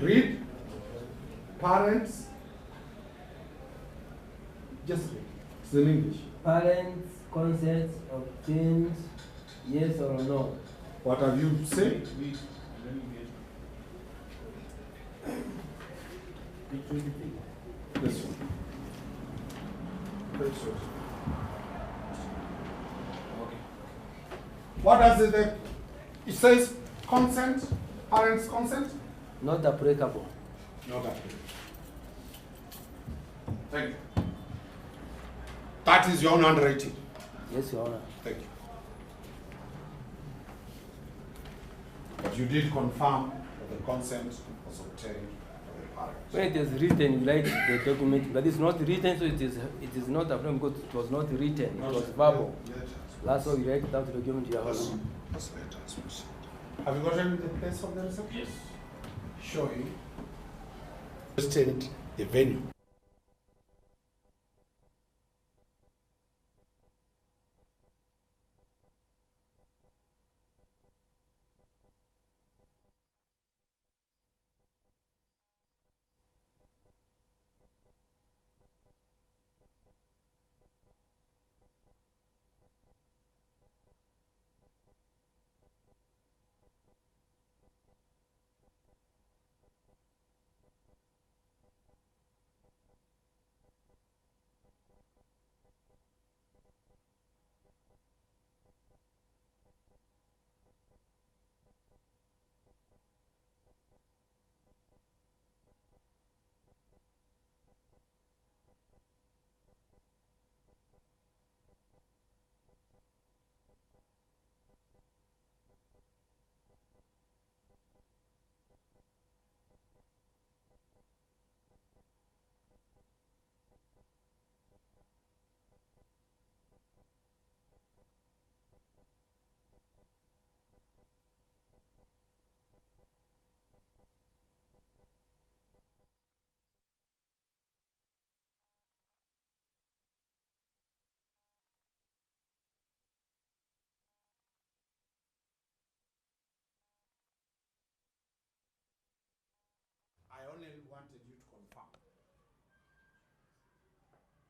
Read. Parents. Just read. It's in English. Parents' consent obtained, yes or no? What have you said? This one. This one. Okay. What does it says consent, parents' consent? Not applicable. Not applicable. Thank you. That is your own handwriting. Yes, Your Honor. Thank you. But you did confirm that the consent was obtained by the parents. When it is written, you write the document, but it's not written, so it is not applicable because it was not written, it was verbal. That's why we write it out the document, Your Honor. Have you gotten the place of the reception? Yes. Showing the venue. I only wanted you to confirm.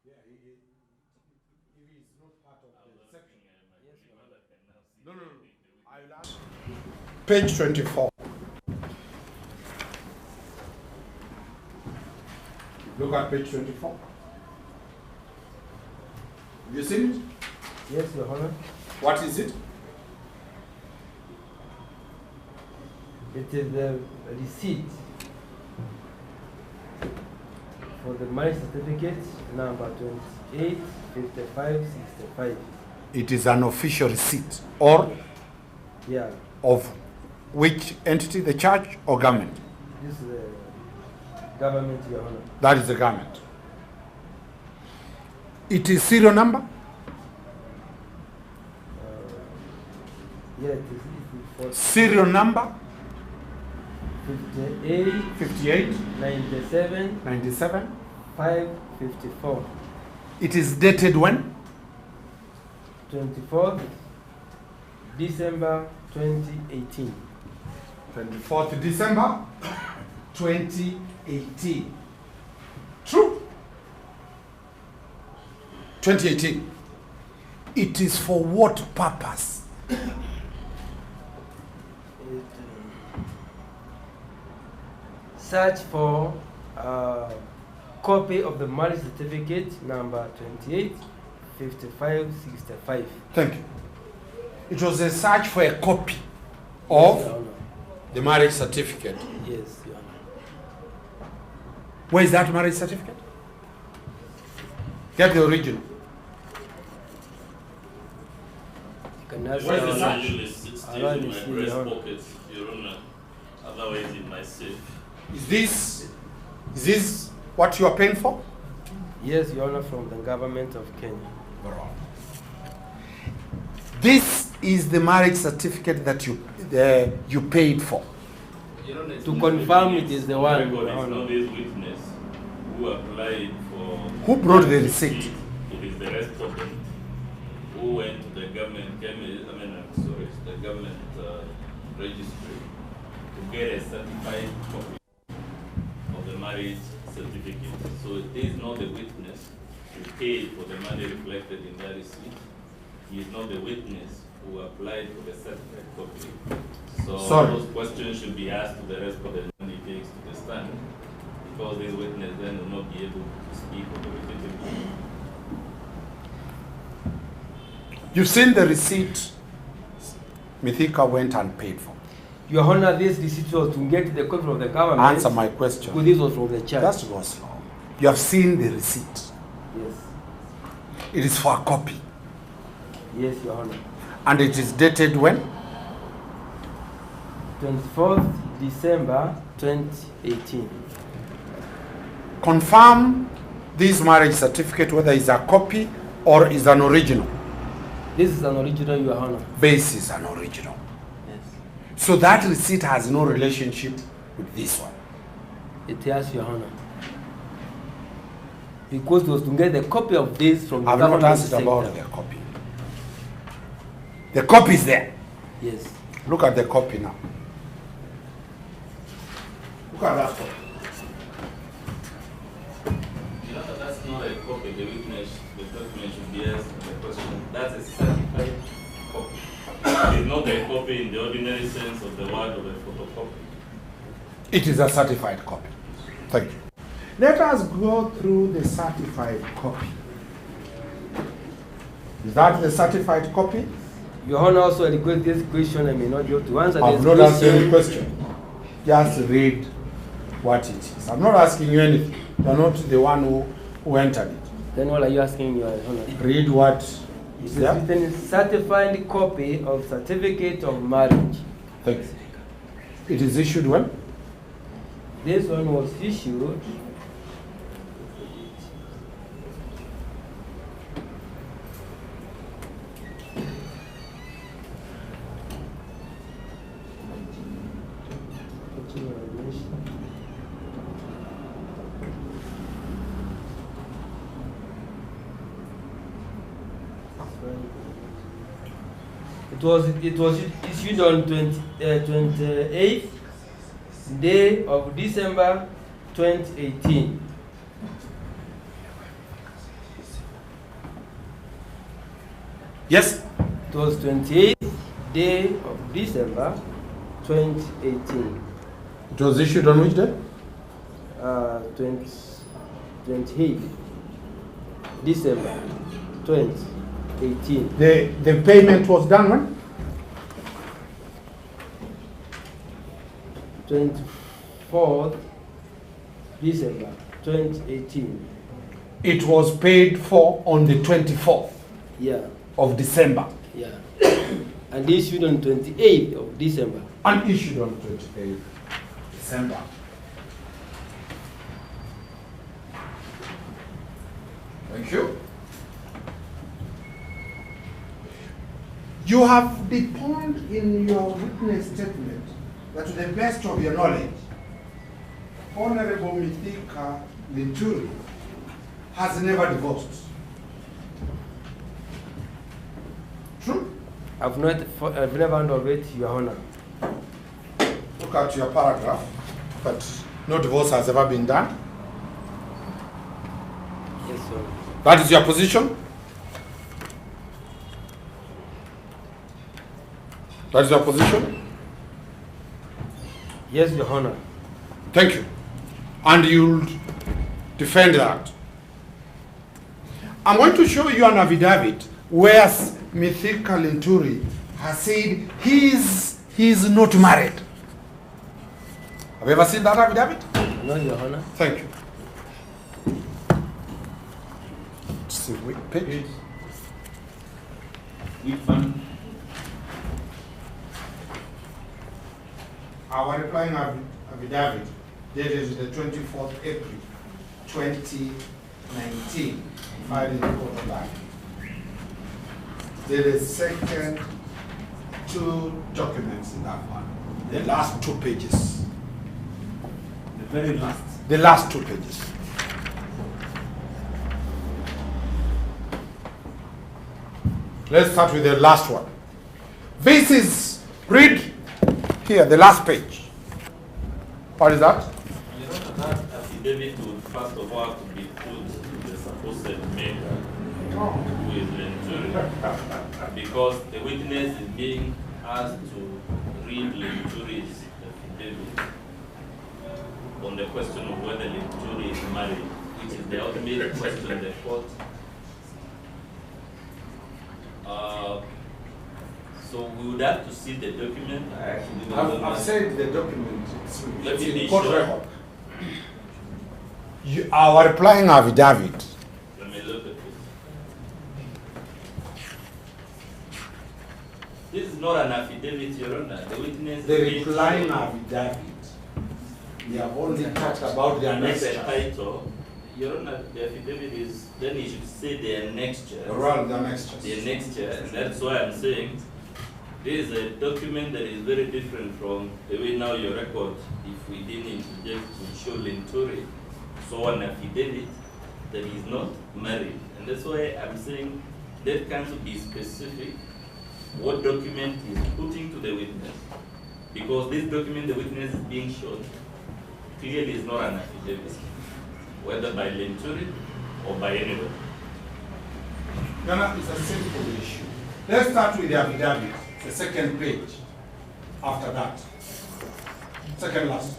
Yeah, if he is not part of the section. No. I will ask. Page 24. Look at page 24. Have you seen it? Yes, Your Honor. What is it? It is the receipt for the marriage certificate number 285565. It is an official receipt or Yeah, of which entity, the church or government? this is the government, Your Honor. That is the government. It is serial number? Yeah, it is for Serial number? 58, 58, 97, 97. 554. It is dated when? 24th December 2018. 24th December 2018. True. 2018. It is for what purpose? Search for a copy of the marriage certificate number 285565. Thank you. It was a search for a copy Yes, of Your Honor. the marriage certificate. Yes, Your Honor. Where is that marriage certificate? Get the original. You can ask Where's Your the Honor. usually sits I'll still in only my see, breast Your Honor. pocket, Your Honor. Otherwise in my safe. Is this what you are paying for? Yes, Your Honor, from the government of Kenya. This is the marriage certificate that you paid for. To confirm it is the one. Record is not this witness who applied for. Who brought the receipt? It is the respondent who went to the government, the government registry to get a certified copy of the marriage certificate. So it is not the witness who paid for the money reflected in that receipt. He is not the witness who applied for the certified copy. So those questions should be asked to the respondent when he takes to the stand, because this witness then will not be able to speak authoritatively. You've seen the receipt Mithika went and paid for. Your Honor, this receipt was to get the copy of the government. Answer my question. Because this was from the church. That was wrong. You have seen the receipt. Yes. It is for a copy. Yes, Your Honor. And it is dated when? 24th December 2018. Confirm this marriage certificate whether it's a copy or is an original. This is an original, Your Honor. Base is an original. Yes. So that receipt has no relationship with this one. It has, Your Honor. Because it was to get the copy of this from the I've government not asked sector. about the copy. The copy is there. Yes. Look at the copy now. Look at that copy. That's not a copy. The witness should be asked the question. That's a certified copy. It's not a copy in the ordinary sense of the word of a photocopy. It is a certified copy. Thank you. Let us go through the certified copy. Is that the certified copy? Your Honor, also request this question. I may not be able to answer I've this not asked any question. question. Just read what it is. I'm not asking you anything. You're not the one who entered it. Then what are you asking, Your Honor? Read what It's is there. written certified copy of certificate of marriage. Thank you. It is issued when? This one was issued It was issued on 28th day of December 2018. Yes. It was 28th day of December 2018. It was issued on which day? 28th December 2018. The payment was done when? 24th December 2018. It was paid for on the 24th Yeah, of December. yeah. And issued on 28th of December. And issued on 28th December. Thank you. You have deponed in your witness statement that to the best of your knowledge, Honorable Mithika Linturi has never divorced. True? I've never heard of it, Your Honor. Look at your paragraph that no divorce has ever been done. Yes, sir. That is your position? That is your position? Yes, Your Honor. Thank you. And you'll defend that. I'm going to show you an affidavit where Mithika Linturi has said he is not married. Have you ever seen that affidavit? No, Your Honor. Thank you. See which page? Which one? Our replying affidavit dated the 24th April 2019, filed in the court of life. There is second two documents in that one. The last 2 pages. The very last. The last 2 pages. Let's start with the last one. This is, read here, the last page. What is that? You know, that affidavit would first of all to be put to the supposed maker, who is Linturi, because the witness is being asked to read Linturi's affidavit on the question of whether Linturi is married, which is the ultimate question the court. So we would have to see the document. I actually don't know. I've said the document. Let me be Court sure. record. You are replying affidavit. Let me look at this. This is not an affidavit, Your Honor. The witness. The replying affidavit. We have only talked about the That's annexure. the title. Your Honor, the affidavit is, then you should say the annexure. Around the annexure. The annexure, and that's why I'm saying this is a document that is very different from the way now your record, if we didn't interject to show Linturi, saw an affidavit that is not married. And that's why I'm saying that can't be specific what document is putting to the witness. Because this document the witness is being shown clearly is not an affidavit, whether by Linturi or by anyone. Ghana is a simple issue. Let's start with the affidavit, the second page. After that, second last.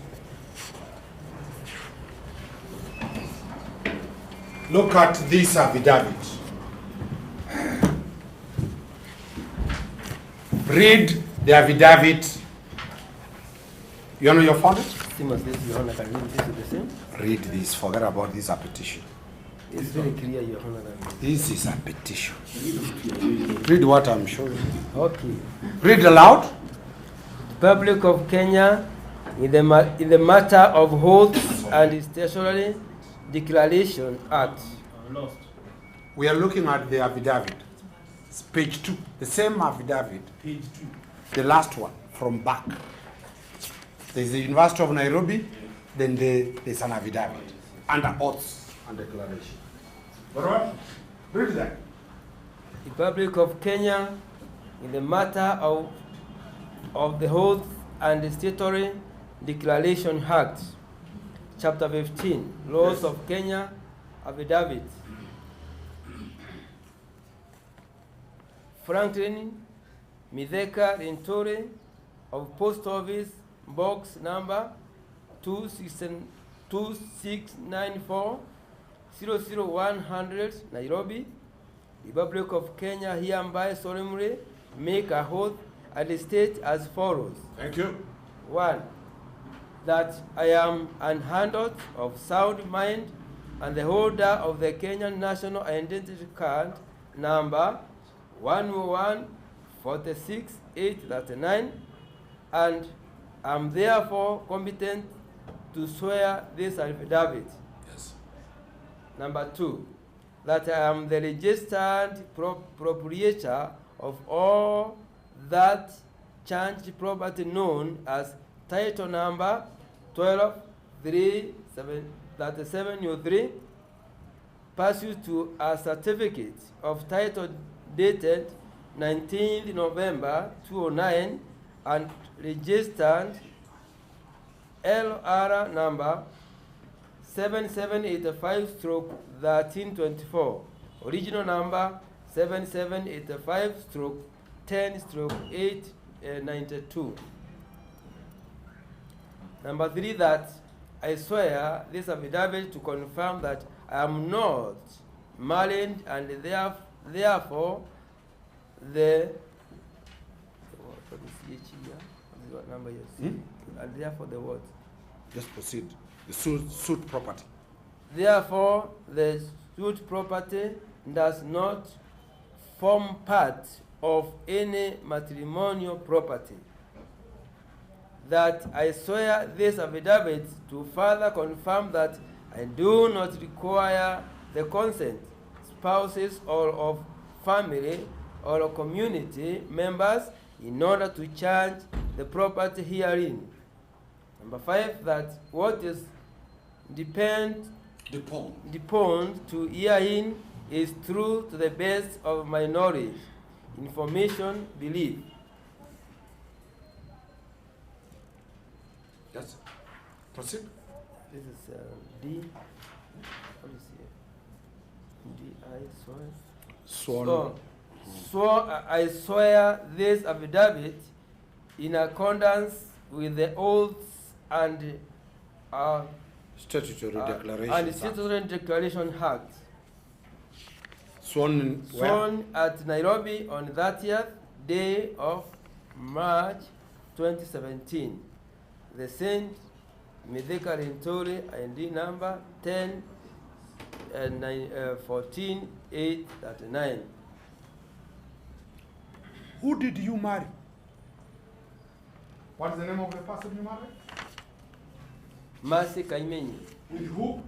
Look at this affidavit. Read the affidavit. You know your found it? Same as this, Your Honor. Can you this is the same? Read this. Forget about this a petition. It's very clear, Your Honor. This is a petition. Read what I'm showing. Okay. Read aloud. Republic of Kenya, in the matter of oaths and statutory declaration act. We are looking at the affidavit. It's page 2. The same affidavit. Page 2. The last one from back. There's the University of Nairobi, then there's an affidavit under oaths and declaration. All right? Read that. Republic of Kenya, in the matter of the oath and statutory declaration act, chapter 15, laws of Kenya, affidavit. Franklin Mitheka Linturi of Post Office Box number 2694 00100 Nairobi, Republic of Kenya, hereby solemnly make a oath and state as follows. Thank you. 1. That I am an adult of sound mind and the holder of the Kenyan National Identity Card number 1146839, and am therefore competent to swear this affidavit. Yes. Number 2, that I am the registered proprietor of all that changed property known as title number 123703, pursuant to a certificate of title dated 19th November 2009 and registered LR number 7785/1324, original number 7785/10/892. Number 3, that I swear this affidavit to confirm that I am not married and therefore the what is here? What number you see? And therefore the what? Just proceed. The suit property. Therefore, the suit property does not form part of any matrimonial property. That I swear this affidavit to further confirm that I do not require the consent, spouses, or of family or community members in order to charge the property herein. Number 5, that what is deponed to herein is true to the best of my knowledge, information, belief. Yes. Proceed. This is D. What is it? D. I swear. Sworn. So I swear this affidavit in accordance with the oaths and Statutory Declaration. And the Statutory Declaration Act. Sworn at Nairobi on 30th day of March 2017. The Saint Mithika Linturi ID number 10 and 14 839. Who did you marry? What is the name of the person you married? Mercy Kaimenyi. With who?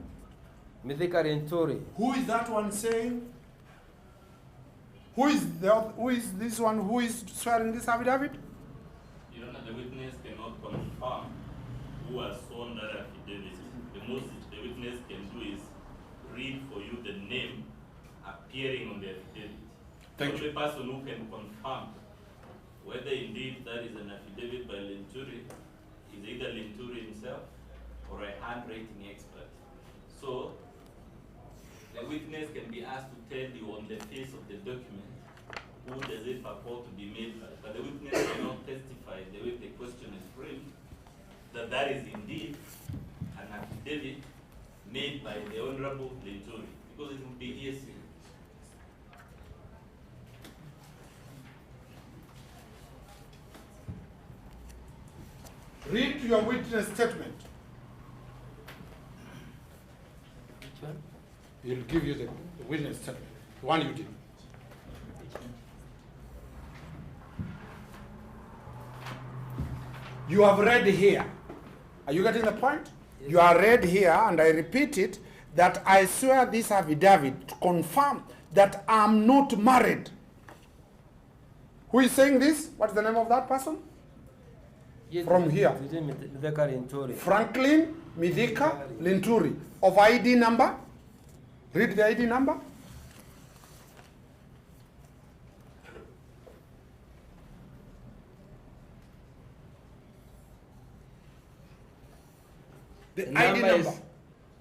Mithika Linturi. Who is that one saying? Who is this one who is swearing this affidavit? Your Honor, the witness cannot confirm who has sworn that affidavit. The most the witness can do is read for you the name appearing on the affidavit. Thank The you. only person who can confirm whether indeed that is an affidavit by Linturi is either Linturi himself or a handwriting expert. So the witness can be asked to tell you on the face of the document who does it purport to be made by. But the witness cannot testify the way the question is framed that that is indeed an affidavit made by the Honorable Linturi, because it would be hearsay. Read your witness statement. Which one? He'll give you the witness statement. The one you did. You have read here. Are you getting the point? Yes. You are read here, and I repeat it, that I swear this affidavit to confirm that I'm not married. Who is saying this? What's the name of that person? Yes, From here. Mithika Linturi. Franklin Mithika Linturi. Of ID number? Read the ID number. The The ID number number. is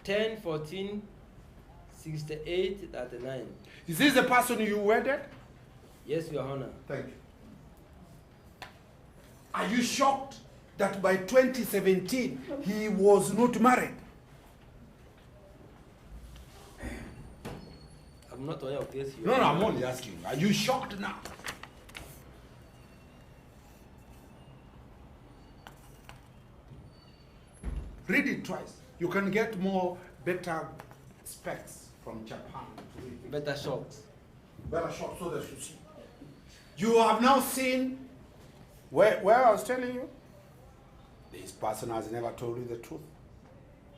10 14 68 39. Is this the person you wedded? Yes, Your Honor. Thank you. Are you shocked that by 2017 he was not married? I'm not aware of this. Your No, Honor. I'm only asking. Are you shocked now? Read it twice. You can get better specs from Japan. To read it. Better shots. Better shot so that you see. You have now seen where I was telling you. This person has never told you the truth.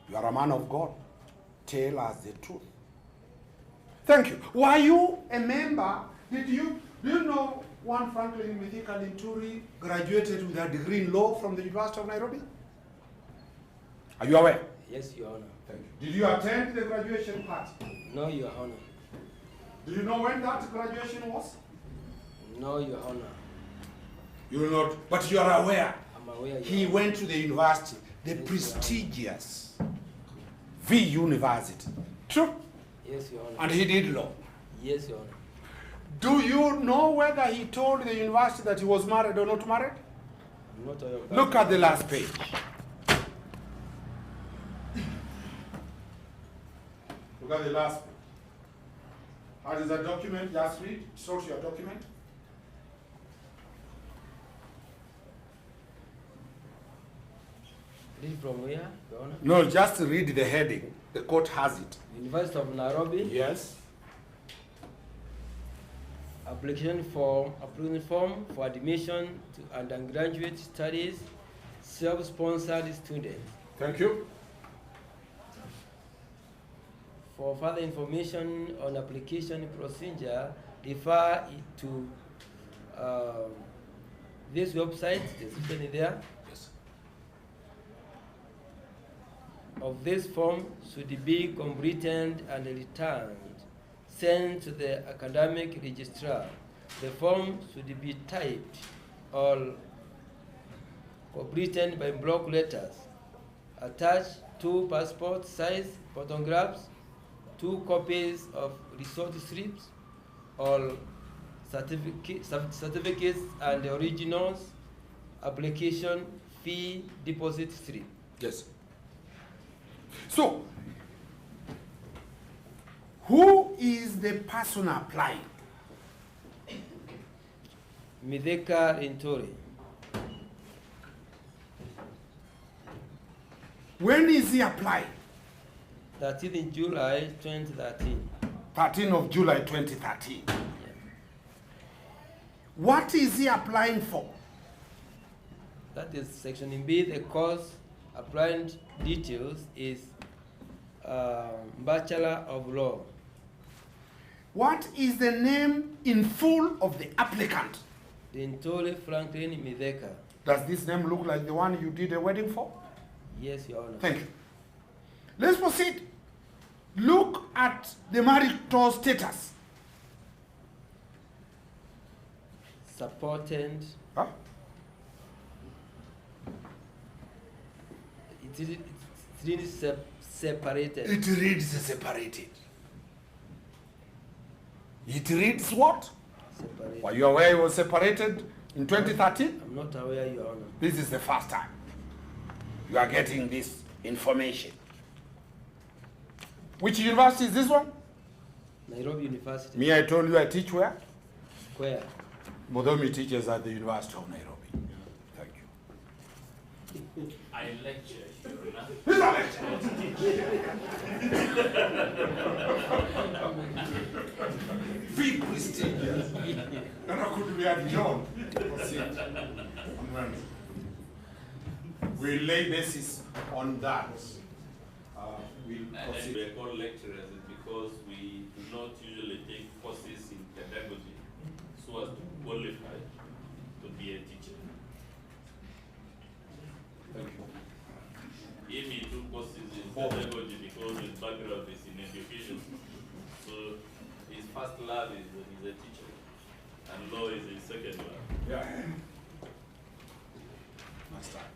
You are a man of God. Tell us the truth. Thank you. Were you a member? Do you know one Franklin Mithika Linturi graduated with a degree in law from the University of Nairobi? Are you aware? Yes, Your Honor. Thank you. Did you attend the graduation party? No, Your Honor. Do you know when that graduation was? No, Your Honor. You will not, but you are aware. I'm aware. He went to the university, the prestigious V University. True? Yes, Your Honor. And he did law. Yes, Your Honor. Do you know whether he told the university that he was married or not married? I'm not aware of that. Look at the last page. Look at the last page. How is that document? Just read. Show your document. Read from where, Your Honor? No, just read the heading. The court has it. University of Nairobi. Yes. Application form for admission to undergraduate studies, self-sponsored students. Thank you. For further information on application procedure, refer it to This website is written there. Yes. Of this form should be completed and returned, sent to the academic registrar. The form should be typed or completed by block letters. Attach 2 passport size photographs, 2 copies of result slips, all certificates and originals, application fee deposit slip. Yes. So, who is the person applying? Mithika Linturi. When is he applying? 13th July 2013. 13th of July 2013. What is he applying for? That is section B. The course applying details is Bachelor of Law. What is the name in full of the applicant? Linturi Franklin Mithika. Does this name look like the one you did a wedding for? Yes, Your Honor. Thank you. Let's proceed. Look at the marital status. Supported. Huh? It reads separated. It reads separated. It reads what? Separated. Were you aware it was separated in 2013? I'm not aware, Your Honor. This is the first time you are getting this information. Which university is this one? Nairobi University. Me, I told you I teach where? Where? Modomi teaches at the University of Nairobi. Thank you. I lecture, Your Honor. He's a lecturer. Be prestigious. And I could be at John. We'll lay basis on that. We'll And proceed. we are called lecturers is because we do not usually take courses in pedagogy so as to qualify to be a teacher. Thank you. He took courses in pedagogy because his background is in education. So his first love is he's a teacher, and law is his second love. Yeah. Nice time.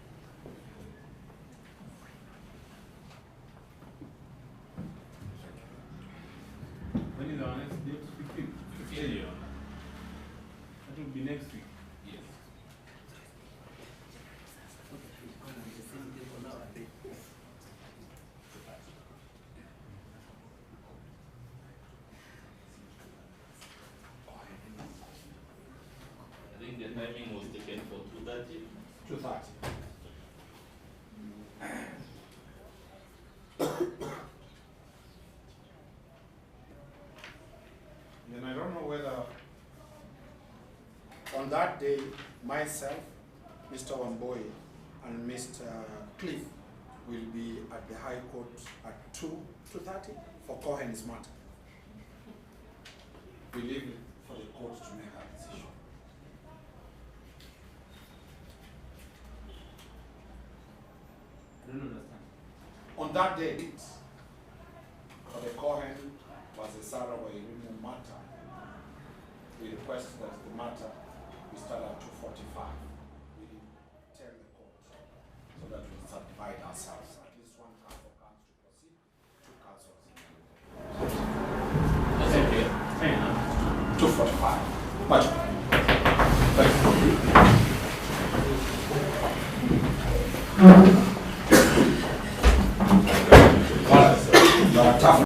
When is our next date? 15th. 15th, Your Honor. That will be next week. Yes. I think the timing was taken for 2:30. 2:30. Then I don't know whether on that day, myself, Mr. Wamboy, and Mr. Cliff will be at the High Court at 2:30 for Cohen's matter. We leave it for the court to make a decision. I don't understand. On that day, for the Cohen was a Sarah Wairimu matter. We request that the matter we start at 2:45. We tell the court so that we subdivide ourselves. At least one counsel comes to proceed, 2 counsels in That's okay. Fair enough. 2:45. Much better. Thank you.